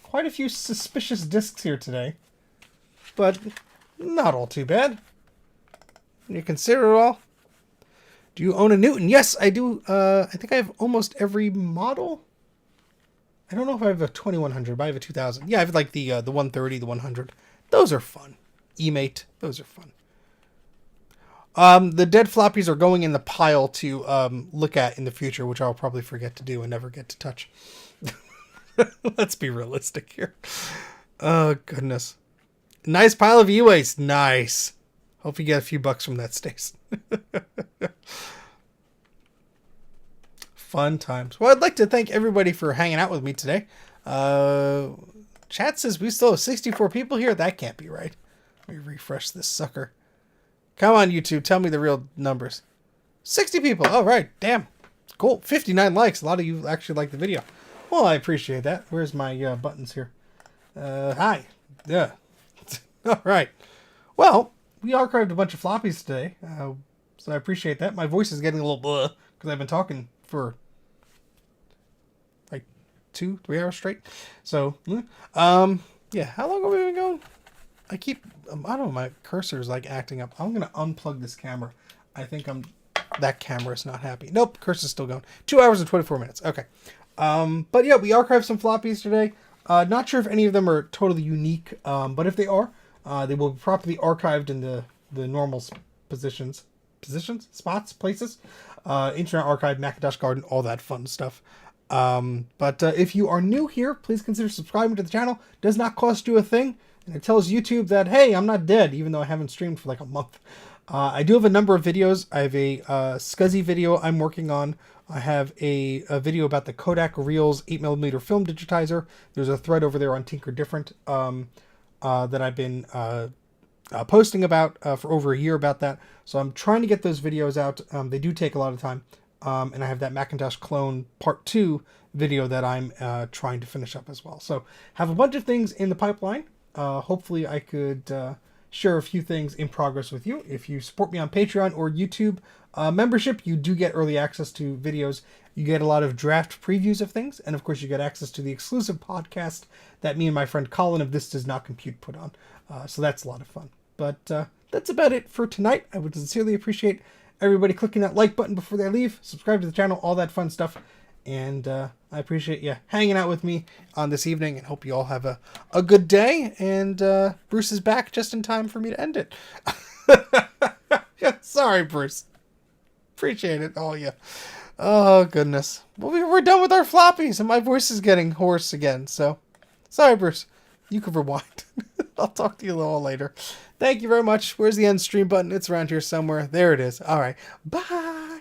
quite a few suspicious disks here today, but not all too bad. When you consider it all. Do you own a Newton? Yes, I do. I think I have almost every model. I don't know if I have a 2100, but I have a 2000. Yeah, I have like the 130, the 100. Those are fun. eMate, those are fun. The dead floppies are going in the pile to look at in the future, which I'll probably forget to do and never get to touch. Let's be realistic here. Oh, goodness. Nice pile of e-waste. Nice. Hope you get a few bucks from that, Stace. Fun times. Well, I'd like to thank everybody for hanging out with me today. Chat says we still have 64 people here. That can't be right. Let me refresh this sucker. Come on, YouTube. Tell me the real numbers. 60 people. All right. Damn. Cool. 59 likes. A lot of you actually like the video. Well, I appreciate that. Where's my buttons here? Hi. Yeah. All right. Well, we archived a bunch of floppies today, so I appreciate that. My voice is getting a little blah because I've been talking for like 2-3 hours straight. So, yeah. How long have we been going? I don't know, my cursor's like acting up. I'm gonna unplug this camera. I think that camera's not happy. Nope, cursor's still going. 2 hours and 24 minutes. Okay. But yeah, we archived some floppies today. Not sure if any of them are totally unique, but if they are, they will be properly archived in the normal spots, places, Internet Archive, Macintosh Garden, all that fun stuff. But if you are new here, please consider subscribing to the channel. It does not cost you a thing, and it tells YouTube that, hey, I'm not dead, even though I haven't streamed for like a month. I do have a number of videos. I have a SCSI video I'm working on. I have a video about the Kodak Reels 8mm film digitizer. There's a thread over there on Tinker Different that I've been posting about for over a year about that. So I'm trying to get those videos out. They do take a lot of time. And I have that Macintosh Clone Part 2 video that I'm trying to finish up as well. So have a bunch of things in the pipeline. Hopefully I could share a few things in progress with you. If you support me on Patreon or YouTube membership, you do get early access to videos. You get a lot of draft previews of things. And of course you get access to the exclusive podcast that me and my friend Colin of This Does Not Compute put on. So that's a lot of fun. But that's about it for tonight. I would sincerely appreciate everybody clicking that like button before they leave. Subscribe to the channel, all that fun stuff. And I appreciate you hanging out with me on this evening, and hope you all have a good day. And Bruce is back just in time for me to end it. Yeah, sorry, Bruce. Appreciate it, all you. Oh, goodness. Well, we're done with our floppies, and my voice is getting hoarse again. So, sorry, Bruce. You can rewind. I'll talk to you a little later. Thank you very much. Where's the end stream button? It's around here somewhere. There it is. All right. Bye.